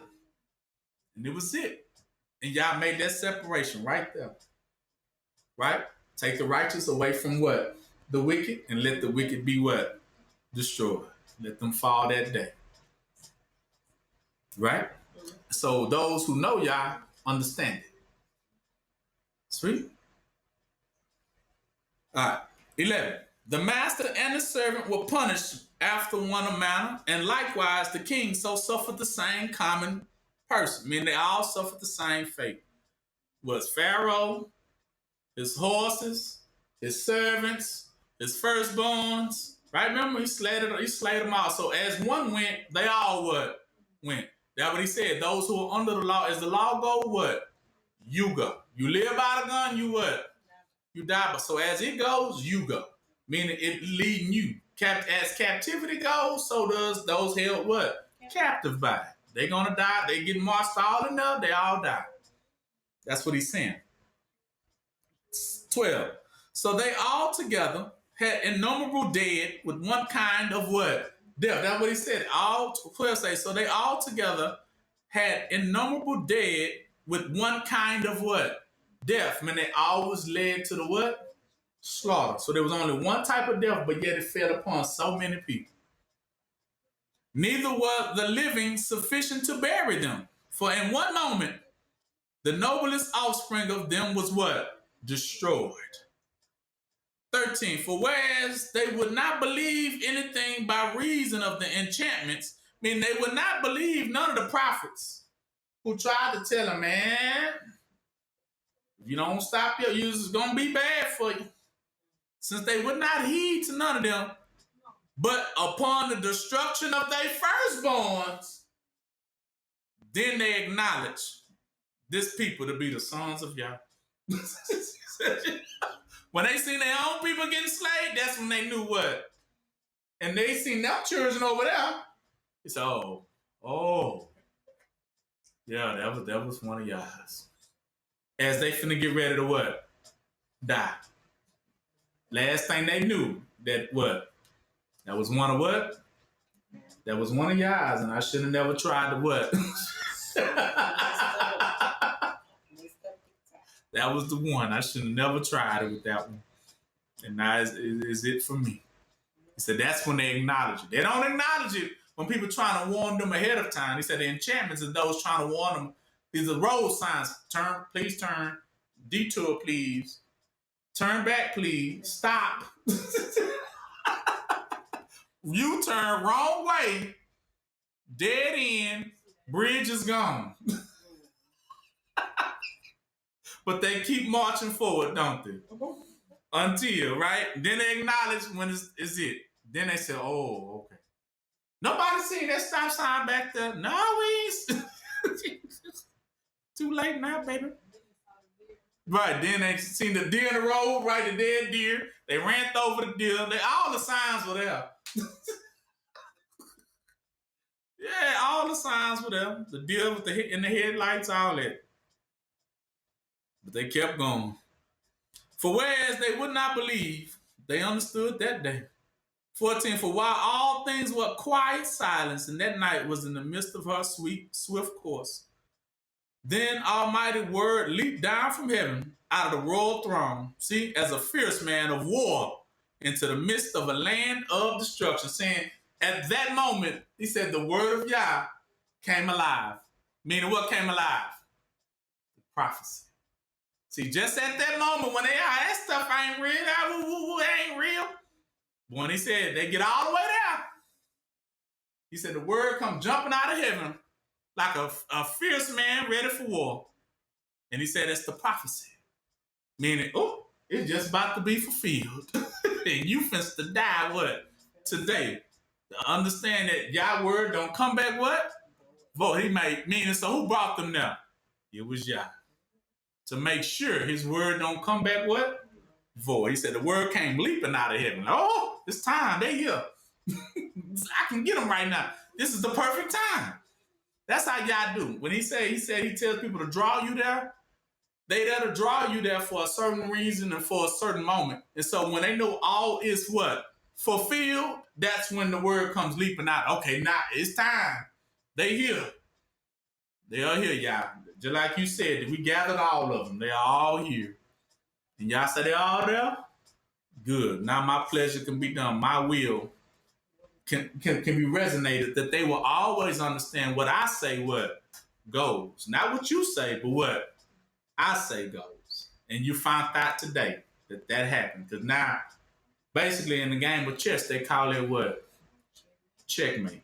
And it was it. And y'all made that separation right there. Right? Take the righteous away from what? The wicked. And let the wicked be what? Destroyed. Let them fall that day. Right? So those who know y'all understand it. Sweet. All right. 11. The master and the servant were punished after one manner, and likewise the king so suffered the same common person. Meaning they all suffered the same fate. Was Pharaoh, his horses, his servants, his firstborns. Right? Remember, he slayed them all. So as one went, they all what? Went. That's what he said. Those who are under the law, as the law go, what? You go. You live by the gun, you what? You die. But so as it goes, you go. Meaning it leading you. As captivity goes, so does those held what? Captive by it. They're going to die. They get marched all enough, they all die. That's what he's saying. 12. So they all together had innumerable dead with one kind of what? Death. That's what he said. All 12 say. So they all together had innumerable dead with one kind of what? Death. I mean, they always led to the what? Slaughter. So there was only one type of death, but yet it fell upon so many people. Neither was the living sufficient to bury them. For in one moment, the noblest offspring of them was what? Destroyed. 13. For whereas they would not believe anything by reason of the enchantments, meaning they would not believe none of the prophets who tried to tell them, man, if you don't stop your use, it's going to be bad for you. Since they would not heed to none of them, but upon the destruction of their firstborns, then they acknowledge this people to be the sons of Yah. When they seen their own people getting slayed, that's when they knew what. And they seen their children over there. They said, oh, yeah, that was one of y'all's. As they finna get ready to what? Die. Last thing they knew, that what? That was one of what? That was one of y'all's, and I should have never tried to what? That was the one. I should have never tried it with that one. And now is it for me. He said that's when they acknowledge it. They don't acknowledge it when people trying to warn them ahead of time. He said the enchantments are those trying to warn them. These are road signs. Turn, please turn. Detour, please. Turn back, please. Stop. You turn wrong way. Dead end. Bridge is gone. But they keep marching forward, don't they? Until, right? Then they acknowledge when is it. Then they say, oh, okay. Nobody seen that stop sign back there. No, we ain't. Too late now, baby. Right, then they seen the deer in the road, right? The dead deer. They ran over the deer. All the signs were there. Yeah, all the signs were there. The deer with in the headlights, all that. But they kept going. For whereas they would not believe, they understood that day. 14. For while all things were quiet silence, and that night was in the midst of her swift course, then Almighty Word leaped down from heaven out of the royal throne, see, as a fierce man of war, into the midst of a land of destruction, saying, at that moment, he said, the word of Yah came alive. Meaning what came alive? The prophecy. See, just at that moment when that stuff ain't real, it ain't real. But when he said they get all the way there, he said the word come jumping out of heaven like a fierce man ready for war. And he said it's the prophecy. Meaning, it's just about to be fulfilled. And you finna die what? Today. To understand that Yah word don't come back what? Void. He made meaning. So who brought them there? It was Yah. To make sure his word don't come back what? Void. He said the word came leaping out of heaven. Oh, it's time. They here. I can get them right now. This is the perfect time. That's how Yah do. When he said he tells people to draw you there, they there to draw you there for a certain reason and for a certain moment. And so when they know all is what? Fulfilled, that's when the word comes leaping out. Okay, now it's time. They here. They are here, Yah. Just like you said, we gathered all of them. They are all here. And Yah said they're all there? Good. Now my pleasure can be done. My will can be resonated, that they will always understand what I say what goes. Not what you say, but what I say goes. And you found out today that happened. Because now, basically in the game of chess, they call it what? Checkmate.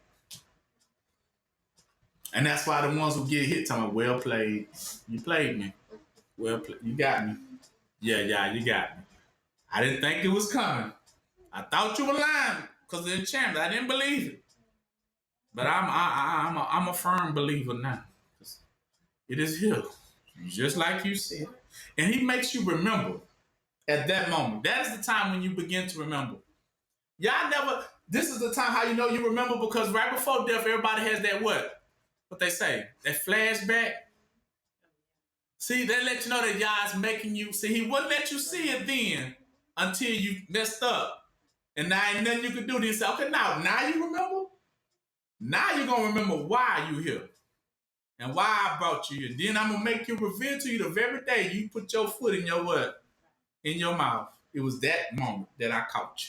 And that's why the ones who get hit tell me, well played. You played me. Well played. You got me. Yeah, you got me. I didn't think it was coming. I thought you were lying because of the enchantment. I didn't believe it. But I'm a firm believer now. It is here. Just like you said. And he makes you remember at that moment. That is the time when you begin to remember. This is the time how you know you remember, because right before death, everybody has that what? What they say? That flashback. See, they let you know that Yah is making you. See, he wouldn't let you see it then until you messed up. And now ain't nothing you can do. Then say, okay, now you remember? Now you're going to remember why you here. And why I brought you here. Then I'm going to make you reveal to you the very day you put your foot in your what? In your mouth. It was that moment that I caught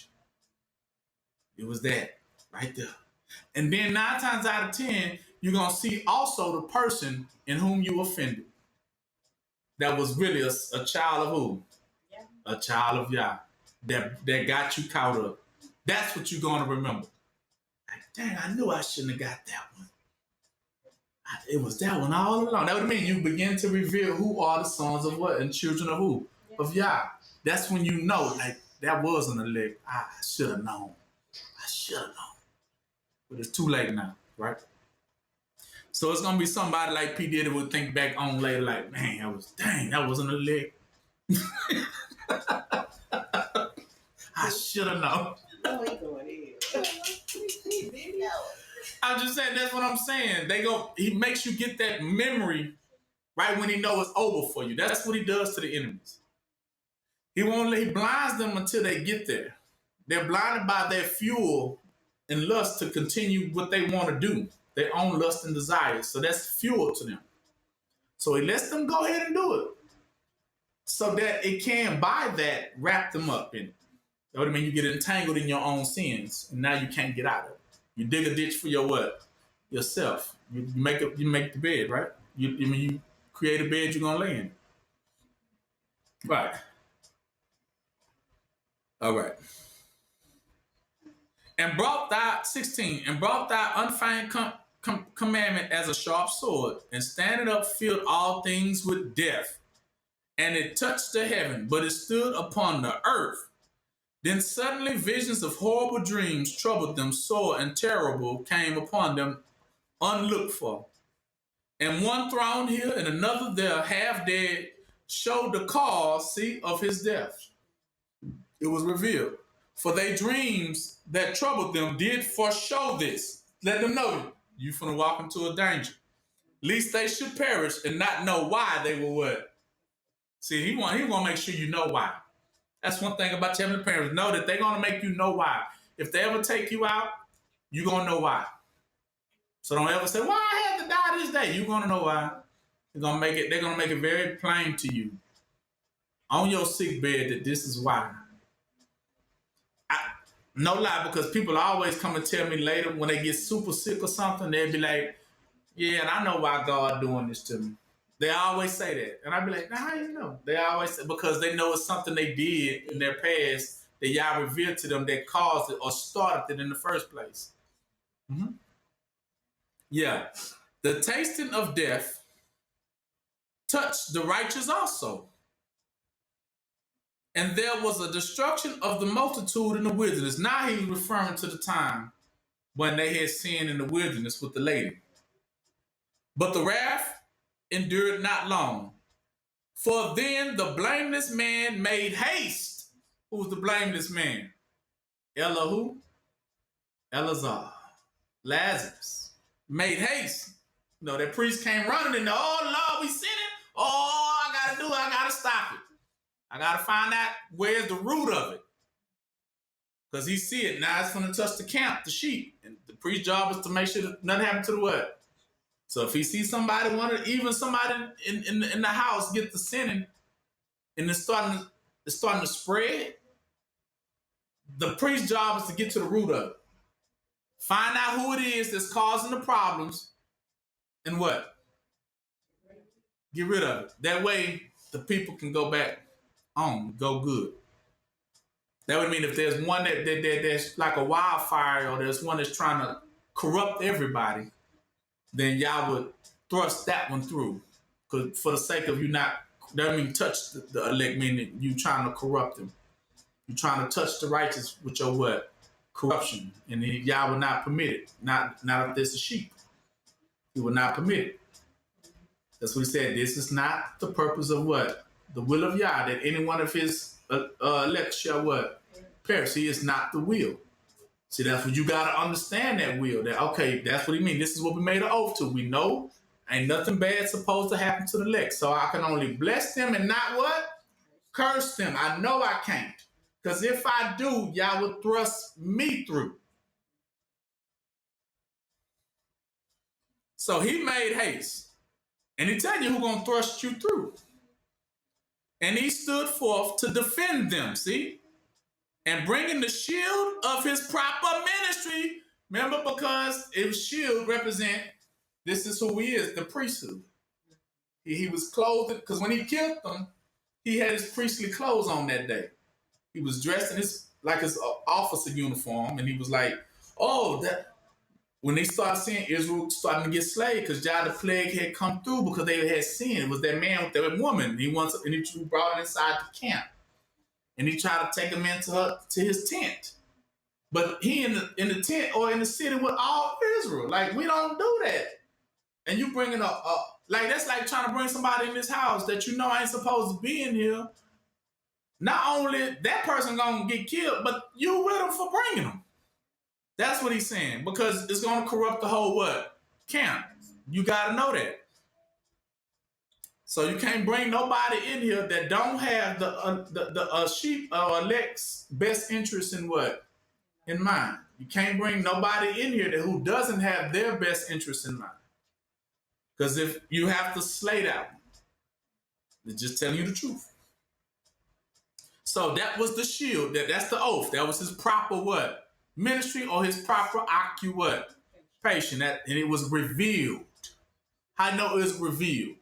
you. It was that right there. And then 9 times out of 10, you're going to see also the person in whom you offended. That was really a child of who? Yeah. A child of Yah. That got you caught up. That's what you're going to remember. Like, dang, I knew I shouldn't have got that one. It was that one all along. That would mean you begin to reveal who are the sons of what and children of who? Yeah. Of Yah. That's when you know, like, that was an elect. I should have known. But it's too late now, right? So it's gonna be somebody like P. Diddy would think back on later, like, man, that wasn't a lick. I should have known. I'm just saying, that's what I'm saying. He makes you get that memory right when he knows it's over for you. That's what he does to the enemies. He blinds them until they get there. They're blinded by their fuel and lust to continue what they want to do. Their own lust and desires. So that's fuel to them. So he lets them go ahead and do it. So that it can, by that, wrap them up in it. That would mean you get entangled in your own sins, and now you can't get out of it. You dig a ditch for your what? Yourself. You make the bed, right? You create a bed you're gonna lay in. Right. All right. And brought thy 16, and brought thy unfeigned commandment as a sharp sword, and standing up filled all things with death. And it touched the heaven, but it stood upon the earth. Then suddenly visions of horrible dreams troubled them, sore and terrible came upon them unlooked for. And one thrown here and another there, half dead, showed the cause, of his death. It was revealed. For they dreams that troubled them did foreshow this. Let them know you finna walk into a danger. Lest they should perish and not know why they were what? See, he want to make sure you know why. That's one thing about your heavenly parents. Know that they're going to make you know why. If they ever take you out, you're going to know why. So don't ever say, why I had to die this day. You're going to know why. They're going to make it very plain to you on your sick bed that this is why. No lie, because people always come and tell me later when they get super sick or something, they'll be like, yeah, and I know why God doing this to me. They always say that. And I'd be like, now how you know? They always say, because they know it's something they did in their past that Yah revealed to them that caused it or started it in the first place. Mm-hmm. Yeah. The tasting of death touched the righteous also. And there was a destruction of the multitude in the wilderness. Now he's referring to the time when they had sinned in the wilderness with the lady. But the wrath endured not long. For then the blameless man made haste. Who's the blameless man? Elihu, Eleazar, Lazarus. Made haste. You know, that priest came running in there. Oh, Lord, we sinning. Oh, I gotta stop it. I gotta find out where's the root of it. Because he see it. Now it's going to touch the camp, the sheep. And the priest's job is to make sure that nothing happened to the what? So if he sees somebody, even somebody in the house get the sinning, and it's starting to spread, the priest's job is to get to the root of it. Find out who it is that's causing the problems, and what? Get rid of it. That way, the people can go back on, go good. That would mean if there's one that's like a wildfire, or there's one that's trying to corrupt everybody, then y'all would thrust that one through. Because for the sake of you not, that doesn't mean touch the elect, meaning you trying to corrupt them. You're trying to touch the righteous with your what? Corruption. And then y'all will not permit it. Not if there's a sheep. You will not permit it. That's what he said. This is not the purpose of what? The will of Yah, that any one of his elect shall what? Perish. He is not the will. See, that's what you got to understand, that will. That, okay, that's what he means. This is what we made an oath to. We know ain't nothing bad supposed to happen to the elect. So I can only bless them and not what? Curse them. I know I can't. Because if I do, y'all will thrust me through. So he made haste. And he tell you who's going to thrust you through. And he stood forth to defend them, see? And bringing the shield of his proper ministry. Remember, because his shield represent, this is who he is, the priesthood. He was clothed, because when he killed them, he had his priestly clothes on that day. He was dressed in his officer uniform, and he was like, oh, that. When they started seeing Israel starting to get slaved, because the plague had come through because they had sinned. It was that man with that woman. He brought her inside the camp. And he tried to take him into his tent. But he in the tent or in the city with all Israel. Like, we don't do that. And you bringing like, that's like trying to bring somebody in this house that you know ain't supposed to be in here. Not only that person gonna get killed, but you with them for bringing them. That's what he's saying, because it's going to corrupt the whole what? Camp. You got to know that. So you can't bring nobody in here that don't have the sheep or elect's best interest in what? In mind. You can't bring nobody in here who doesn't have their best interest in mind. Because if you have to slay that one, they're just telling you the truth. So that was the shield. That's the oath. That was his proper what? Ministry, or his proper occupation, and it was revealed. I know it was revealed.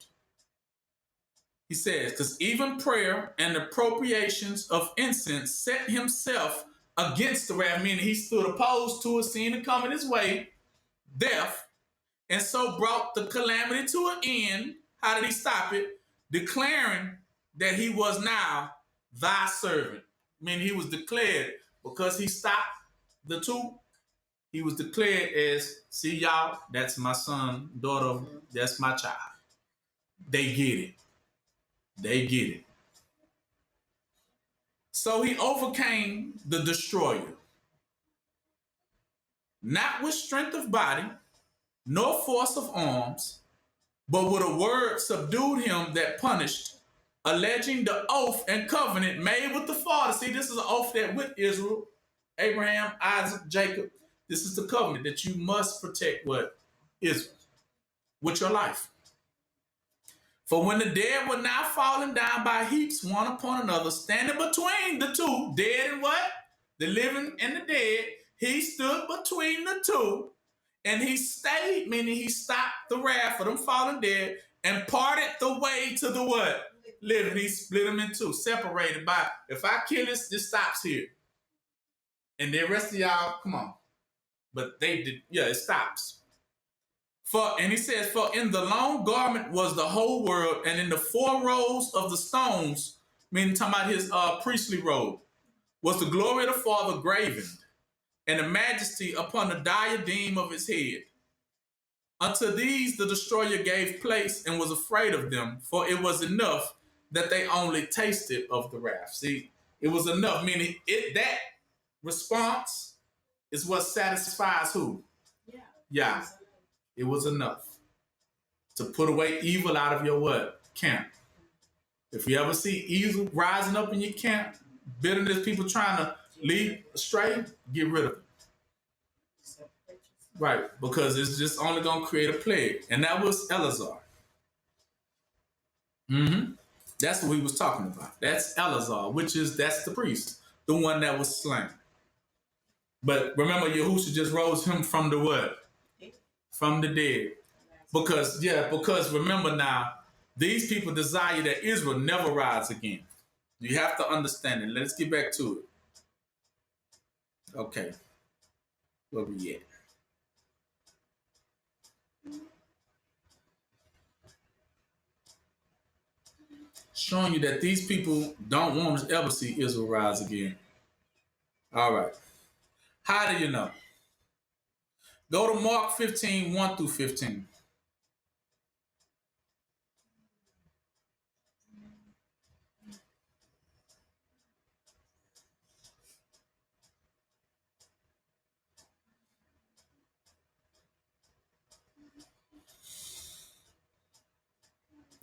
He says, because even prayer and appropriations of incense set himself against the wrath, meaning he stood opposed to it, seeing it coming his way, death, and so brought the calamity to an end. How did he stop it? Declaring that he was now thy servant. Meaning he was declared, because he stopped the two, he was declared as, see y'all, that's my son, daughter, that's my child. They get it. They get it. So he overcame the destroyer, not with strength of body, nor force of arms, but with a word subdued him that punished, alleging the oath and covenant made with the father. See, this is an oath that with Israel, Abraham, Isaac, Jacob. This is the covenant that you must protect what? Israel. With your life. For when the dead were now falling down by heaps one upon another, standing between the two, dead and what? The living and the dead, he stood between the two, and he stayed, meaning he stopped the wrath of them falling dead, and parted the way to the what? Living. He split them in two, separated by, if I kill this stops here. And the rest of y'all, come on. But they did, it stops. And he says, for in the long garment was the whole world, and in the 4 rows of the stones, meaning talking about his priestly robe, was the glory of the Father graven. and the majesty upon the diadem of his head. Unto these the destroyer gave place and was afraid of them, for it was enough that they only tasted of the wrath. See, it was enough, meaning that response is what satisfies who? Yeah. It was enough to put away evil out of your what? Camp. If you ever see evil rising up in your camp, bitterness, people trying to lead astray, get rid of it. Right, because it's just only going to create a plague. And that was Eleazar. That's what we was talking about. That's Eleazar, that's the priest, the one that was slain. But remember, Yahusha just rose him from the what? From the dead. Because remember now, these people desire that Israel never rise again. You have to understand it. Let's get back to it. Okay. Where we at? Showing you that these people don't want to ever see Israel rise again. All right. How do you know? Go to Mark 15, 1 through 15.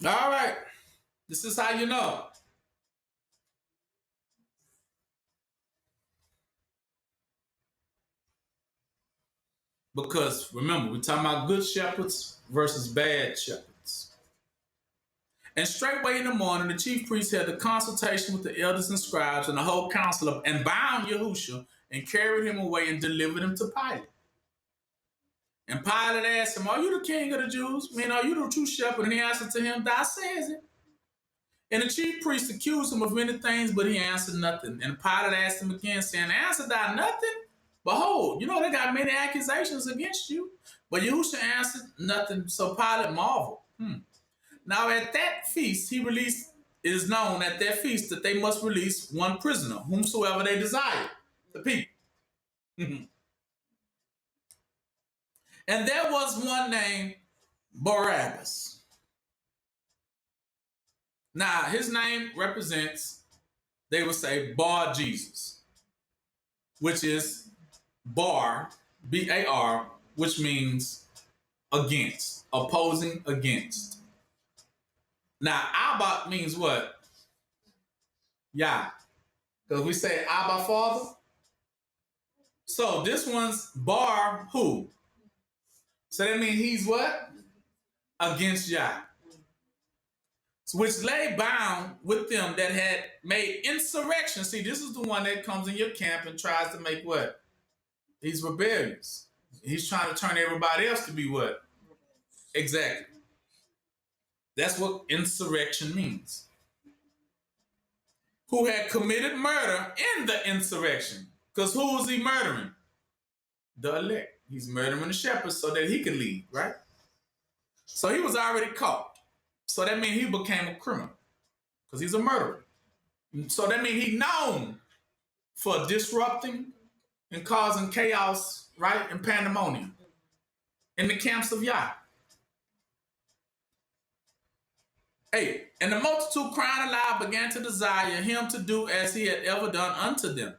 All right. This is how you know. Because remember, we're talking about good shepherds versus bad shepherds. And straightway in the morning, the chief priest had a consultation with the elders and scribes and the whole council and bound Yahusha and carried him away and delivered him to Pilate. And Pilate asked him, "Are you the king of the Jews? I mean, are you the true shepherd?" And he answered to him, "Thou sayest it." And the chief priest accused him of many things, but he answered nothing. And Pilate asked him again, saying, "Answer thou nothing? Behold, you know they got many accusations against you." But Yahusha answered nothing. So Pilate marveled. Now at that feast, it is known at that feast that they must release one prisoner, whomsoever they desire, the people. And there was one named Barabbas. Now, his name represents, they would say, Bar Jesus, which is Bar, B-A-R, which means against, opposing, against. Now, Abba means what? Yah. Because we say Abba, Father. So this one's Bar who? So that means he's what? Against Yah. Which lay bound with them that had made insurrection. See, this is the one that comes in your camp and tries to make what? He's rebellious. He's trying to turn everybody else to be what? Exactly. That's what insurrection means. Who had committed murder in the insurrection. Because who was he murdering? The elect. He's murdering the shepherds so that he can lead, right? So he was already caught. So that means he became a criminal because he's a murderer. So that means he's known for disrupting and causing chaos, right? And pandemonium in the camps of Yah. 8. And the multitude crying aloud began to desire him to do as he had ever done unto them.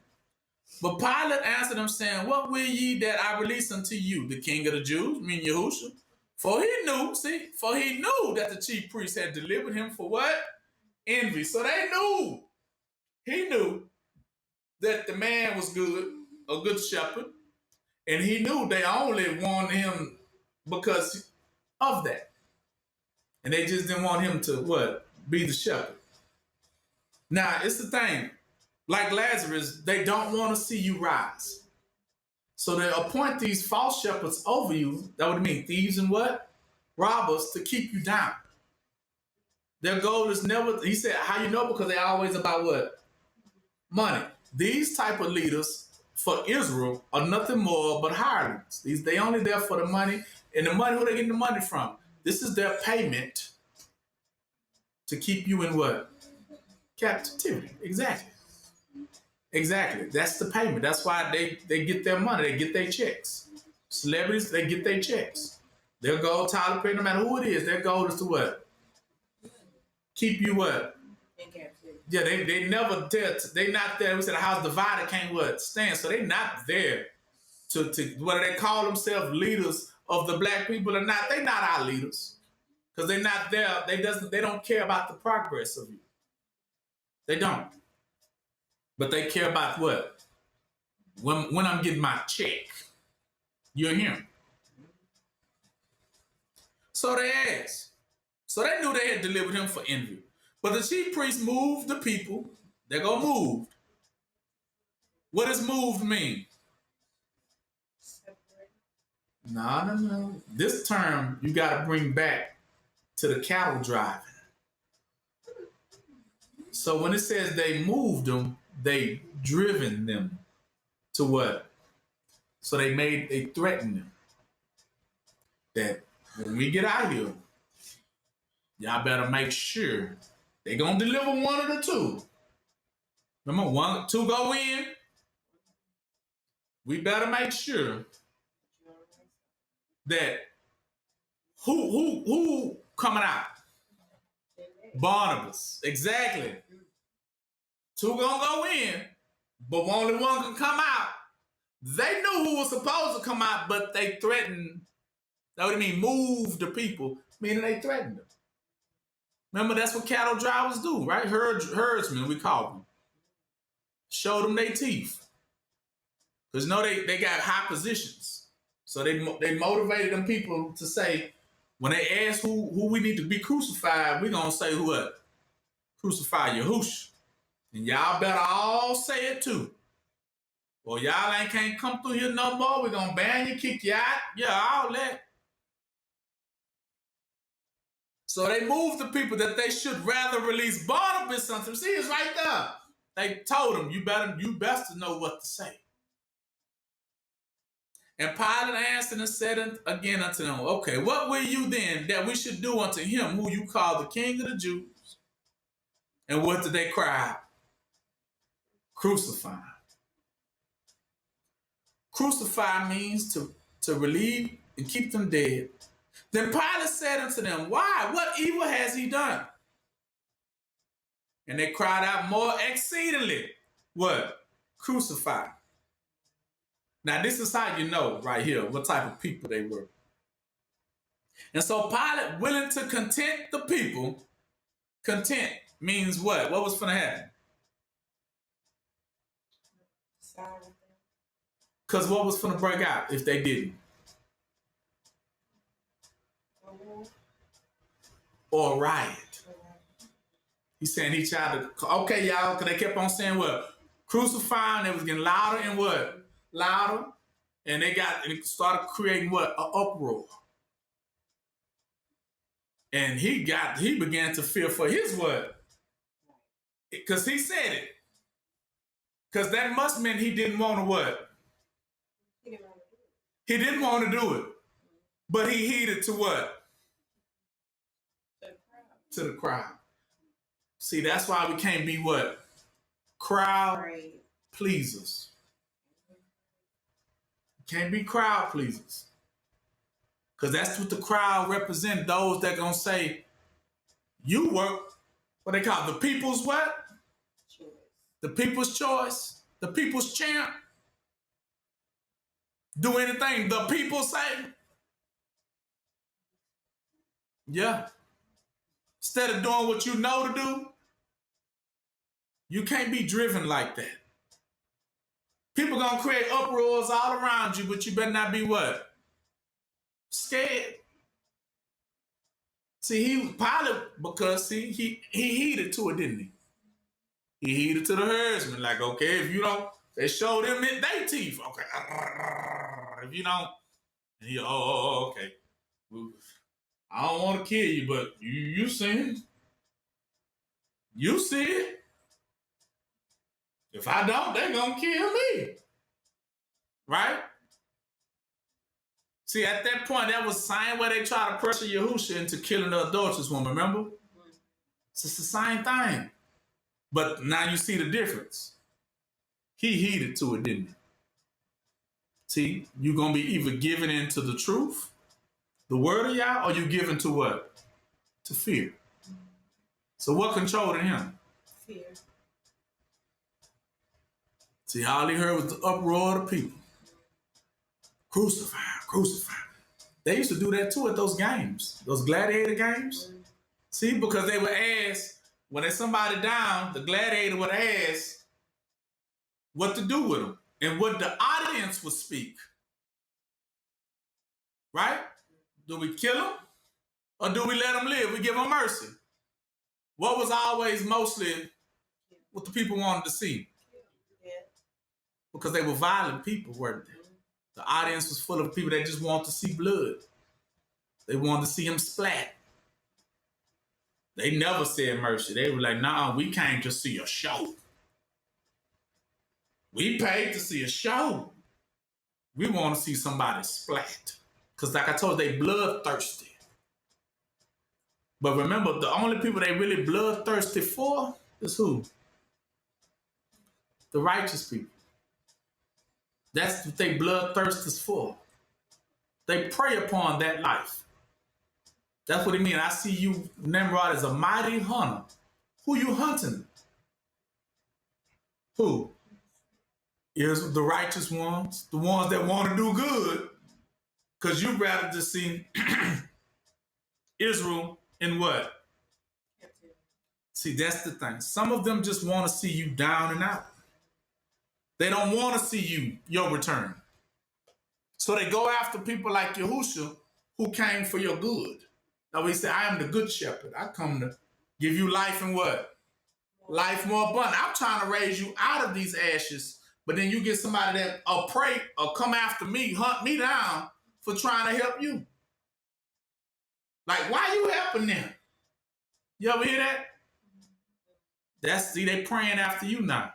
But Pilate answered them, saying, "What will ye that I release unto you, the king of the Jews?" Meaning Yahusha. For he knew that the chief priest had delivered him for what? Envy. So he knew that the man was good, a good shepherd, and he knew they only wanted him because of that. And they just didn't want him to what? Be the shepherd. Now, it's the thing. Like Lazarus, they don't want to see you rise. So they appoint these false shepherds over you. That would mean thieves and what? Robbers, to keep you down. Their goal is never, he said, how you know? Because they're always about what? Money. These type of leaders for Israel are nothing more but hirelings. They only there for the money. And the money, who they getting the money from? This is their payment to keep you in what? Captivity. Exactly. Exactly. That's the payment. That's why they get their money. They get their checks. Celebrities, they get their checks. Their goal, Tyler Perry, no matter who it is, their goal is to what? Keep you what? In captivity. Yeah, they never there. They not there. We said a house divided can't what? Stand. So they not there to whether they call themselves leaders of the black people or not. They not our leaders. Because they're not there. They don't care about the progress of you. They don't. But they care about what? When I'm getting my check. You're him. So they asked. So they knew they had delivered him for envy. But the chief priest moved the people. They're going to move. What does moved mean? No. This term you got to bring back to the cattle driving. So when it says they moved them, they driven them to what? So they threatened them that when we get out here, y'all better make sure they gonna deliver one of the two. Remember, 2 go in. We better make sure that who coming out? Barnabas. Exactly. 2 gonna go in, but only one can come out. They knew who was supposed to come out, but they threatened. That would mean move the people, meaning they threatened them. Remember, that's what cattle drivers do, right? Herdsmen, we call them. Show them their teeth. Because they got high positions. So they motivated them people to say, when they ask who we need to be crucified, we're going to say what? Crucify Yahushua. And y'all better all say it too. Well, y'all can't come through here no more. We're going to ban you, kick you out. Yeah, all that. So they moved the people that they should rather release Barnabas unto them. See, it's right there. They told him, you best to know what to say. And Pilate answered and said again unto them, okay, what will you then that we should do unto him who you call the King of the Jews? And what did they cry out? Crucify him. Crucify means to relieve and keep them dead. Then Pilate said unto them, why? What evil has he done? And they cried out more exceedingly. What? Crucify. Now, this is how you know right here what type of people they were. And so Pilate, willing to content the people, content means what? What was going to happen? Because what was going to break out if they didn't? Or riot. He's saying he tried to, okay, y'all, because they kept on saying what? Crucifying, they was getting louder and what? Louder. And they started creating what? An uproar. And he began to fear for his what? Because he said it. Because that must mean he didn't want to what? He didn't want to do it. But he heeded to what? To the crowd. See, that's why we can't be what? Crowd pleasers. Can't be crowd pleasers. Because that's what the crowd represent. Those that going to say, you work, what they call it, the people's what? Choice. The people's choice. The people's champ. Do anything the people say. Yeah. Instead of doing what you know to do, you can't be driven like that. People gonna create uproars all around you, but you better not be what? Scared. See, Pilate, because he heeded to it, didn't he? He heeded to the herdsmen, like, okay, if you don't, they showed him their teeth. Okay. If you don't, and he, okay. I don't want to kill you, but you see it. You see it. If I don't, they're going to kill me. Right? See, at that point, that was the same way they tried to pressure Yahushua into killing the adulterous woman, remember? It's the same thing. But now you see the difference. He heeded to it, didn't he? See, you're going to be either giving into the truth, the word of Yah, or you giving to what? To fear. So what controlled him? Fear. See, all he heard was the uproar of the people. Crucify, crucify. They used to do that too at those games, those gladiator games. See, because they would ask, when there's somebody down, the gladiator would ask what to do with them and what the audience would speak. Right? Do we kill them or do we let them live? We give them mercy. What was always mostly what the people wanted to see? Yeah. Because they were violent people, weren't they? The audience was full of people that just wanted to see blood. They wanted to see him splat. They never said mercy. They were like, nah, we came to see a show. We paid to see a show. We want to see somebody splat. Because like I told you, they bloodthirsty. But remember, the only people they really bloodthirsty for is who? The righteous people. That's what they bloodthirst is for. They prey upon that life. That's what it means. I see you, Nimrod, as a mighty hunter. Who you hunting? Who? Is the righteous ones, the ones that want to do good. Because you'd rather just see Israel in what? See, that's the thing. Some of them just want to see you down and out. They don't want to see your return. So they go after people like Yahushua who came for your good. Now we say, I am the good shepherd. I come to give you life and what? Life more abundant. I'm trying to raise you out of these ashes, but then you get somebody that pray or come after me, hunt me down for trying to help you. Like, why you helping them? You ever hear that? See, they praying after you now.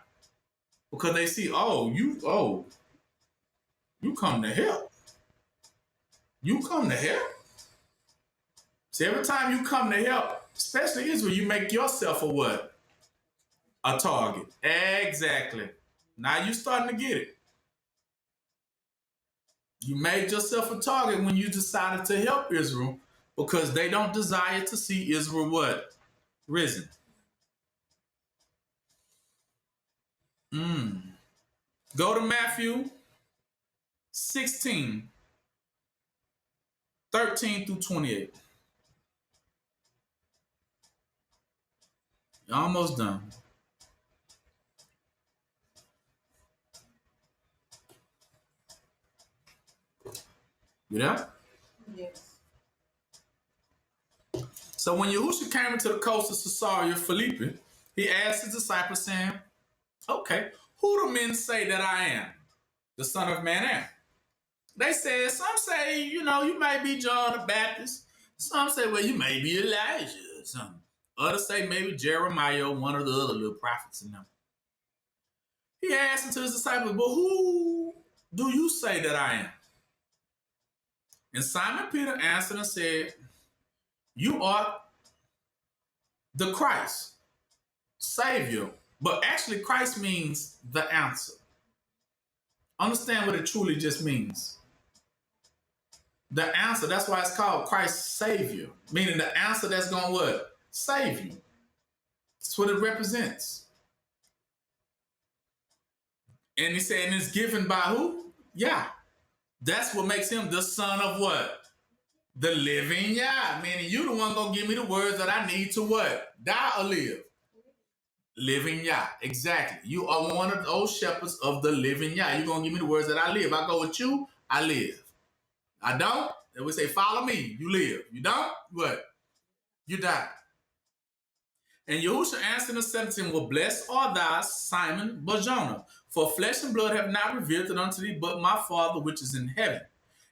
Because they see, you come to help. You come to help. See, every time you come to help, especially Israel, you make yourself a what? A target. Exactly. Now you starting to get it. You made yourself a target when you decided to help Israel because they don't desire to see Israel what? Risen. Go to Matthew 16, 13 through 28. You're almost done. You there? Yes. So when Yahushua came into the coast of Caesarea Philippi, he asked his disciples, saying, okay, who do men say that I am? The Son of Man am. They said, some say, you may be John the Baptist. Some say, well, you may be Elijah or something. Others say maybe Jeremiah or one of the other little prophets in them. He asked him to his disciples, but who do you say that I am? And Simon Peter answered and said, you are the Christ, Savior. But actually, Christ means the answer. Understand what it truly just means. The answer, that's why it's called Christ Savior. Meaning the answer that's going to what? Save you. That's what it represents. And he said, and it's given by who? Yeah. That's what makes him the son of what? The living Yah. Meaning you the one going to give me the words that I need to what? Die or live? Living Yah. Exactly. You are one of those shepherds of the living Yah. You're going to give me the words that I live. I go with you, I live. I don't, then we say, follow me, you live. You don't, what? You die. And Yahushua answered and said to him, well, blessed art thou, Simon Bar-Jonah, for flesh and blood have not revealed it unto thee, but my Father which is in heaven.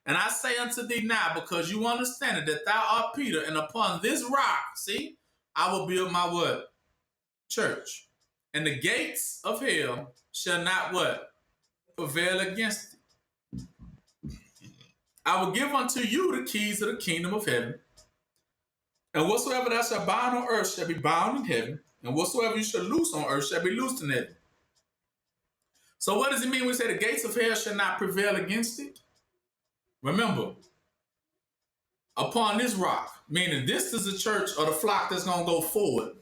And I say unto thee now, because you understand it, that thou art Peter, and upon this rock, see, I will build my what? Church. And the gates of hell shall not what? Prevail against it. I will give unto you the keys of the kingdom of heaven. And whatsoever thou shalt bind on earth shall be bound in heaven. And whatsoever you shall loose on earth shall be loosed in heaven. So what does it mean when we say the gates of hell shall not prevail against it? Remember, upon this rock, meaning this is the church or the flock that's going to go forward.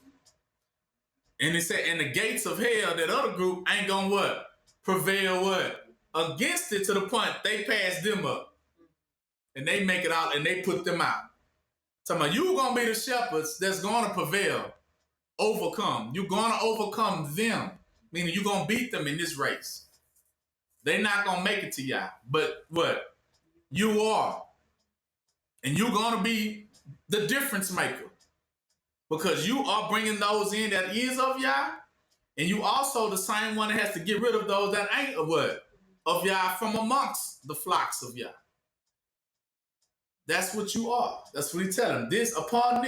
And it said, and the gates of hell, that other group ain't going to what? Prevail what? Against it, to the point they pass them up. And they make it out and they put them out. Talking about you going to be the shepherds that's going to prevail, overcome. You're going to overcome them, meaning you're going to beat them in this race. They're not going to make it to y'all. But what? You are. And you're going to be the difference maker. Because you are bringing those in that is of Yah. And you also the same one that has to get rid of those that ain't of what? Of Yah from amongst the flocks of Yah. That's what you are. That's what he tell him. Upon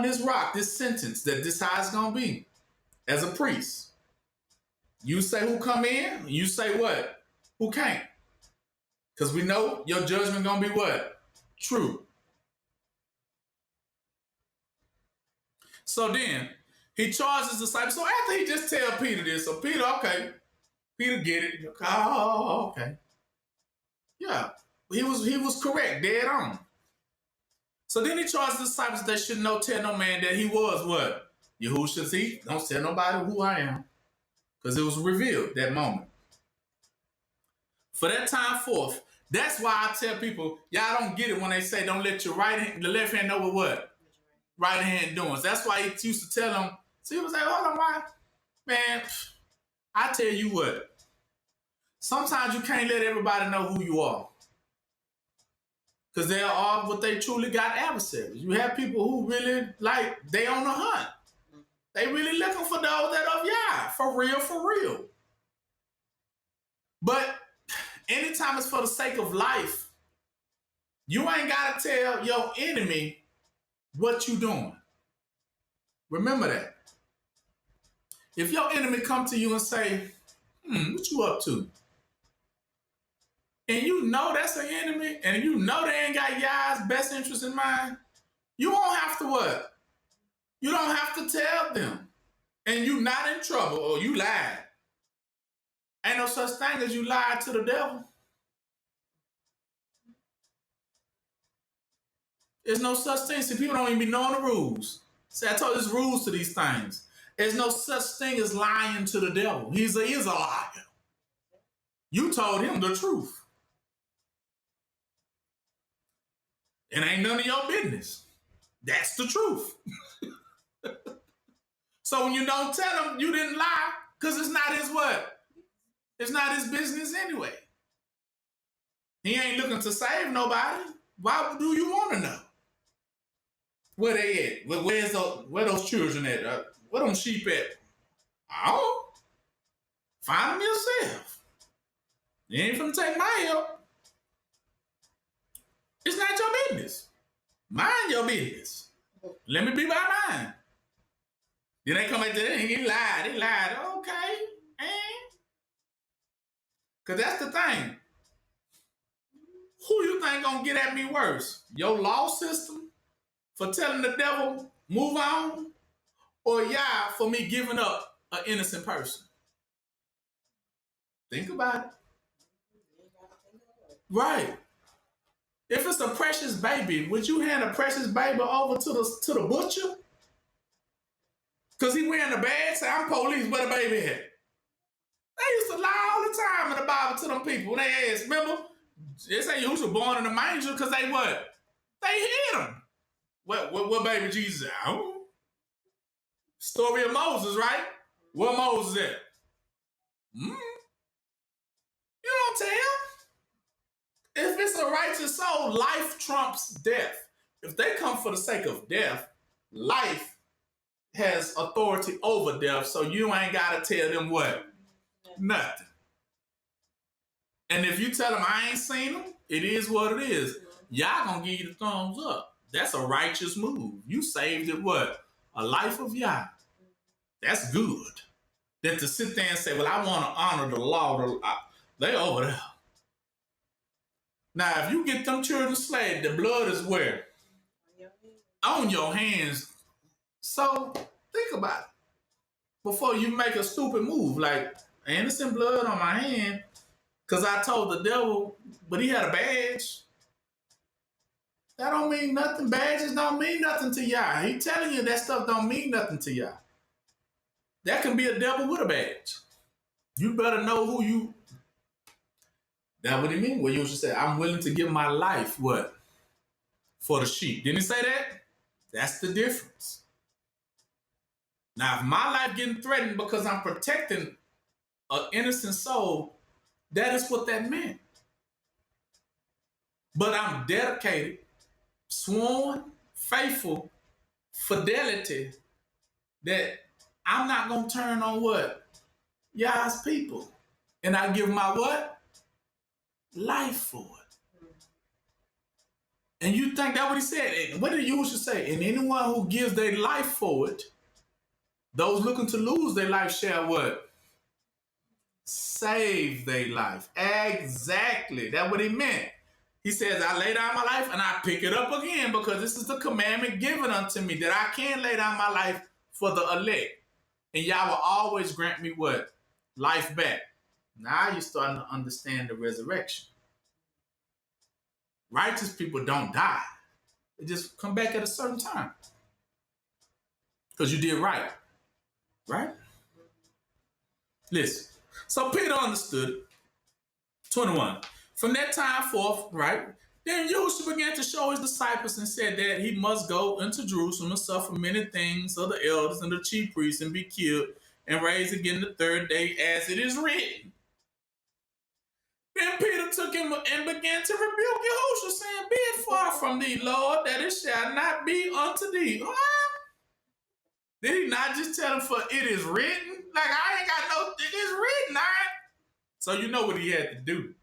this rock, this sentence, that this how it's going to be. As a priest. You say who come in, you say what? Who can't. Because we know your judgment going to be what? True. So then, he charged his disciples. So after he just tell Peter this, so Peter, okay. Peter get it. Oh, okay. Yeah. He was correct, dead on. So then he charged the disciples they should tell no man that he was what? Yahushua, see, don't tell nobody who I am. Because it was revealed that moment. For that time forth, that's why I tell people, y'all don't get it when they say don't let your the left hand know what right hand doing. So that's why he used to tell them, so he was like, hold on, why? Man, I tell you what, sometimes you can't let everybody know who you are. Because they are what they truly got adversaries. You have people who really, they on the hunt. They really looking for those that of Yah. For real. But anytime it's for the sake of life, you ain't got to tell your enemy what you doing. Remember that. If your enemy come to you and say, what you up to? And you know that's an enemy, and you know they ain't got Yah's best interest in mind, you won't have to what? You don't have to tell them. And you not in trouble, or you lied. Ain't no such thing as you lied to the devil. There's no such thing. See, people don't even be knowing the rules. See, I told you there's rules to these things. There's no such thing as lying to the devil. He is a liar. You told him the truth. It ain't none of your business. That's the truth. So when you don't tell him you didn't lie, because it's not his what? It's not his business anyway. He ain't looking to save nobody. Why do you want to know? Where they at? Where those children at? Where them sheep at? I don't know. Find them yourself. You ain't finna take my help. It's not your business. Mind your business. Let me be by mine. Then they come back to that and he lied. They lied. Okay. Because that's the thing. Who you think gonna get at me worse? Your law system for telling the devil move on, or Yah for me giving up an innocent person? Think about it. Right. If it's a precious baby, would you hand a precious baby over to the butcher? Because he wearing a badge, say, I'm police, where the baby at? They used to lie all the time in the Bible to them people. When they asked, remember? They say you was born in a manger because they what? They hid him. What baby Jesus? I don't know. Story of Moses, right? Where Moses at? You don't tell. If it's a righteous soul, life trumps death. If they come for the sake of death, life has authority over death, so you ain't got to tell them what? Nothing. And if you tell them I ain't seen them, it is what it is. Y'all gonna give you the thumbs up. That's a righteous move. You saved it what? A life of Yah. That's good. Than to sit there and say, well, I want to honor the law. They over there. Now, if you get them children slayed, the blood is where? On your hands. So, think about it. before you make a stupid move. Like, innocent blood on my hand, because I told the devil, but he had a badge. That don't mean nothing. Badges don't mean nothing to y'all. He telling you that stuff don't mean nothing to y'all. That can be a devil with a badge. You better know who you. That's what he mean. What you should say, I'm willing to give my life, what? For the sheep. Didn't he say that? That's the difference. Now, if my life getting threatened because I'm protecting an innocent soul, that is what that meant. But I'm dedicated, sworn, faithful, fidelity, that I'm not going to turn on what? Y'all's people. And I give my what? Life for it. And you think that's what he said? And what did Yahushua say? And anyone who gives their life for it, those looking to lose their life shall what? Save their life. Exactly. That's what he meant. He says, I lay down my life and I pick it up again because this is the commandment given unto me that I can lay down my life for the elect. And y'all will always grant me what? Life back. Now you're starting to understand the resurrection. Righteous people don't die. They just come back at a certain time. Because you did right. Right? Listen. So Peter understood. 21. From that time forth, right? Then Yahushua began to show his disciples and said that he must go into Jerusalem and suffer many things of the elders and the chief priests and be killed and raised again the third day as it is written. Then Peter took him and began to rebuke Yahushua, saying, be it far from thee, Lord, that it shall not be unto thee. Did he not just tell him, for it is written? Like, I ain't got no, it is written, all right? So you know what he had to do.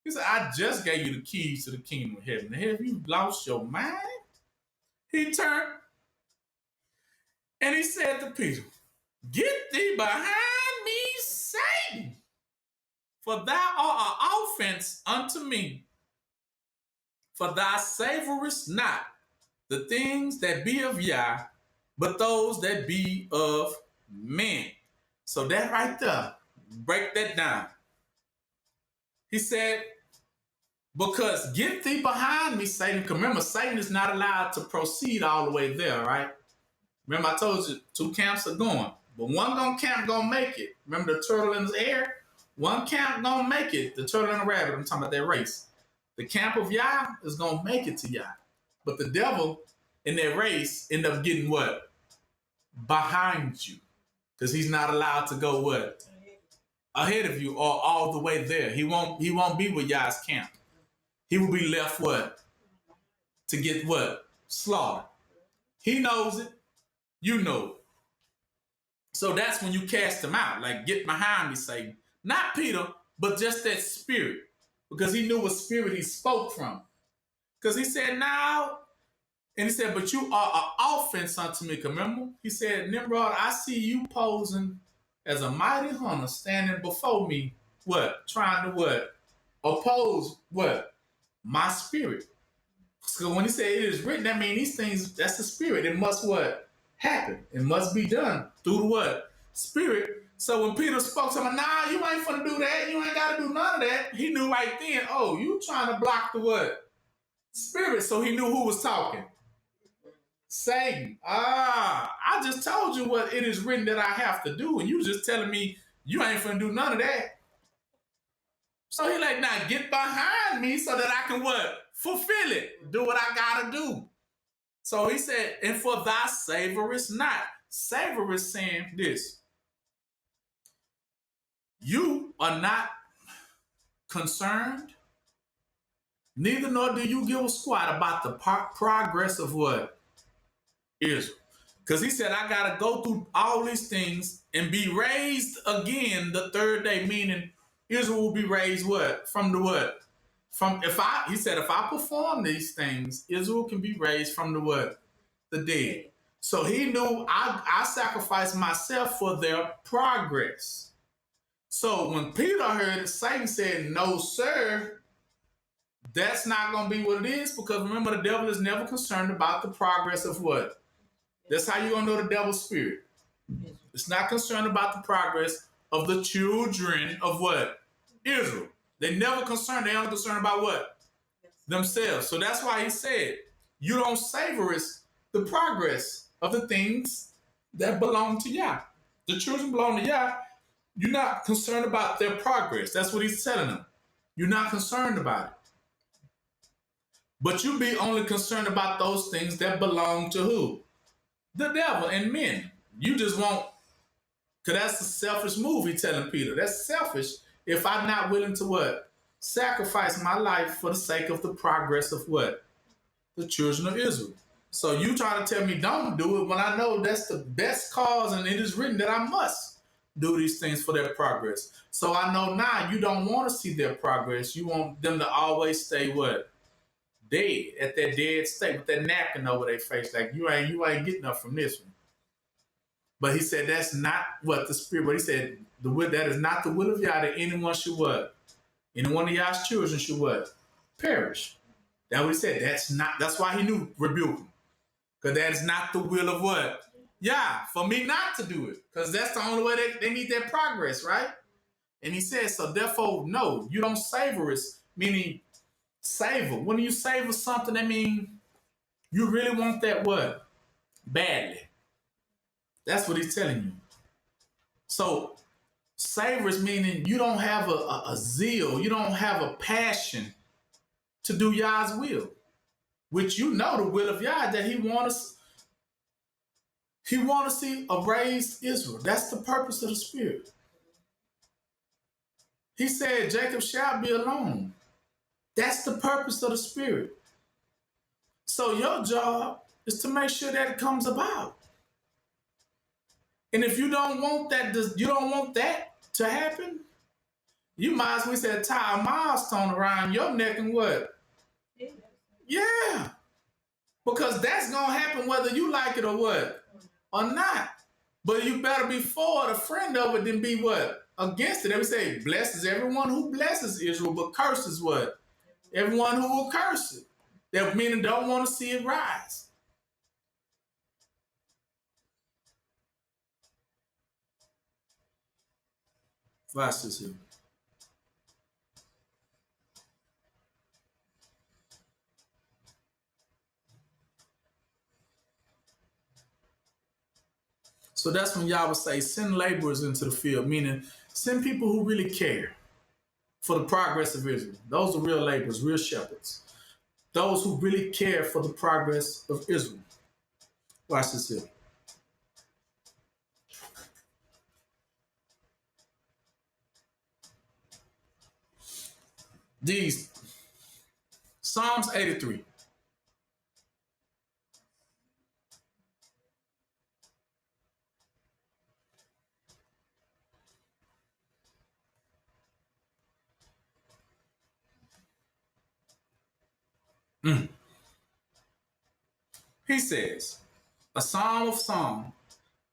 He said, I just gave you the keys to the kingdom of heaven. Have you lost your mind? He turned and he said to Peter, get thee behind me, Satan, for thou art an offense unto me. For thou savorest not the things that be of Yah, but those that be of men. So that right there, break that down. He said, because get thee behind me, Satan. Because remember, Satan is not allowed to proceed all the way there, right? Remember, I told you 2 camps are going, but one camp gonna make it. Remember the turtle in the air? One camp gonna make it. The turtle and the rabbit, I'm talking about that race. The camp of Yah is gonna make it to Yah. But the devil in that race end up getting what? Behind you. Because he's not allowed to go what? Ahead of you or all the way there. He won't be with Yah's camp. He will be left what? To get what? Slaughtered. He knows it. You know it. So that's when you cast him out. Like, get behind me, Satan. Not Peter, but just that spirit. Because he knew what spirit he spoke from. Because he said, now, and he said, but you are an offense unto me. Remember? He said, Nimrod, I see you posing as a mighty hunter standing before me. What? Trying to what? Oppose what? My spirit. So when he said it is written, that means these things, that's the spirit. It must what? Happen. It must be done through the what? Spirit. So when Peter spoke to him, nah, you ain't finna do that. You ain't got to do none of that. He knew right then, oh, you trying to block the what? Spirit. So he knew who was talking. Satan. I just told you what it is written that I have to do. And you just telling me you ain't finna do none of that. So he like, now get behind me so that I can what? Fulfill it. Do what I gotta do. So he said, and for thy savorest not. Savor is saying this. You are not concerned, neither nor do you give a squat about the progress of what? Israel. Because he said, I gotta go through all these things and be raised again the third day, meaning Israel will be raised what? From the what? He said, if I perform these things, Israel can be raised from the what? The dead. So he knew I sacrificed myself for their progress. So when Peter heard it, Satan said, no, sir, that's not going to be what it is, because remember, the devil is never concerned about the progress of what? That's how you're going to know the devil's spirit. It's not concerned about the progress of the children of what? Israel. They never concerned. They only concerned about what? Themselves. So that's why he said, you don't savor the progress of the things that belong to Yah. The children belong to Yah. You're not concerned about their progress. That's what he's telling them. You're not concerned about it. But you be only concerned about those things that belong to who? The devil and men. You just want, because that's a selfish move, he's telling Peter. That's selfish if I'm not willing to what? Sacrifice my life for the sake of the progress of what? The children of Israel. So you try to tell me don't do it when I know that's the best cause and it is written that I must do these things for their progress. So I know now you don't want to see their progress. You want them to always stay what? Dead, at that dead state with that napkin over their face. Like you ain't getting up from this one. But he said that's not what the spirit, but he said that is not the will of Yah that anyone should what? Any one of Yah's children should what? Perish. That's what he said. That's why he knew rebuke him. Because that is not the will of what? Yah, for me not to do it. Because that's the only way they need their progress, right? And he said, so therefore, no, you don't savor it, meaning savor. When you savor something, that means you really want that what? Badly. That's what he's telling you. So savor is meaning you don't have a zeal, you don't have a passion to do Yah's will, which you know the will of Yah that he wants to see a raised Israel. That's the purpose of the Spirit. He said Jacob shall be alone. That's the purpose of the Spirit. So your job is to make sure that it comes about. And if you don't want that, to happen, you might as well say tie a milestone around your neck and what? Yeah. Because that's going to happen whether you like it or what? Or not. But you better be for it, a friend of it, than be what? Against it. They would say, blessed is everyone who blesses Israel, but curses what? Everyone who will curse it. That meaning don't want to see it rise. Watch this here. So that's when Yah would say, send laborers into the field, meaning send people who really care for the progress of Israel. Those are real laborers, real shepherds. Those who really care for the progress of Israel. Watch this here. These Psalms 83. He says, a psalm of song,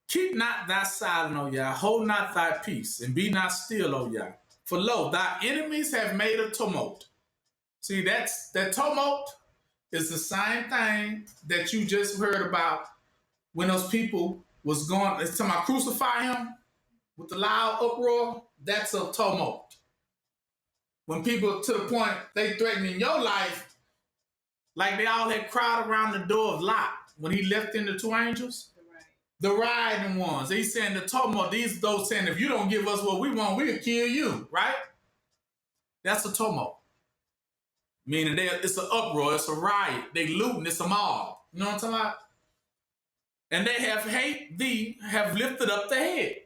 keep not thy silence, O Yah, hold not thy peace, and be not still, O Yah. For lo, thy enemies have made a tumult. See, that tumult is the same thing that you just heard about when those people was going, it's talking about crucify him with the loud uproar. That's a tumult. When people, to the point, they threatening your life, like they all had crowd around the door of Lot when he left in the two angels. The riding ones. He's saying the tumult, those saying, if you don't give us what we want, we'll kill you, right? That's a tumult. Meaning it's an uproar, it's a riot. They looting, it's a mob. You know what I'm talking about? And they have hate thee, have lifted up the head.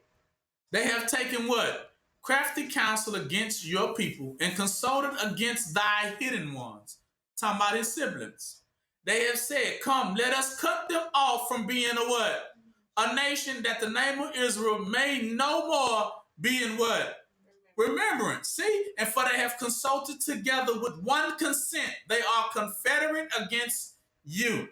They have taken what? Crafty counsel against your people and consulted against thy hidden ones. Talking about his siblings. They have said, come, let us cut them off from being a what? A nation that the name of Israel may no more be in what? Remembrance. See? And for they have consulted together with one consent. They are confederate against you.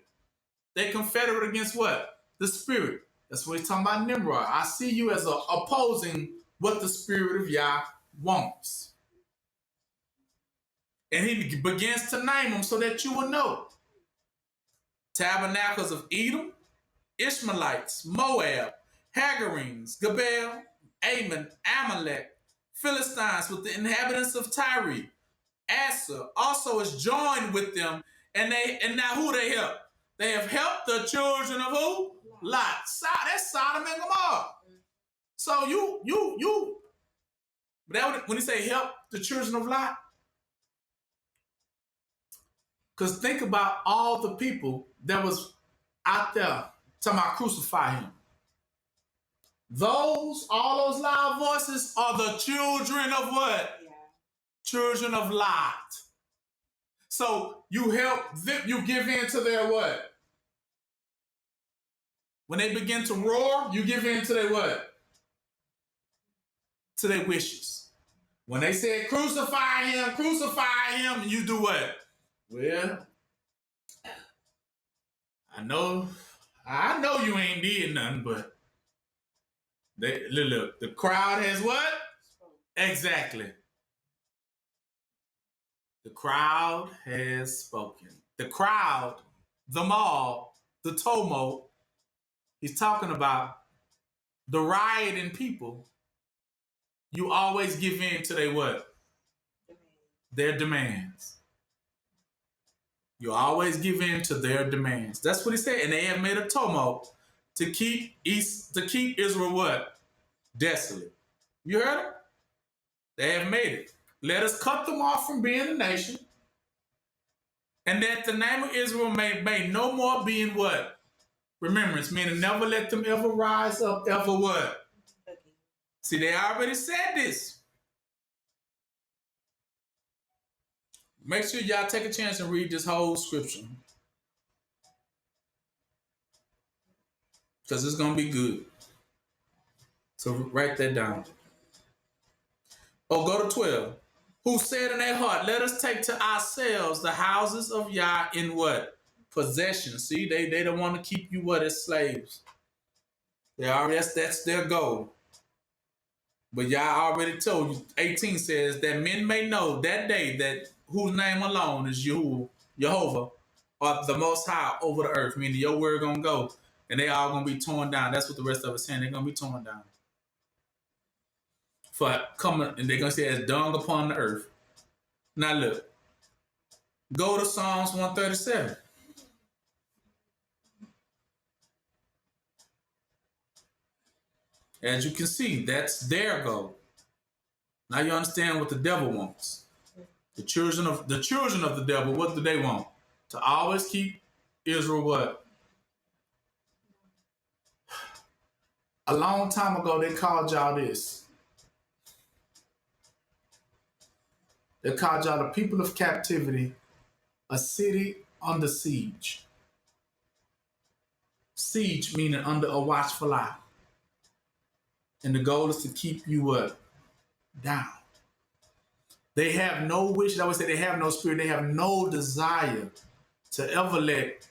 They confederate against what? The spirit. That's what he's talking about, Nimrod. I see you as opposing what the spirit of Yah wants. And he begins to name them so that you will know. Tabernacles of Edom, Ishmaelites, Moab, Hagarenes, Gebel, Ammon, Amalek, Philistines with the inhabitants of Tyre. Asa also is joined with them, and now who they help? They have helped the children of who? Lot. That's Sodom and Gomorrah. So when he say help the children of Lot, because think about all the people that was out there talking about crucify him. All those loud voices are the children of what? Yeah. Children of Lot. So you help them, you give in to their what? When they begin to roar, you give in to their what? To their wishes. When they said crucify him, you do what? Well, I know you ain't did nothing, but look, the crowd has what? Exactly. The crowd has spoken. The crowd, the mob, the tumult, he's talking about the rioting people. You always give in to their what? Their demands. You always give in to their demands. That's what he said. And they have made a tumult to keep Israel what? Desolate. You heard it? They have made it. Let us cut them off from being a nation, and that the name of Israel may no more be in what? Remembrance, meaning never let them ever rise up, ever what? Okay. See, they already said this. Make sure y'all take a chance and read this whole scripture, because it's going to be good. So write that down. Go to 12. Who said in their heart, let us take to ourselves the houses of Yah in what? Possession. See, they don't want to keep you what? As slaves. That's their goal. But Yah already told you, 18 says that men may know that day that whose name alone is Jehovah, or the Most High over the earth, meaning your word gonna go, and they all gonna be torn down. That's what the rest of us saying. They're gonna be torn down. For coming, and they're gonna say as dung upon the earth. Now look, go to Psalms 137. As you can see, that's their goal. Now you understand what the devil wants. The children of the devil, what do they want? To always keep Israel what? A long time ago, they called y'all this. They called y'all the people of captivity, a city under siege. Siege meaning under a watchful eye. And the goal is to keep you what? Down. They have no wish. I always say they have no spirit. They have no desire to ever let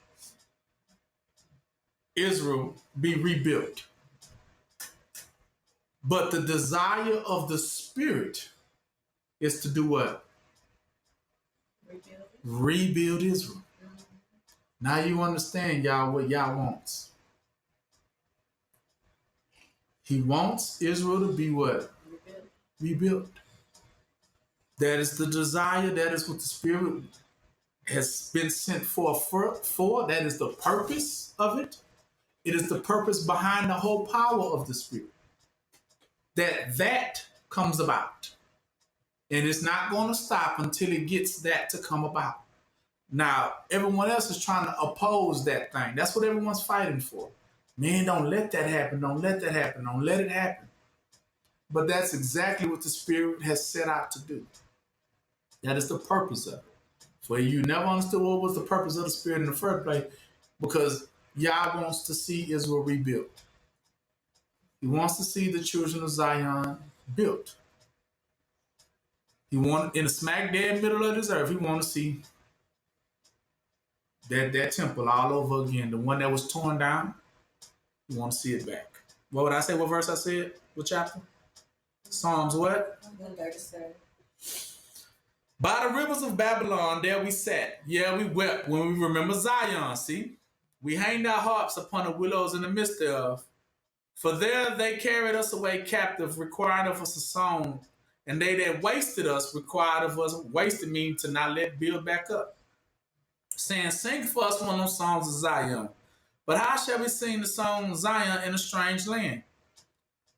Israel be rebuilt. But the desire of the spirit is to do what? Rebuild Israel. Now you understand, y'all, what Yah wants. He wants Israel to be what? Rebuilt. That is the desire. That is what the Spirit has been sent for. That is the purpose of it. It is the purpose behind the whole power of the Spirit. That comes about. And it's not going to stop until it gets that to come about. Now, everyone else is trying to oppose that thing. That's what everyone's fighting for. Man, don't let that happen. Don't let that happen. Don't let it happen. But that's exactly what the Spirit has set out to do. That is the purpose of it. For you never understood what was the purpose of the Spirit in the first place, because Yah wants to see Israel rebuilt. He wants to see the children of Zion built. He wants, in the smack dab middle of this earth, he wants to see that temple all over again. The one that was torn down, he wants to see it back. What would I say? What verse I said? What chapter? Psalms what? 137. By the rivers of Babylon, there we sat. Yeah, we wept when we remember Zion, see? We hanged our harps upon the willows in the midst thereof. For there they carried us away captive, required of us a song, and they that wasted us required of us, wasted mean to not let build back up, saying, sing for us one of those songs of Zion. But how shall we sing the song of Zion in a strange land?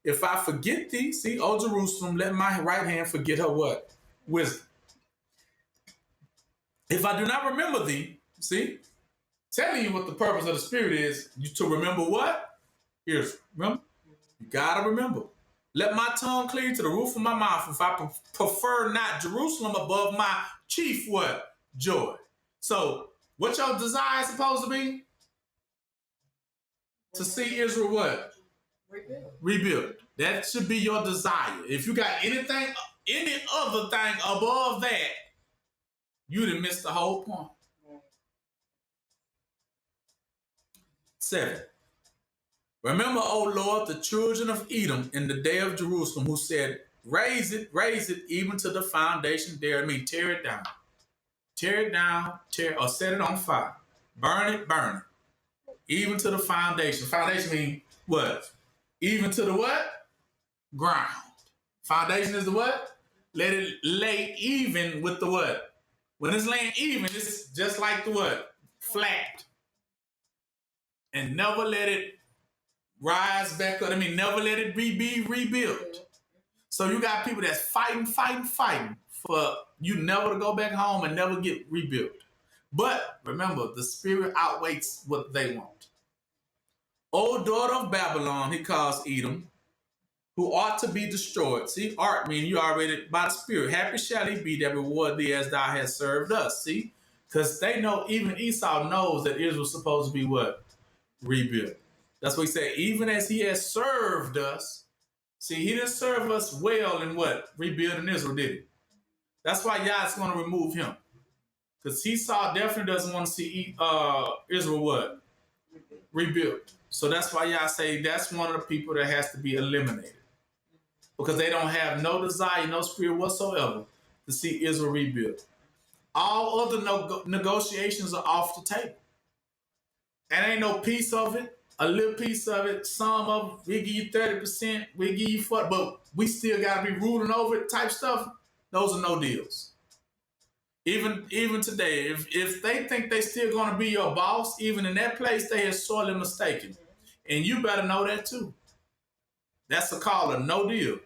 If I forget thee, see, O Jerusalem, let my right hand forget her what? Wisdom. If I do not remember thee, see, telling you what the purpose of the Spirit is, you to remember what? Here's, remember? You gotta remember. Let my tongue cleave to the roof of my mouth if I prefer not Jerusalem above my chief what? Joy. So, what your desire is supposed to be? To see Israel what? Rebuild. That should be your desire. If you got anything, any other thing above that, you'd have missed the whole point. 7. Remember, O Lord, the children of Edom in the day of Jerusalem, who said, raise it, even to the foundation there. I mean, tear it down. Tear it down, or set it on fire. Burn it, even to the foundation. Foundation means what? Even to the what? Ground. Foundation is the what? Let it lay even with the what? When it's laying even, it's just like the what? Flat. And never let it rise back up. I mean, never let it be rebuilt. So you got people that's fighting for you never to go back home and never get rebuilt. But remember, the Spirit outweighs what they want. O daughter of Babylon, he calls Edom, who ought to be destroyed. See, art meaning you already by the Spirit. Happy shall he be that reward thee as thou hast served us. See, because they know, even Esau knows that Israel's supposed to be what? Rebuilt. That's what he said. Even as he has served us. See, he didn't serve us well in what? Rebuilding Israel, did he? That's why Yah's going to remove him. Because Esau definitely doesn't want to see Israel what? Rebuilt. So that's why Yah say that's one of the people that has to be eliminated. Because they don't have no desire, no spirit whatsoever to see Israel rebuilt. All other negotiations are off the table. And ain't no piece of it, a little piece of it, some of it, we give you 30%, we give you 40%, but we still got to be ruling over it type stuff. Those are no deals. Even today, if they think they still going to be your boss, even in that place, they are sorely mistaken. And you better know that too. That's a call of no deal.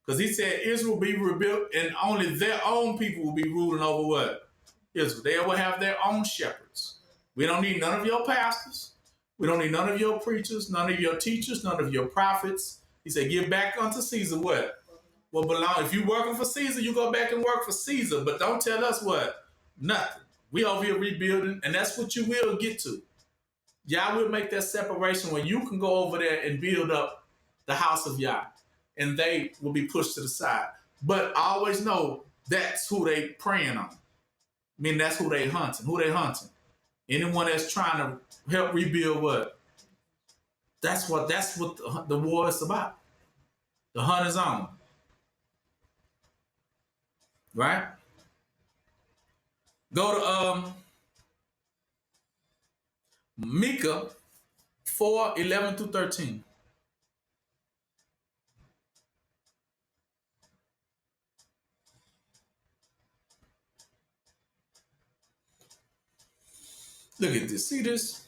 Because he said Israel will be rebuilt and only their own people will be ruling over what? Israel. They will have their own shepherds. We don't need none of your pastors. We don't need none of your preachers, none of your teachers, none of your prophets. He said, give back unto Caesar what? What belong. If you're working for Caesar, you go back and work for Caesar. But don't tell us what? Nothing. We over here rebuilding, and that's what you will get to. Yah will make that separation where you can go over there and build up the house of Yah, and they will be pushed to the side. But I always know that's who they preying on. I mean, that's who they hunting. Who they hunting? Anyone that's trying to help rebuild what? That's what the war is about. The hunt is on. Right? Go to Micah 4:11-13. Look at this. See this?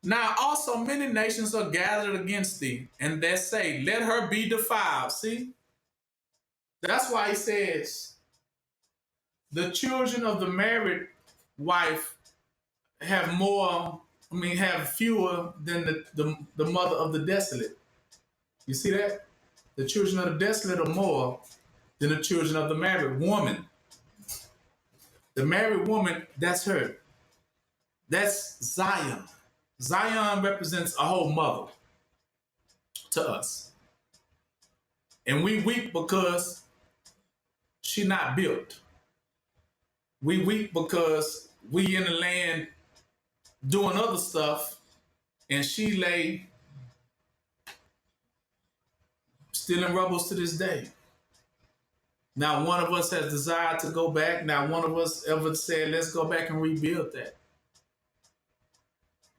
Now also many nations are gathered against thee, and they say, let her be defiled. See? That's why he says, the children of the married wife have fewer than the mother of the desolate. You see that? The children of the desolate are more than the children of the married woman. The married woman, that's her. That's Zion. Zion represents a whole mother to us. And we weep because she not built. We weep because we in the land doing other stuff and she lay still in rubbles to this day. Now one of us has desired to go back. Now one of us ever said, let's go back and rebuild that.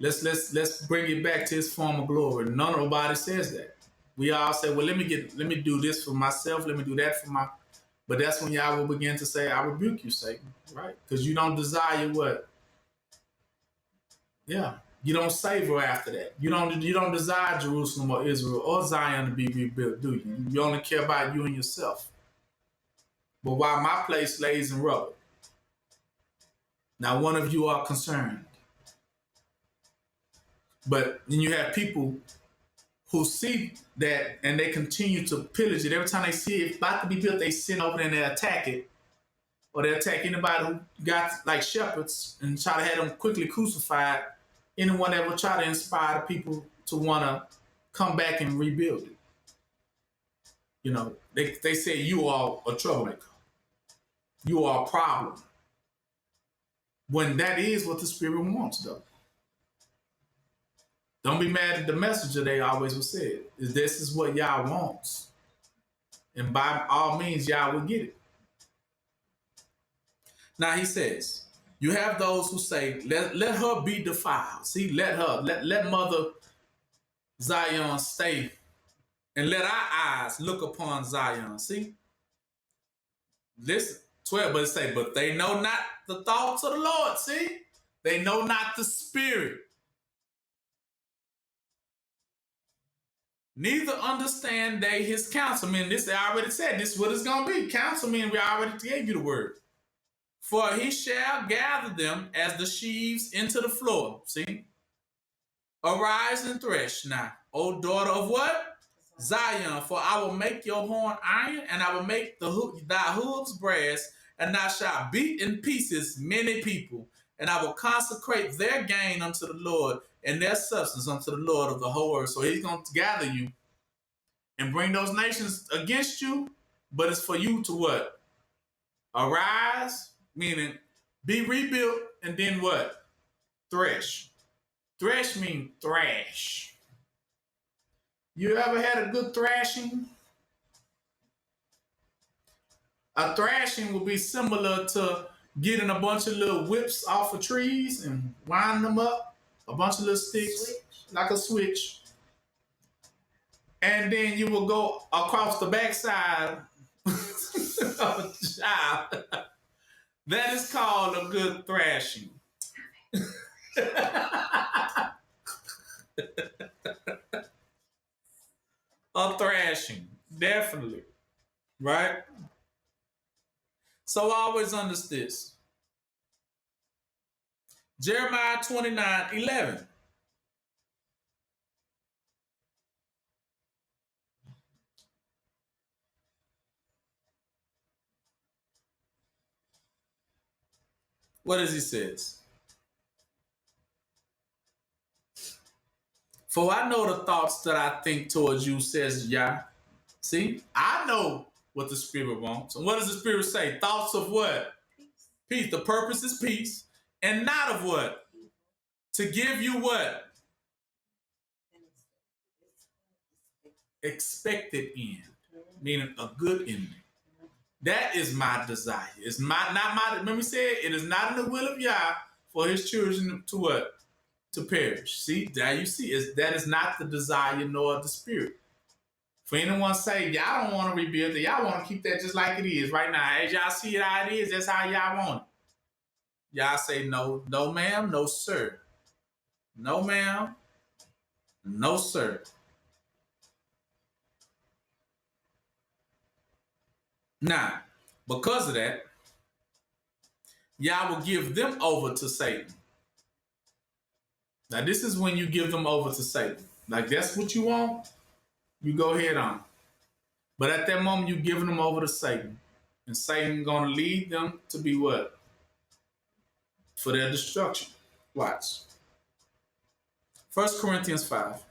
Let's bring it back to his former glory. Nobody says that. We all say, well, let me do this for myself, let me do that for my. But that's when Yah will begin to say, I rebuke you, Satan, right? Because you don't desire what? Yeah. You don't savor after that. You don't desire Jerusalem or Israel or Zion to be rebuilt, do you? You only care about you and yourself. But while my place lays in rubble, now one of you are concerned. But then you have people who see that and they continue to pillage it. Every time they see it about to be built, they send over there and they attack it. Or they attack anybody who got like shepherds and try to have them quickly crucified. Anyone that will try to inspire the people to want to come back and rebuild it. You know, they say you are a troublemaker. You are a problem. When that is what the Spirit wants, though. Don't be mad at the messenger, they always will say it. This is what Yah wants. And by all means, Yah will get it. Now he says, you have those who say, let her be defiled. See, let her, let Mother Zion stay. And let our eyes look upon Zion. See? Listen, 12, but it say, but they know not the thoughts of the Lord. See? They know not the Spirit. Neither understand they his counsel. I mean, this I already said. This is what it's going to be. Counsel mean we already gave you the word. For he shall gather them as the sheaves into the floor. See? Arise and thresh now, O daughter of what? Zion. For I will make your horn iron, and I will make thy hooves brass, and thou shalt beat in pieces many people. And I will consecrate their gain unto the Lord, and their substance unto the Lord of the whole earth. So he's going to gather you and bring those nations against you, but it's for you to what? Arise, meaning be rebuilt, and then what? Thresh. Thresh means thrash. You ever had a good thrashing? A thrashing would be similar to getting a bunch of little whips off of trees and winding them up, a bunch of little sticks, like a switch. And then you will go across the backside of a child. That is called a good thrashing. A thrashing, definitely, right? So always understand this. Jeremiah 29:11. What does he says? For I know the thoughts that I think towards you, says Yah. See, I know what the Spirit wants. And what does the Spirit say? Thoughts of what? Peace. The purpose is peace. And not of what? To give you what? Expected end. Meaning a good ending. That is my desire. It's not my, remember he said, it is not in the will of Yah for his children to what? To perish. See, there you see, that is not the desire nor the Spirit. For anyone say, y'all don't want to rebuild it, y'all want to keep that just like it is right now. As y'all see it how it is, that's how y'all want it. Y'all say, no, no ma'am, no sir. No ma'am, no sir. Now, because of that, Yah will give them over to Satan. Now, this is when you give them over to Satan. Like, that's what you want, you go ahead on. But at that moment, you're giving them over to Satan. And Satan going to lead them to be what? For their destruction. Watch. 1 Corinthians 5.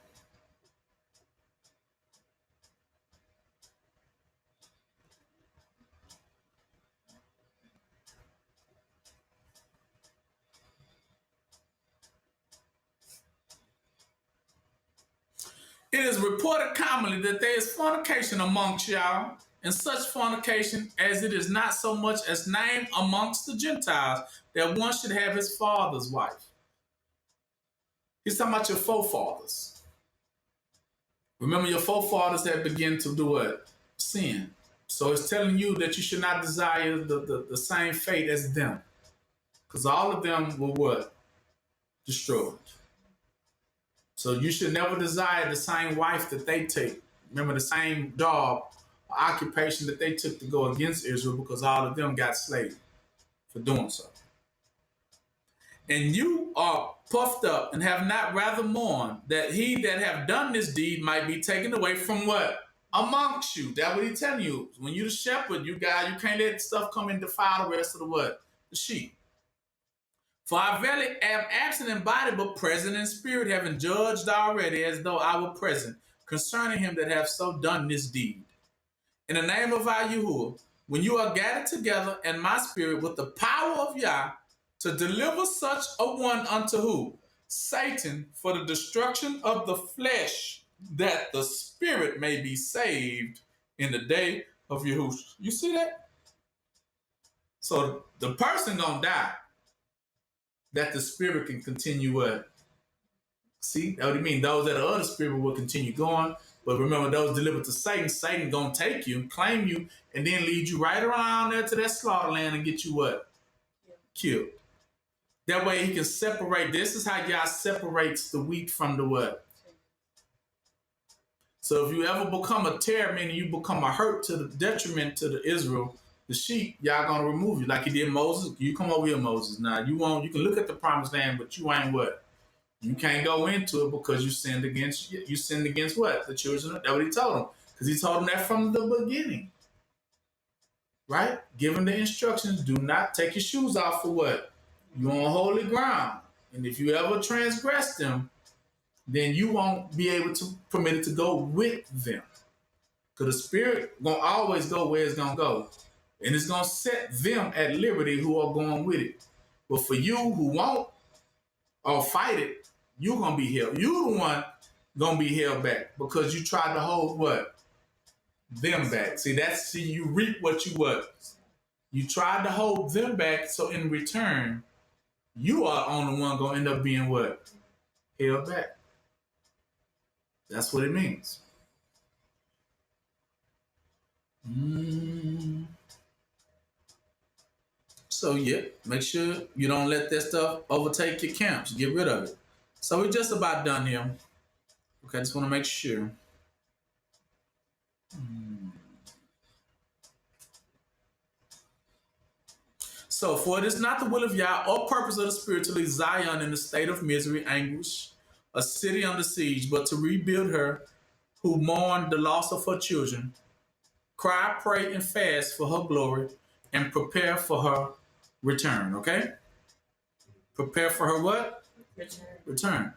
It is reported commonly that there is fornication amongst y'all, and such fornication as it is not so much as named amongst the Gentiles, that one should have his father's wife. He's talking about your forefathers. Remember, your forefathers had begun to do what? Sin. So it's telling you that you should not desire the same fate as them. Because all of them were what? Destroyed. So you should never desire the same wife that they take. Remember, the same job or occupation that they took to go against Israel, because all of them got slaved for doing so. And you are puffed up and have not rather mourned that he that have done this deed might be taken away from what? Amongst you. That's what he's telling you. When you the shepherd, you can't let stuff come and defile the rest of the what? The sheep. For I verily am absent in body, but present in spirit, having judged already as though I were present, concerning him that have so done this deed. In the name of our Yahuwah, when you are gathered together in my spirit with the power of Yah, to deliver such a one unto who? Satan, for the destruction of the flesh, that the spirit may be saved in the day of Yahushua. You see that? So the person gonna die, that the spirit can continue what? See, that's what I mean. Those that are of the spirit will continue going. But remember, those delivered to Satan, Satan gonna take you, claim you, and then lead you right around there to that slaughter land and get you what? Killed. That way he can separate. This is how Yah separates the wheat from the what? So if you ever become a terror, meaning you become a hurt to the detriment to the Israel, the sheep, Yah gonna remove you like he did Moses. You come over here, Moses. Now you can look at the promised land, but you ain't what? You can't go into it because you sinned against what? The children. That's what he told them. Because he told them that from the beginning. Right? Given the instructions, do not take your shoes off for what? You're on holy ground. And if you ever transgress them, then you won't be able to permit it to go with them. Because the spirit gonna always go where it's gonna go. And it's gonna set them at liberty who are going with it. But for you who won't or fight it, you're gonna be held. You the one gonna be held back because you tried to hold what? Them back. See, you reap what you what? You tried to hold them back, so in return, you are on the one gonna end up being what? Held back. That's what it means. So yeah, make sure you don't let that stuff overtake your camps. Get rid of it. So we're just about done here. Okay, I just want to make sure. So, for it is not the will of Yah or purpose of the Spirit to leave Zion in a state of misery, anguish, a city under siege, but to rebuild her who mourn the loss of her children, cry, pray, and fast for her glory, and prepare for her return, okay? Prepare for her what? Return.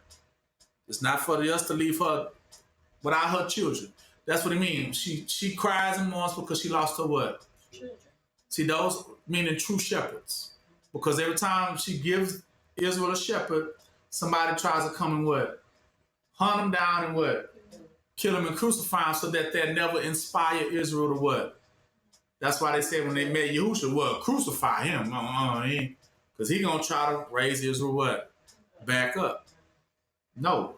It's not for us to leave her without her children. That's what it means. She cries and mourns because she lost her what? Children. See, those meaning true shepherds. Because every time she gives Israel a shepherd, somebody tries to come and what? Hunt them down and what? Kill them and crucify them so that they'll never inspire Israel to what? That's why they said when they met Yahushua, well, crucify him. Because he going to try to raise Israel what? Back up. No.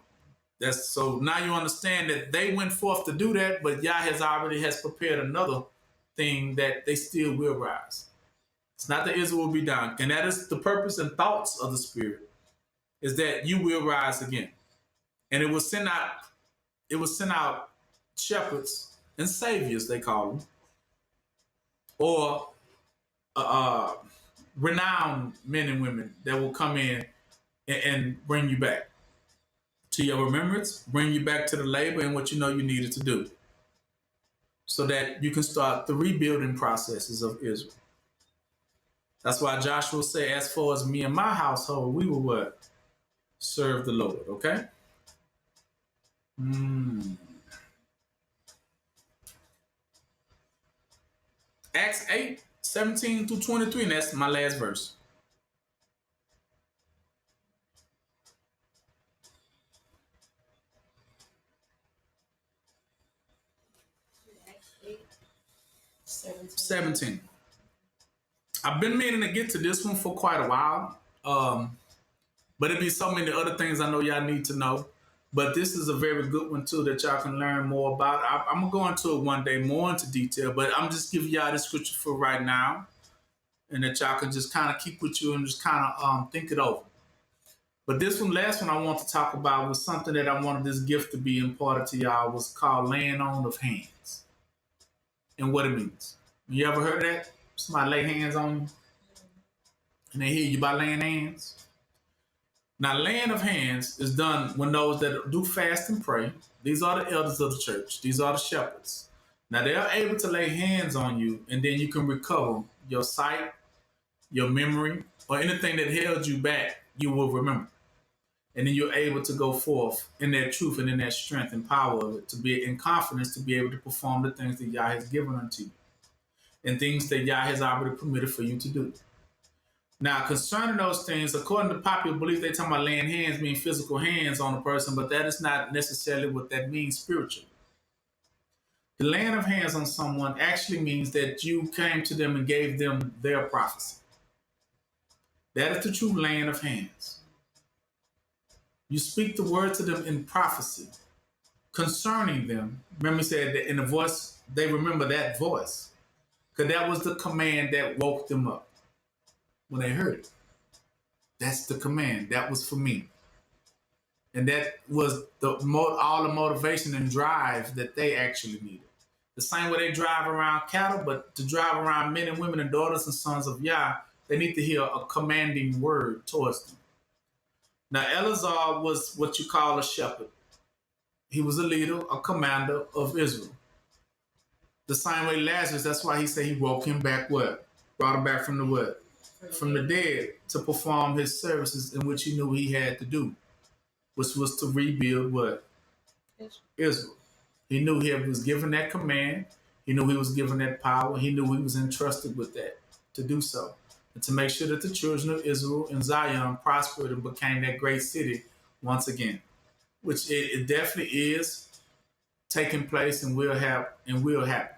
So now you understand that they went forth to do that, but Yah has prepared another thing that they still will rise. It's not that Israel will be down. And that is the purpose and thoughts of the Spirit, is that you will rise again. And it will send out shepherds and saviors, they call them, or renowned men and women that will come in and bring you back to your remembrance, bring you back to the labor and what you know you needed to do, so that you can start the rebuilding processes of Israel. That's why Joshua said, as far as me and my household, we will what? Serve the Lord, okay? Acts 8:17-23, and that's my last verse. Acts 8, 17. I've been meaning to get to this one for quite a while, But it'd be so many other things I know y'all need to know. But this is a very good one too that y'all can learn more about. I'm gonna go into it one day more into detail, but I'm just giving y'all the scripture for right now, and that y'all can just kind of keep with you and just kind of think it over. But this one, last one I want to talk about was something that I wanted this gift to be imparted to y'all was called laying on of hands and what it means. You ever heard of that? Somebody lay hands on you and they hear you by laying hands. Now, laying of hands is done when those that do fast and pray, these are the elders of the church, these are the shepherds. Now, they're able to lay hands on you, and then you can recover your sight, your memory, or anything that held you back, you will remember. And then you're able to go forth in that truth and in that strength and power of it, to be in confidence to be able to perform the things that Yah has given unto you and things that Yah has already permitted for you to do. Now, concerning those things, according to popular belief, they talk about laying hands mean physical hands on a person, but that is not necessarily what that means spiritually. The laying of hands on someone actually means that you came to them and gave them their prophecy. That is the true laying of hands. You speak the word to them in prophecy concerning them. Remember, he said that in the voice, they remember that voice, because that was the command that woke them up. When they heard it, that's the command. That was for me. And that was all the motivation and drive that they actually needed. The same way they drive around cattle, but to drive around men and women and daughters and sons of Yah, they need to hear a commanding word towards them. Now, Eleazar was what you call a shepherd. He was a leader, a commander of Israel. The same way Lazarus, that's why he said he woke him back what? Brought him back from the what? From the dead, to perform his services in which he knew he had to do, which was to rebuild what? Israel. He knew he was given that command. He knew he was given that power. He knew he was entrusted with that to do so, and to make sure that the children of Israel and Zion prospered and became that great city once again, which it definitely is taking place and will happen.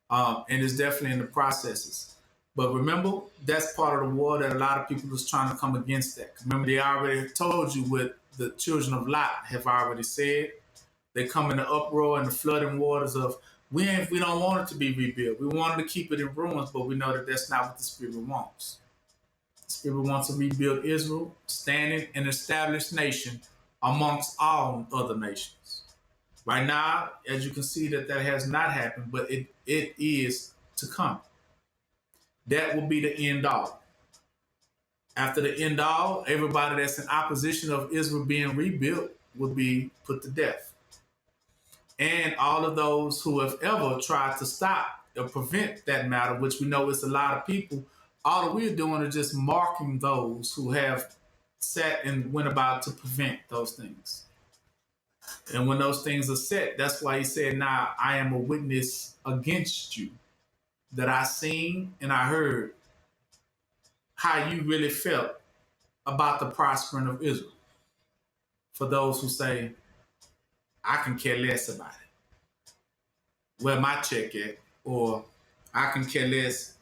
And it's definitely in the processes. But remember, that's part of the war that a lot of people was trying to come against that. Remember, they already told you what the children of Lot have already said. They come in the uproar and the flooding waters of, we don't want it to be rebuilt. We wanted to keep it in ruins, but we know that that's not what the Spirit wants. The Spirit wants to rebuild Israel, standing an established nation amongst all other nations. Right now, as you can see, that has not happened, but it is to come. That will be the end all. After the end all, everybody that's in opposition of Israel being rebuilt will be put to death. And all of those who have ever tried to stop or prevent that matter, which we know is a lot of people, all that we're doing is just marking those who have sat and went about to prevent those things. And when those things are set, that's why he said, now I am a witness against you, that I seen and I heard how you really felt about the prospering of Israel. For those who say, I can care less about it. Where my check at? Or I can care less.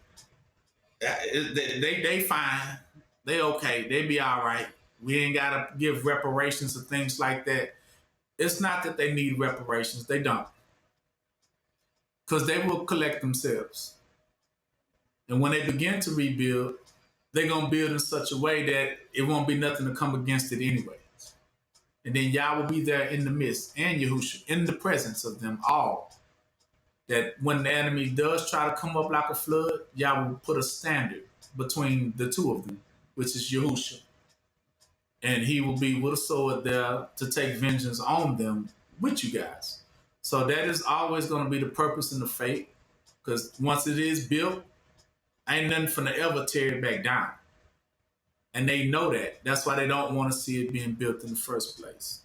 They fine. They okay. They be all right. We ain't got to give reparations or things like that. It's not that they need reparations. They don't. Because they will collect themselves. And when they begin to rebuild, they're going to build in such a way that it won't be nothing to come against it anyway. And then Yah will be there in the midst, and Yahushua, in the presence of them all. That when the enemy does try to come up like a flood, Yah will put a standard between the two of them, which is Yahushua. And he will be with a sword there to take vengeance on them with you guys. So that is always going to be the purpose and the fate. Because once it is built, ain't nothing finna ever tear it back down. And they know that. That's why they don't want to see it being built in the first place.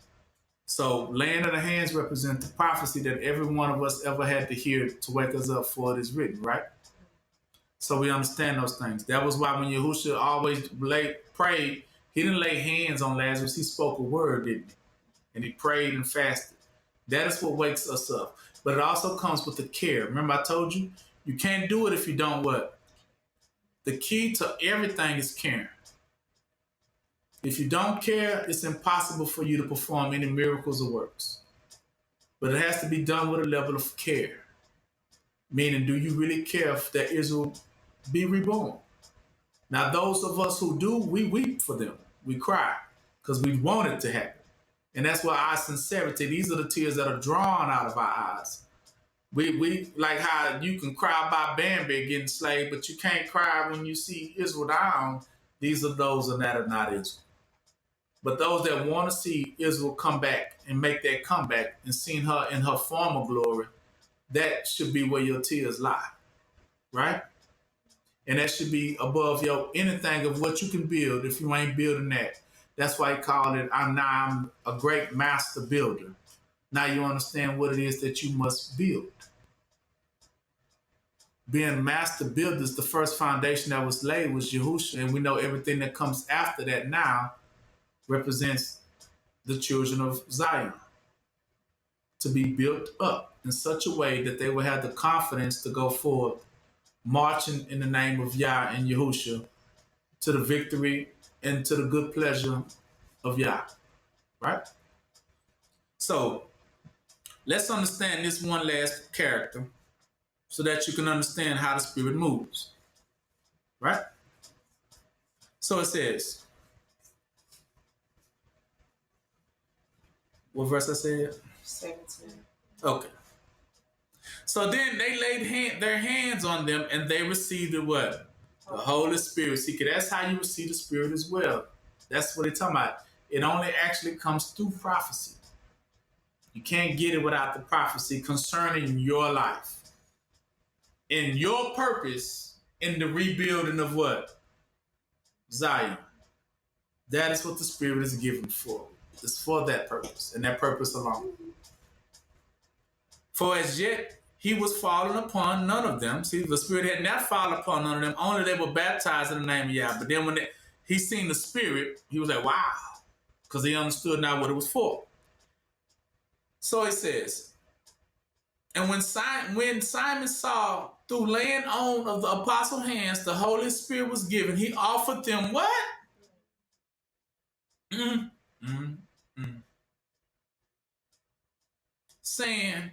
So laying of the hands represent the prophecy that every one of us ever had to hear to wake us up for it is written, right? So we understand those things. That was why when Yahushua always prayed, he didn't lay hands on Lazarus. He spoke a word, didn't he? And he prayed and fasted. That is what wakes us up. But it also comes with the care. Remember I told you, you can't do it if you don't what? The key to everything is caring. If you don't care, it's impossible for you to perform any miracles or works. But it has to be done with a level of care. Meaning, do you really care that Israel be reborn? Now, those of us who do, we weep for them. We cry because we want it to happen. And that's why our sincerity, these are the tears that are drawn out of our eyes. We like how you can cry about Bambi getting slayed, but you can't cry when you see Israel down. These are those that are not Israel. But those that want to see Israel come back and make that comeback and seeing her in her former glory, that should be where your tears lie, right? And that should be above your anything of what you can build if you ain't building that. That's why he called it, I'm a great master builder. Now you understand what it is that you must build. Being master builders, the first foundation that was laid was Yahushua, and we know everything that comes after that now represents the children of Zion to be built up in such a way that they will have the confidence to go forward, marching in the name of Yah and Yahushua to the victory and to the good pleasure of Yah, right? So let's understand this one last character so that you can understand how the Spirit moves, right? So it says, what verse I said? 17. Okay. So then they laid their hands on them and they received the what? The Holy Spirit. See, that's how you receive the Spirit as well. That's what they're talking about. It only actually comes through prophecy. You can't get it without the prophecy concerning your life. And your purpose in the rebuilding of what? Zion. That is what the Spirit is given for. It's for that purpose and that purpose alone. For as yet he was fallen upon none of them. See, the Spirit had not fallen upon none of them. Only they were baptized in the name of Yah. But then when he seen the Spirit, he was like, wow. Because he understood now what it was for. So it says, and when Simon saw through laying on of the apostles' hands, the Holy Spirit was given, he offered them what? Saying,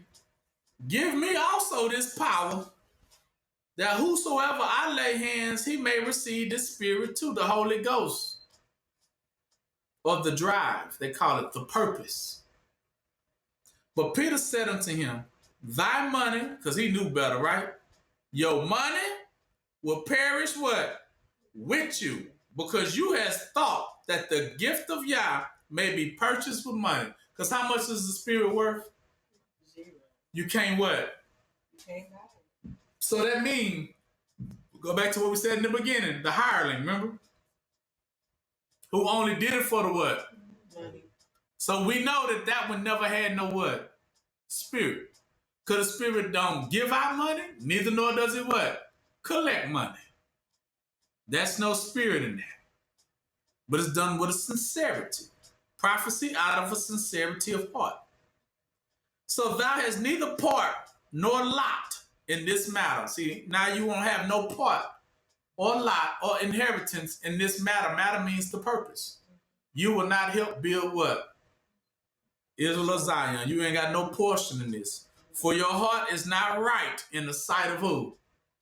give me also this power, that whosoever I lay hands, he may receive the Spirit too, the Holy Ghost. Or the drive, they call it the purpose. But Peter said unto him, thy money, because he knew better, right? Your money will perish what? With you. Because you has thought that the gift of Yah may be purchased with money. Because how much is the Spirit worth? 0. You can't what? You can't buy it. So that means, go back to what we said in the beginning, the hireling, remember? Who only did it for the what? Money. So we know that one never had no what? Spirit. Because the Spirit don't give out money, neither nor does it what? Collect money. That's no spirit in that. But it's done with a sincerity. Prophecy out of a sincerity of heart. So thou hast neither part nor lot in this matter. See, now you won't have no part or lot or inheritance in this matter. Matter means the purpose. You will not help build what? Israel or Zion. You ain't got no portion in this. For your heart is not right in the sight of who?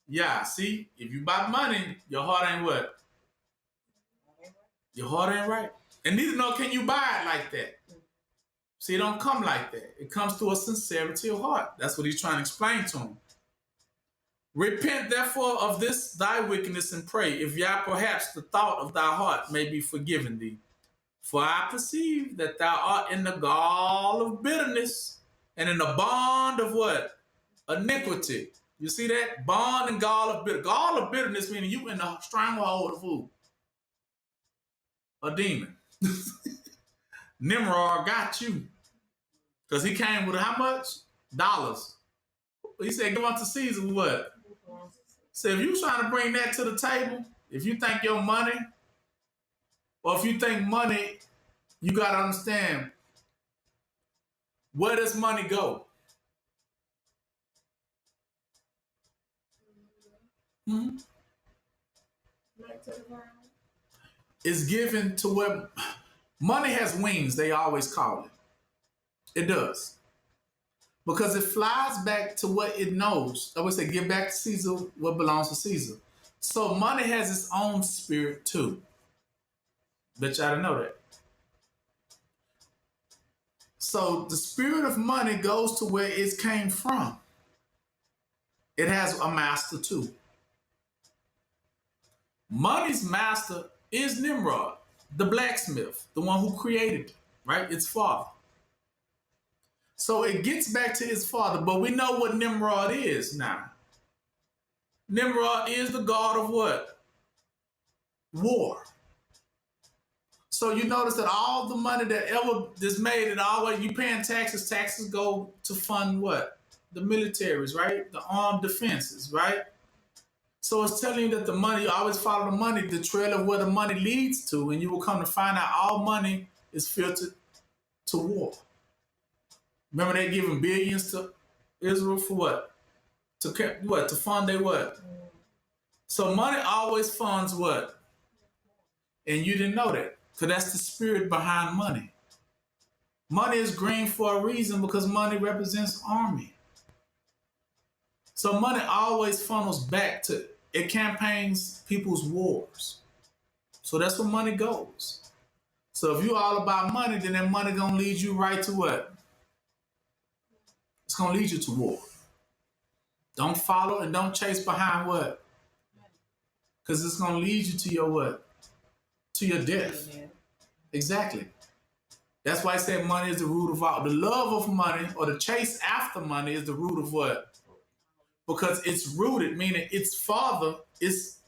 Yeah, see, if you buy money, your heart ain't what? Your heart ain't right. And neither nor can you buy it like that. See, it don't come like that. It comes through a sincerity of heart. That's what he's trying to explain to him. Repent therefore of this thy wickedness and pray, if Yah perhaps the thought of thy heart may be forgiven thee. For I perceive that thou art in the gall of bitterness and in the bond of what? Iniquity. You see that? Bond and gall of bitterness. Gall of bitterness meaning you in the stronghold of who? A demon. Nimrod got you. Because he came with how much? Dollars. He said, give unto Caesar what? So if you trying to bring that to the table, if you think your money, or if you think money, you got to understand, where does money go? Back to the ground. is given to what money has wings, they always call it. It does. Because it flies back to what it knows. I would say, give back to Caesar what belongs to Caesar. So money has its own spirit too. Bet y'all didn't know that. So the spirit of money goes to where it came from. It has a master too. Money's master is Nimrod, the blacksmith, the one who created it, right? Its father. So it gets back to his father, but we know what Nimrod is now. Nimrod is the god of what? War. So you notice that all the money that ever is made, it always, you paying taxes, taxes go to fund what? The militaries, right? The armed defenses, right? So it's telling you that the money, you always follow the money, the trail of where the money leads to, and you will come to find out all money is filtered to war. Remember they giving billions to Israel for what? To fund their what? So money always funds what? And you didn't know that. Because that's the spirit behind money. Money is green for a reason because money represents army. So money always funnels back to, it campaigns people's wars. So that's where money goes. So if you're all about money, then that money gonna lead you right to what? It's gonna lead you to war. Don't follow and don't chase behind what? Because it's gonna lead you to your what? To your death. Amen. Exactly. That's why I said money is the root of all. The love of money or the chase after money is the root of what? Because it's rooted, meaning its father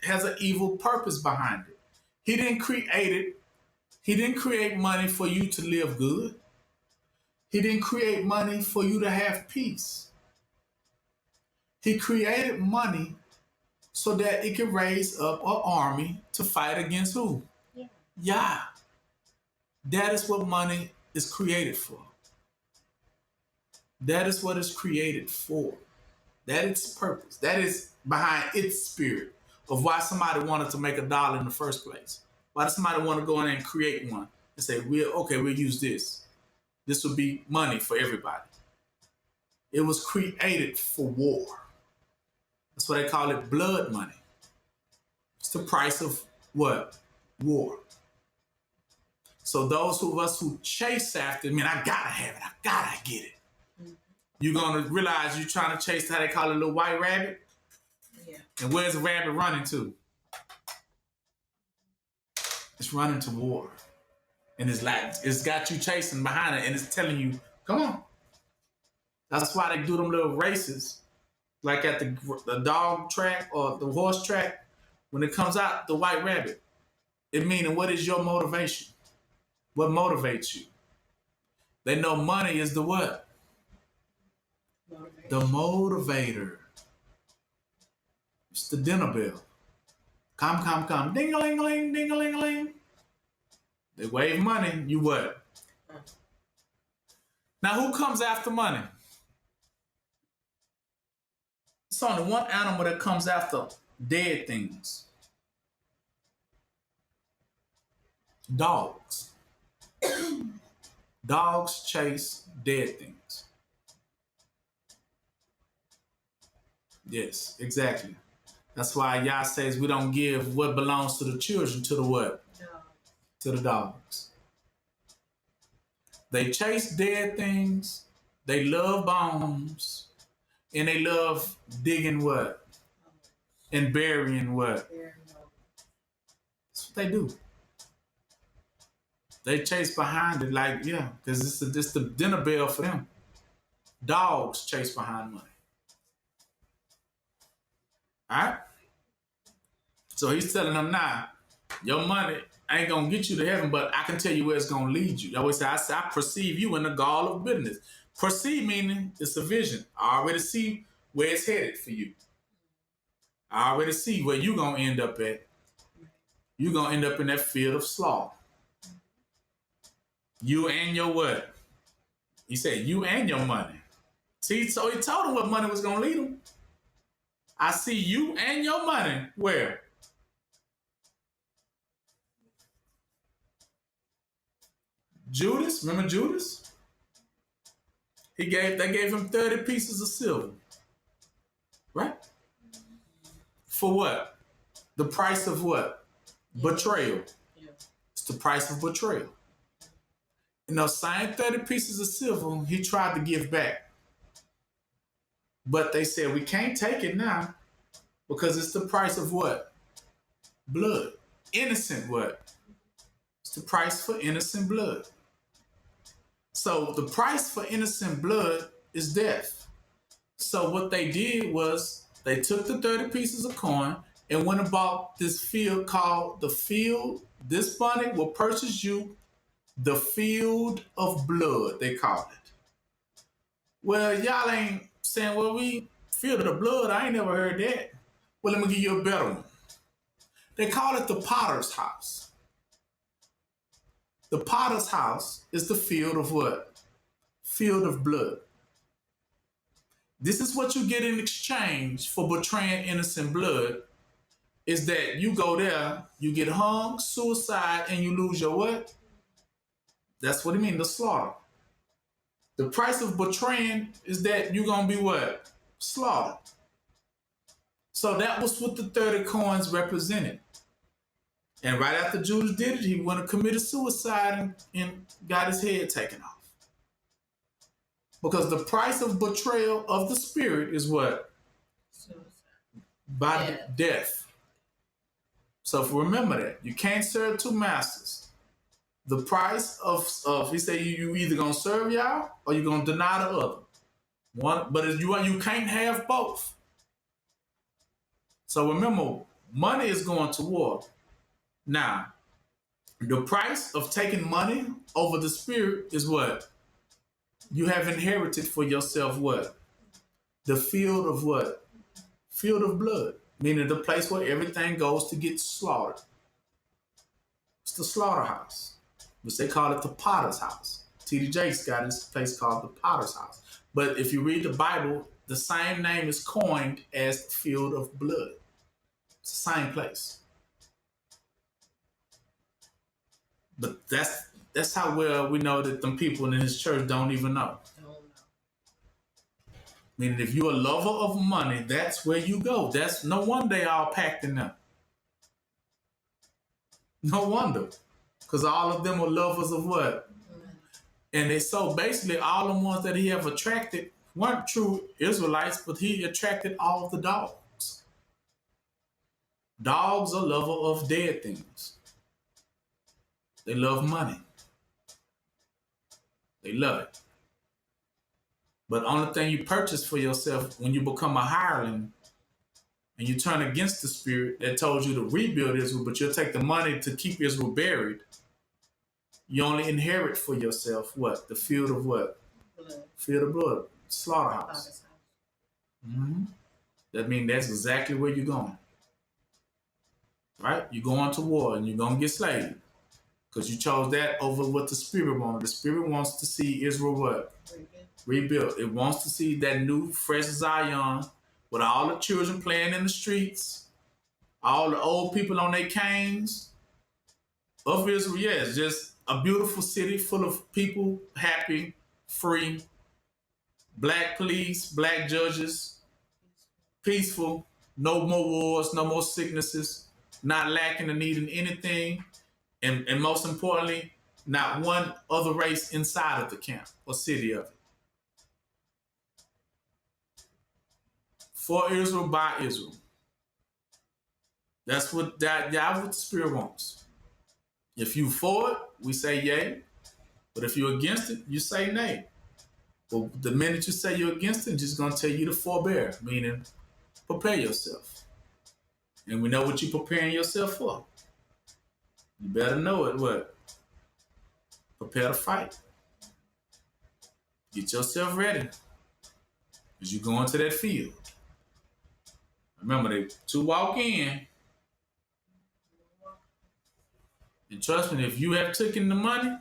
has an evil purpose behind it. He didn't create it. He didn't create money for you to live good. He didn't create money for you to have peace. He created money so that it could raise up an army to fight against who? Yeah. That is what money is created for. That is what it's created for. That is its purpose. That is behind its spirit of why somebody wanted to make $1 in the first place. Why does somebody want to go in and create one and say, we'll use this. This will be money for everybody. It was created for war. That's why they call it blood money. It's the price of what? War. So those of us who chase after, I gotta have it. I gotta get it. Mm-hmm. You're gonna realize you're trying to chase how they call it a little white rabbit. Yeah. And where's the rabbit running to? It's running to war. And it's got you chasing behind it and it's telling you, come on. That's why they do them little races, like at the dog track or the horse track. When it comes out, the white rabbit, it meaning what is your motivation? What motivates you? They know money is the what? Motivation. The motivator. It's the dinner bell. Come. Ding-a-ling-a-ling, ding-a-ling-a-ling. They wave money, you what? Now who comes after money? It's only one animal that comes after dead things. Dogs. Dogs chase dead things. Yes, exactly. That's why Yah says we don't give what belongs to the children to the what? To the dogs. They chase dead things. They love bones. And they love digging what? And burying what? That's what they do. They chase behind it like, yeah, because it's the dinner bell for them. Dogs chase behind money. All right? So he's telling them now, your money ain't going to get you to heaven, but I can tell you where it's going to lead you. I always say, I perceive you in the gall of bitterness. Perceive meaning it's a vision. I already see where it's headed for you. I already see where you're going to end up at. You're going to end up in that field of slaughter. You and your what? He said, you and your money. See, so he told him what money was going to lead him. I see you and your money. Where? Judas, remember Judas? They gave him 30 pieces of silver. Right? For what? The price of what? Betrayal. Yeah. It's the price of betrayal. And those same 30 pieces of silver he tried to give back. But they said, we can't take it now because it's the price of what? Blood. Innocent what? It's the price for innocent blood. So the price for innocent blood is death. So what they did was they took the 30 pieces of coin and went and bought this field called the field. This money will purchase you the field of blood, they called it. Well, y'all ain't saying, well, we field of the blood. I ain't never heard that. Well, let me give you a better one. They call it the potter's house. The potter's house is the field of what? Field of blood. This is what you get in exchange for betraying innocent blood, is that you go there, you get hung, suicide, and you lose your what? That's what it means, the slaughter. The price of betraying is that you're going to be what? Slaughtered. So that was what the 30 coins represented. And right after Judas did it, he went and committed suicide and got his head taken off. Because the price of betrayal of the spirit is what? Suicide. By death. So if remember that, you can't serve two masters. The price of he said you either gonna serve y'all or you're gonna deny the other. One, but if you can't have both. So remember, money is going to war. Now, the price of taking money over the spirit is what? You have inherited for yourself what? The field of what? Field of blood. Meaning the place where everything goes to get slaughtered. It's the slaughterhouse. Which they call it the potter's house. T.D. Jakes got his place called the potter's house. But if you read the Bible, the same name is coined as the field of blood. It's the same place. But that's how well we know that them people in his church don't even know. Meaning if you're a lover of money, that's where you go. That's no wonder they all packed in there. No wonder. Because all of them are lovers of what? And they so basically all the ones that he have attracted weren't true Israelites, but he attracted all of the dogs. Dogs are lover of dead things. They love money. They love it. But only thing you purchase for yourself when you become a hireling and you turn against the spirit that told you to rebuild Israel, but you'll take the money to keep Israel buried. You only inherit for yourself what? The field of what? Blood. Field of blood. Slaughterhouse. Mm-hmm. That means that's exactly where you're going. Right? You're going to war and you're going to get slaved. Because you chose that over what the spirit wanted. The spirit wants to see Israel what? Rebuilt. It wants to see that new, fresh Zion with all the children playing in the streets, all the old people on their canes of Israel. Yes, just a beautiful city full of people, happy, free, black police, black judges, peaceful, no more wars, no more sicknesses, not lacking or needing anything, and most importantly, not one other race inside of the camp or city of it. For Israel, by Israel. That's what what the Spirit wants. If you for it, we say yay. But if you're against it, you say nay. But the minute you say you're against it, it's just going to tell you to forbear, meaning prepare yourself. And we know what you're preparing yourself for. You better know it, what? Prepare to fight. Get yourself ready as you go into that field. Remember, they two walk in. And trust me, if you have taken the money,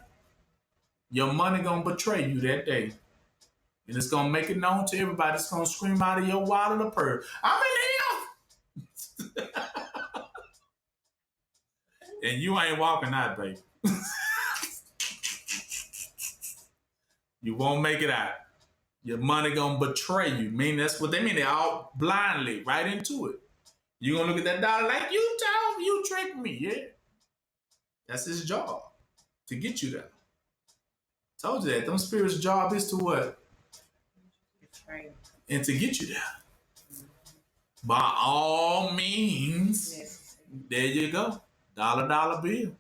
your money gonna betray you that day. And it's gonna make it known to everybody. It's gonna scream out of your wallet or purse, I'm in here! And you ain't walking out, baby. You won't make it out. Your money gonna betray you. Mean that's what they mean. They all blindly right into it. You gonna look at that dollar like you told me, you tricked me. Yeah, that's his job to get you there. Told you that. Them spirits' job is to what? Right. And to get you there. By all means, Yes. there you go. Dollar bill.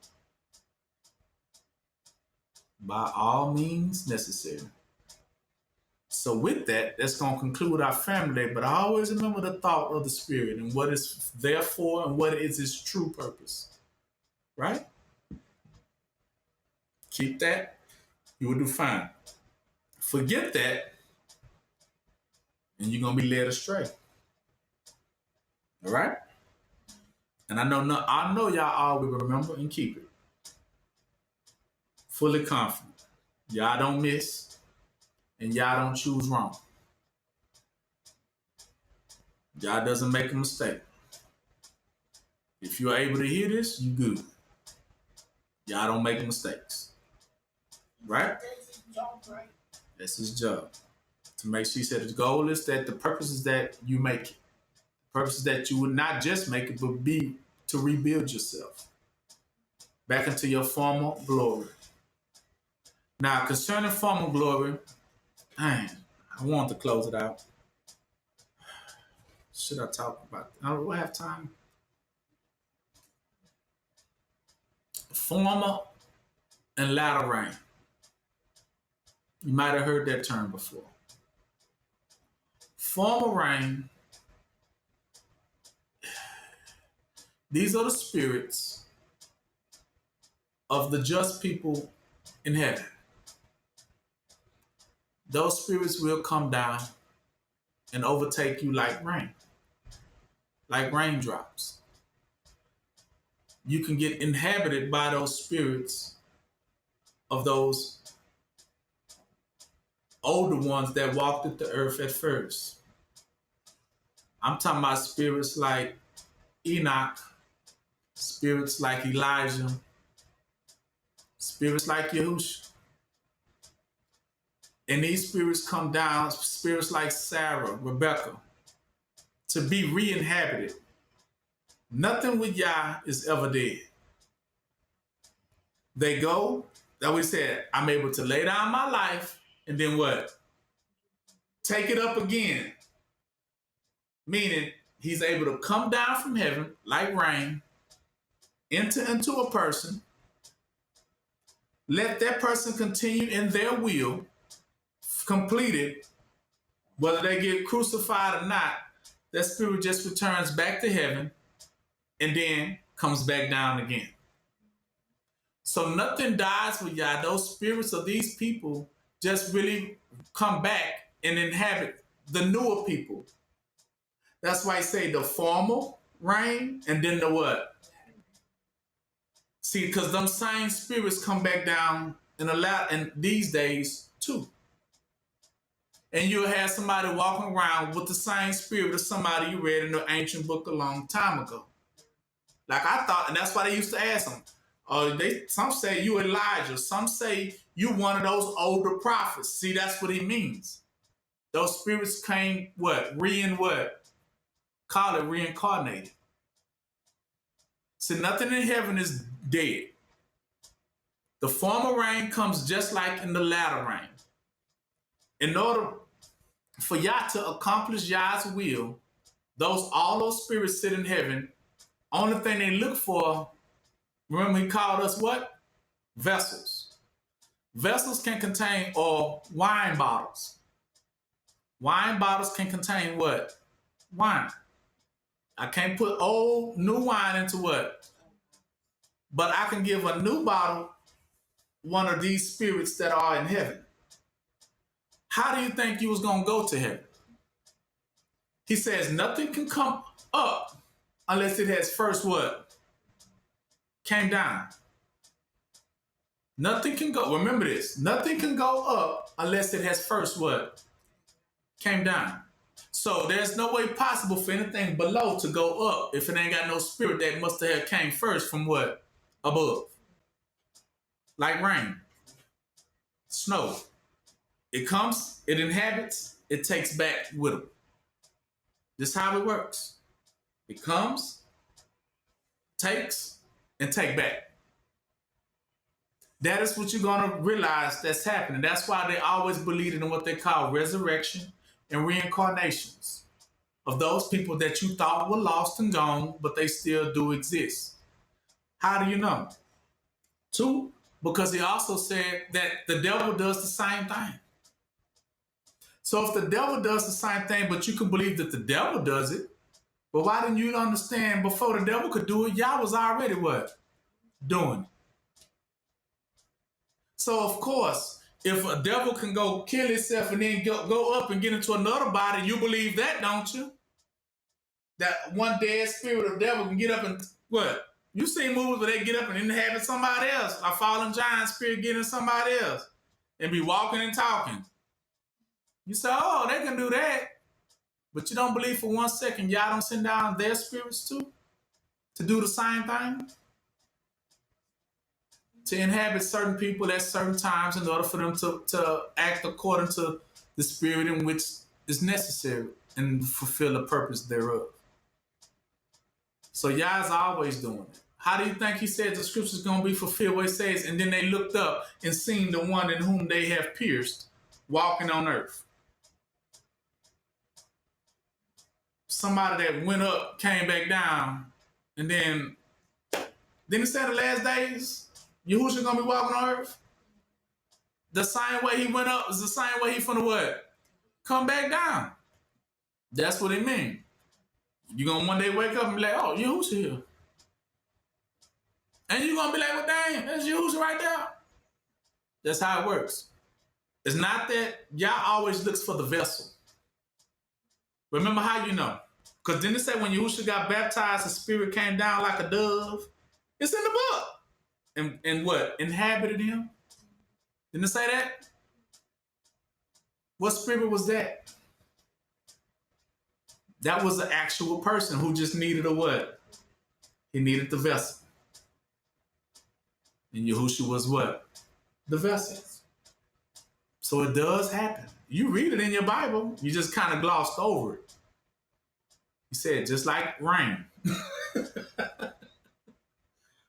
By all means necessary. So with that, that's going to conclude our family day. But I always remember the thought of the Spirit and what it's there for and what is its true purpose. Right? Keep that. You will do fine. Forget that, and you're going to be led astray. All right? And I know y'all all will remember and keep it. Fully confident. Y'all don't miss, and y'all don't choose wrong. Y'all doesn't make a mistake. If you're able to hear this, you good. Y'all don't make mistakes. Right? That's his job. To make sure he said his goal is that the purpose is that you make it. The purpose is that you would not just make it, but be to rebuild yourself back into your former glory. Now, concerning former glory, I want to close it out. Should I talk about that? Do I have time? Former and latter rain. You might have heard that term before. Former rain, these are the spirits of the just people in heaven. Those spirits will come down and overtake you like rain, like raindrops. You can get inhabited by those spirits of those older ones that walked at the earth at first. I'm talking about spirits like Enoch, spirits like Elijah, spirits like Yahushua. And these spirits come down, spirits like Sarah, Rebecca, to be re-inhabited. Nothing with Yah is ever dead. They go, that we said, I'm able to lay down my life and then what? Take it up again. Meaning he's able to come down from heaven like rain, enter into a person, let that person continue in their will, completed, whether they get crucified or not, that spirit just returns back to heaven and then comes back down again. So nothing dies with Yah. Those spirits of these people just really come back and inhabit the newer people. That's why I say the former rain and then the what? See, because them same spirits come back down in these days too. And you'll have somebody walking around with the same spirit of somebody you read in the ancient book a long time ago. Like I thought, and that's why they used to ask them. Some say you Elijah. Some say you one of those older prophets. See, that's what he means. Those spirits came what? Call it reincarnated. See, nothing in heaven is dead. The former rain comes just like in the latter rain. In order for Yah to accomplish Yah's will, all those spirits sit in heaven. Only thing they look for, remember he called us what? Vessels. Vessels can contain wine bottles. Wine bottles can contain what? Wine. I can't put new wine into what? But I can give a new bottle one of these spirits that are in heaven. How do you think you was going to go to heaven? He says nothing can come up unless it has first what? Came down. Nothing can go, remember this, nothing can go up unless it has first what? Came down. So there's no way possible for anything below to go up if it ain't got no spirit that must have came first from what? Above. Like rain, snow. It comes, it inhabits, it takes back with them. This is how it works. It comes, takes, and take back. That is what you're going to realize that's happening. That's why they always believe in what they call resurrection and reincarnations of those people that you thought were lost and gone, but they still do exist. How do you know? 2, because he also said that the devil does the same thing. So if the devil does the same thing, but you can believe that the devil does it, but why didn't you understand before the devil could do it, y'all was already what? Doing it. So of course, if a devil can go kill himself and then go up and get into another body, you believe that, don't you? That one dead spirit of devil can get up and what? You see movies where they get up and inhabit somebody else. A fallen giant spirit getting somebody else and be walking and talking. You say, oh, they can do that. But you don't believe for 1 second y'all don't send down their spirits too? To do the same thing? To inhabit certain people at certain times in order for them to act according to the spirit in which is necessary and fulfill the purpose thereof. So y'all's always doing it. How do you think he said the scripture's going to be fulfilled? What he says, and then they looked up and seen the one in whom they have pierced walking on earth. Somebody that went up, came back down, and then it said the last days, Yahushua going to be walking on earth? The same way he went up is the same way he finna what? Come back down. That's what it means. You're going to one day wake up and be like, oh, Yahushua here. And you're going to be like, well, dang, that's Yahushua right there. That's how it works. It's not that y'all always looks for the vessel. Remember how you know? Because then it said when Yahushua got baptized, the spirit came down like a dove. It's in the book. And what? Inhabited him? Didn't it say that? What spirit was that? That was an actual person who just needed a what? He needed the vessel. And Yahushua was what? The vessel. So it does happen. You read it in your Bible. You just kind of glossed over it. He said, just like rain.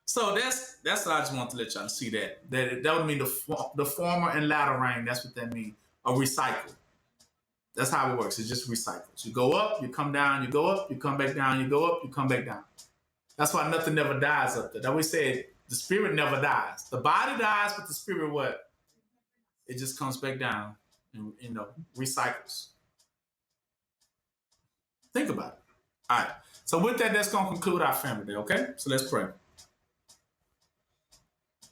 So that's what I just want to let y'all see that. That would mean the former and latter rain. That's what that means. A recycle. That's how it works. It just recycles. You go up, you come down, you go up, you come back down, you go up, you come back down. That's why nothing never dies up there. That we said the spirit never dies. The body dies, but the spirit what? It just comes back down and, recycles. Think about it. All right. So with that, that's going to conclude our family day, okay? So let's pray.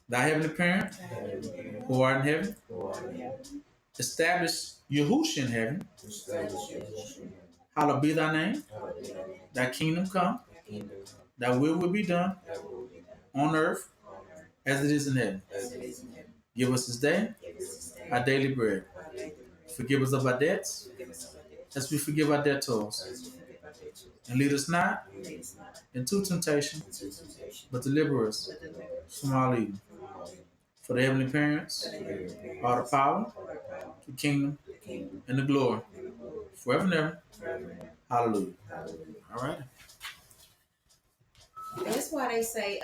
Thy heavenly parent, who art in heaven, establish Yahushua in heaven. Hallowed be thy name. Thy kingdom come. Thy will be done on earth as it is in heaven. Give us this day our daily bread. Forgive us of our debts as we forgive our debtors. And lead us not into temptation, but deliver us from all evil. For the heavenly parents are the power, the kingdom, and the glory, forever and ever. Hallelujah. All right. That's why they say,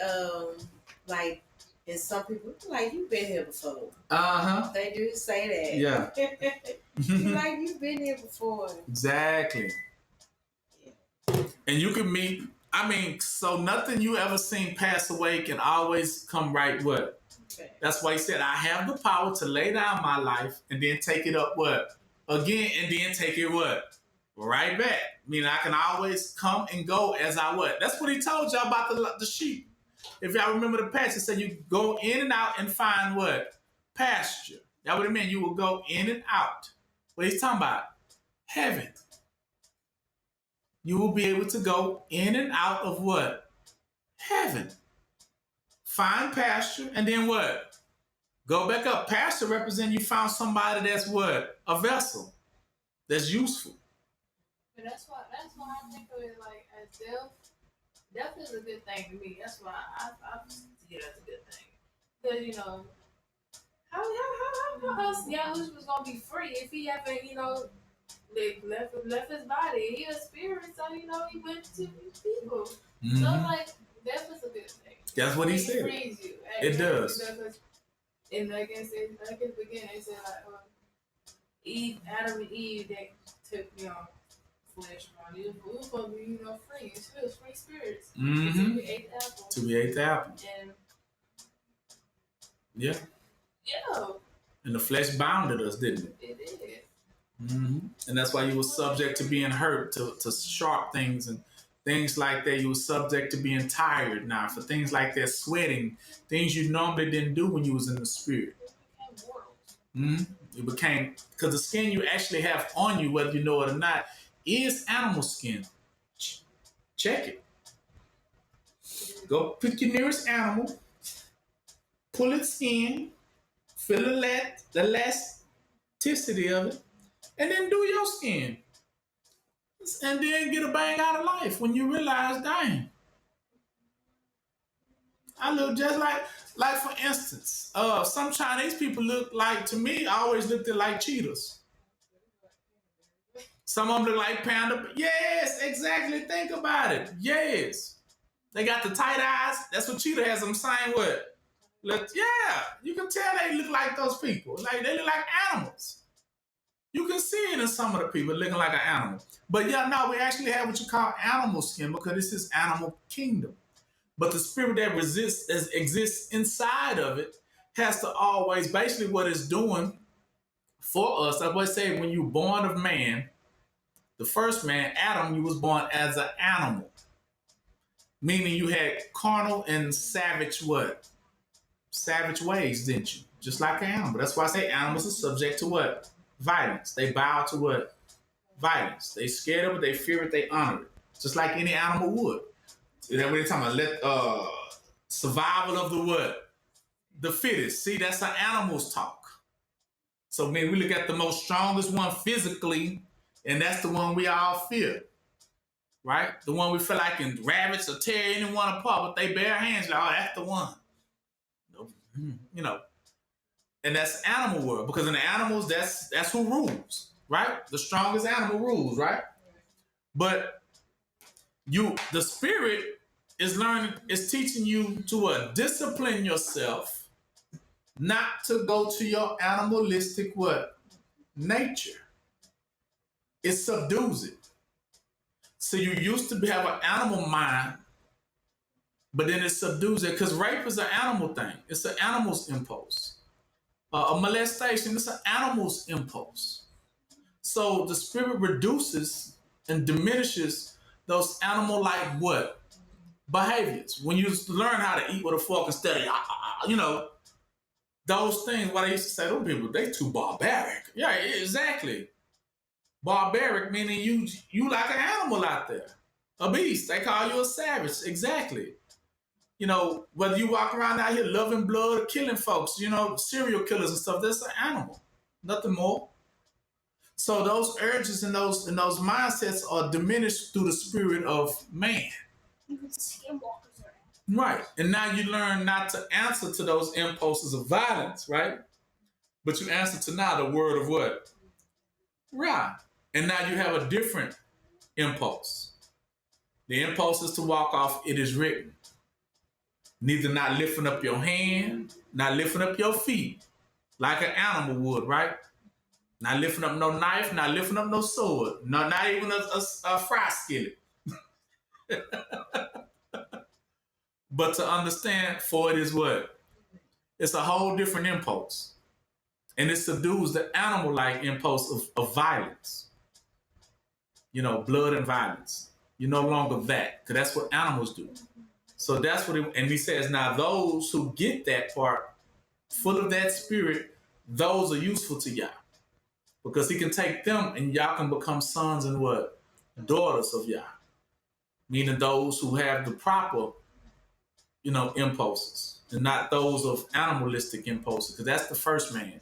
like, and some people, like, you've been here before. Uh-huh. They do say that. Yeah. Like, you've been here before. Exactly. And you can meet, so nothing you ever seen pass away can always come right what? Okay. That's why he said, I have the power to lay down my life and then take it up what? Again, and then take it what? Right back. I can always come and go as I what? That's what he told y'all about the sheep. If y'all remember the passage, it said you go in and out and find what? Pasture. That would have meant you will go in and out. What he's talking about? Heaven. You will be able to go in and out of what? Heaven. Find pasture and then what? Go back up. Pasture represents you found somebody that's what? A vessel. That's useful. But that's why I think of it like as death. Death is a good thing to me. That's why I see it as a good thing. Because how Yahushua was gonna be free if he haven't, left his body. He a spirit, so he went to these people. So like death is a good thing. That's what he It said. frees you. It does. And like I said, like in the beginning, it said Adam and Eve, they took flesh body. We were supposed to be free. It's free spirits. Until we ate the apple. Till we ate the apple. And yeah. Yeah. And the flesh bounded us, didn't it? It did. And that's why you were subject to being hurt, to sharp things and things like that. You were subject to being tired now, for things like that, sweating, things you normally didn't do when you was in the spirit. It became, because the skin you actually have on you, whether you know it or not, is animal skin. Check it. Go pick your nearest animal, pull its skin, feel the elasticity of it, and then do your skin. And then get a bang out of life when you realize, dang, I look just like for instance, some Chinese people look like, to me, I always looked at like cheetahs. Some of them look like panda. Yes, exactly. Think about it. Yes. They got the tight eyes. That's what cheetah has them same with. Yeah, you can tell they look like those people. Like they look like animals. You can see it in some of the people looking like an animal. But yeah, no, we actually have what you call animal skin because this is animal kingdom. But the spirit that exists inside of it has to always, basically what it's doing for us, I always say when you're born of man, the first man, Adam, you was born as an animal. Meaning you had carnal and savage what? Savage ways, didn't you? Just like an animal. That's why I say animals are subject to what? Violence. They bow to what? Violence. They scared of it, they fear it, they honor it. Just like any animal would. Is that what they're talking about? Survival of the what? The fittest. See, that's how animals talk. So man, we look at the most strongest one physically, and that's the one we all fear. Right? The one we feel like can ravage or tear anyone apart with their bare hands. Like, oh, that's the one. And that's animal world, because in the animals, that's who rules, right? The strongest animal rules, right? But the spirit is teaching you to discipline yourself, not to go to your animalistic what? Nature. It subdues it. So you used to have an animal mind, but then it subdues it, because rape is an animal thing. It's an animal's impulse. A molestation, it's an animal's impulse. So the spirit reduces and diminishes those animal-like what? Behaviors. When you learn how to eat with a fork instead of, those things, what I used to say to people, they too barbaric. Yeah, exactly. Barbaric, meaning you like an animal out there. A beast. They call you a savage. Exactly. Whether you walk around out here loving blood or killing folks, serial killers and stuff, that's an animal. Nothing more. So those urges and those mindsets are diminished through the spirit of man. Skinwalkers are. Right. And now you learn not to answer to those impulses of violence, right? But you answer to now the word of what? Right. And now you have a different impulse. The impulse is to walk off, it is written. Neither not lifting up your hand, not lifting up your feet, like an animal would, right? Not lifting up no knife, not lifting up no sword, not even a fry skillet. But to understand, for it is what? It's a whole different impulse. And it subdues the animal-like impulse of violence. Blood and violence. You're no longer that, because that's what animals do. So that's what and he says, now those who get that part, full of that spirit, those are useful to Yah. Because he can take them and y'all can become sons and what? Daughters of Yah. Meaning those who have the proper, impulses. And not those of animalistic impulses, because that's the first man.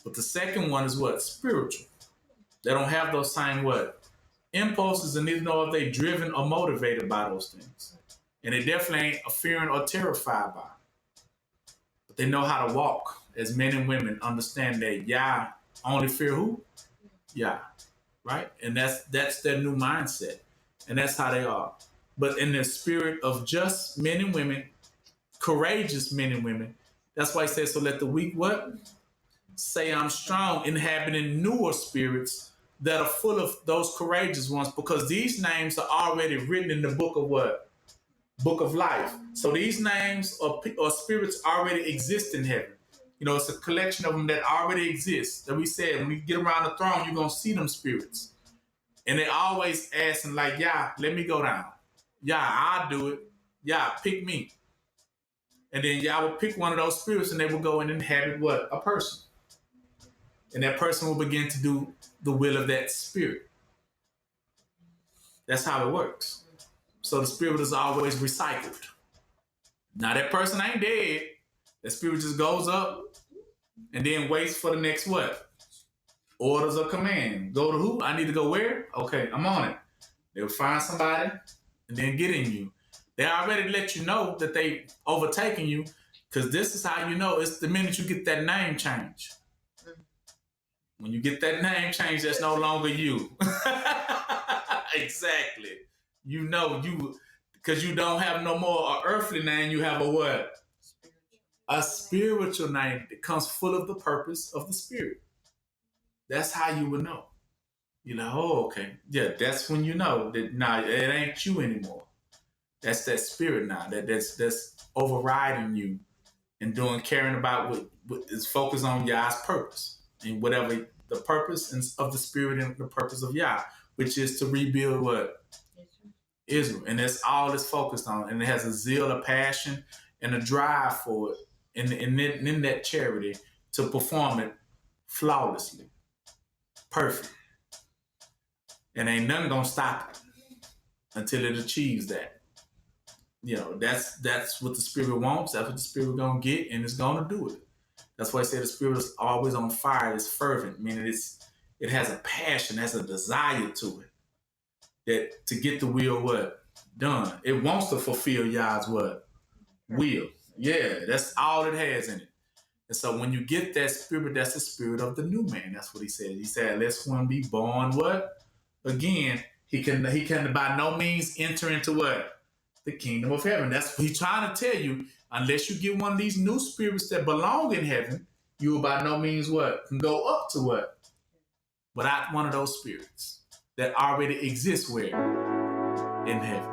But the second one is what? Spiritual. They don't have those same what? Impulses, and neither know if they're driven or motivated by those things. And they definitely ain't fearing or terrified by it. But they know how to walk as men and women, understand that Yah only fear who? Yah, right? And that's their new mindset, and that's how they are. But in the spirit of just men and women, courageous men and women, that's why he says, so let the weak what? Say I'm strong, inhabiting newer spirits that are full of those courageous ones, because these names are already written in the book of what? Book of life. So these names or spirits already exist in heaven. You know, it's a collection of them that already exist. That we said, when we get around the throne, you're going to see them spirits. And they always asking like, yeah, let me go down. Yeah, I'll do it. Yeah, pick me. And then Yah will pick one of those spirits and they will go and inhabit what? A person. And that person will begin to do the will of that spirit. That's how it works. So the spirit is always recycled. Now that person ain't dead. That spirit just goes up and then waits for the next what? Orders or command. Go to who? I need to go where? Okay, I'm on it. They'll find somebody and then get in you. They already let you know that they overtaking you, because this is how you know. It's the minute you get that name change. When you get that name change, that's no longer you. Exactly. You know you, because you don't have no more an earthly name. You have a what? A spiritual name that comes full of the purpose of the spirit. That's how you would know. You know, oh, okay. Yeah, that's when you know that it ain't you anymore. That's that spirit now. That's overriding you and caring about what is focused on Yah's purpose. And whatever the purpose of the spirit and the purpose of Yah, which is to rebuild what? Israel. And that's all it's focused on. And it has a zeal, a passion, and a drive for it in that charity to perform it flawlessly. Perfect. And ain't nothing gonna stop it until it achieves that. You know, that's what the spirit wants. That's what the spirit gonna get, and it's gonna do it. That's why I say the spirit is always on fire. It's fervent, meaning it has a passion, has a desire to it. That to get the will what? Done. It wants to fulfill Yah's what? Will. Yeah, that's all it has in it. And so when you get that spirit, that's the spirit of the new man. That's what he said. He said, "Let one be born what? Again, he can by no means enter into what? The kingdom of heaven." That's what he's trying to tell you. Unless you get one of these new spirits that belong in heaven, you will by no means what? Can go up to what? Without one of those spirits that already exist where? In heaven.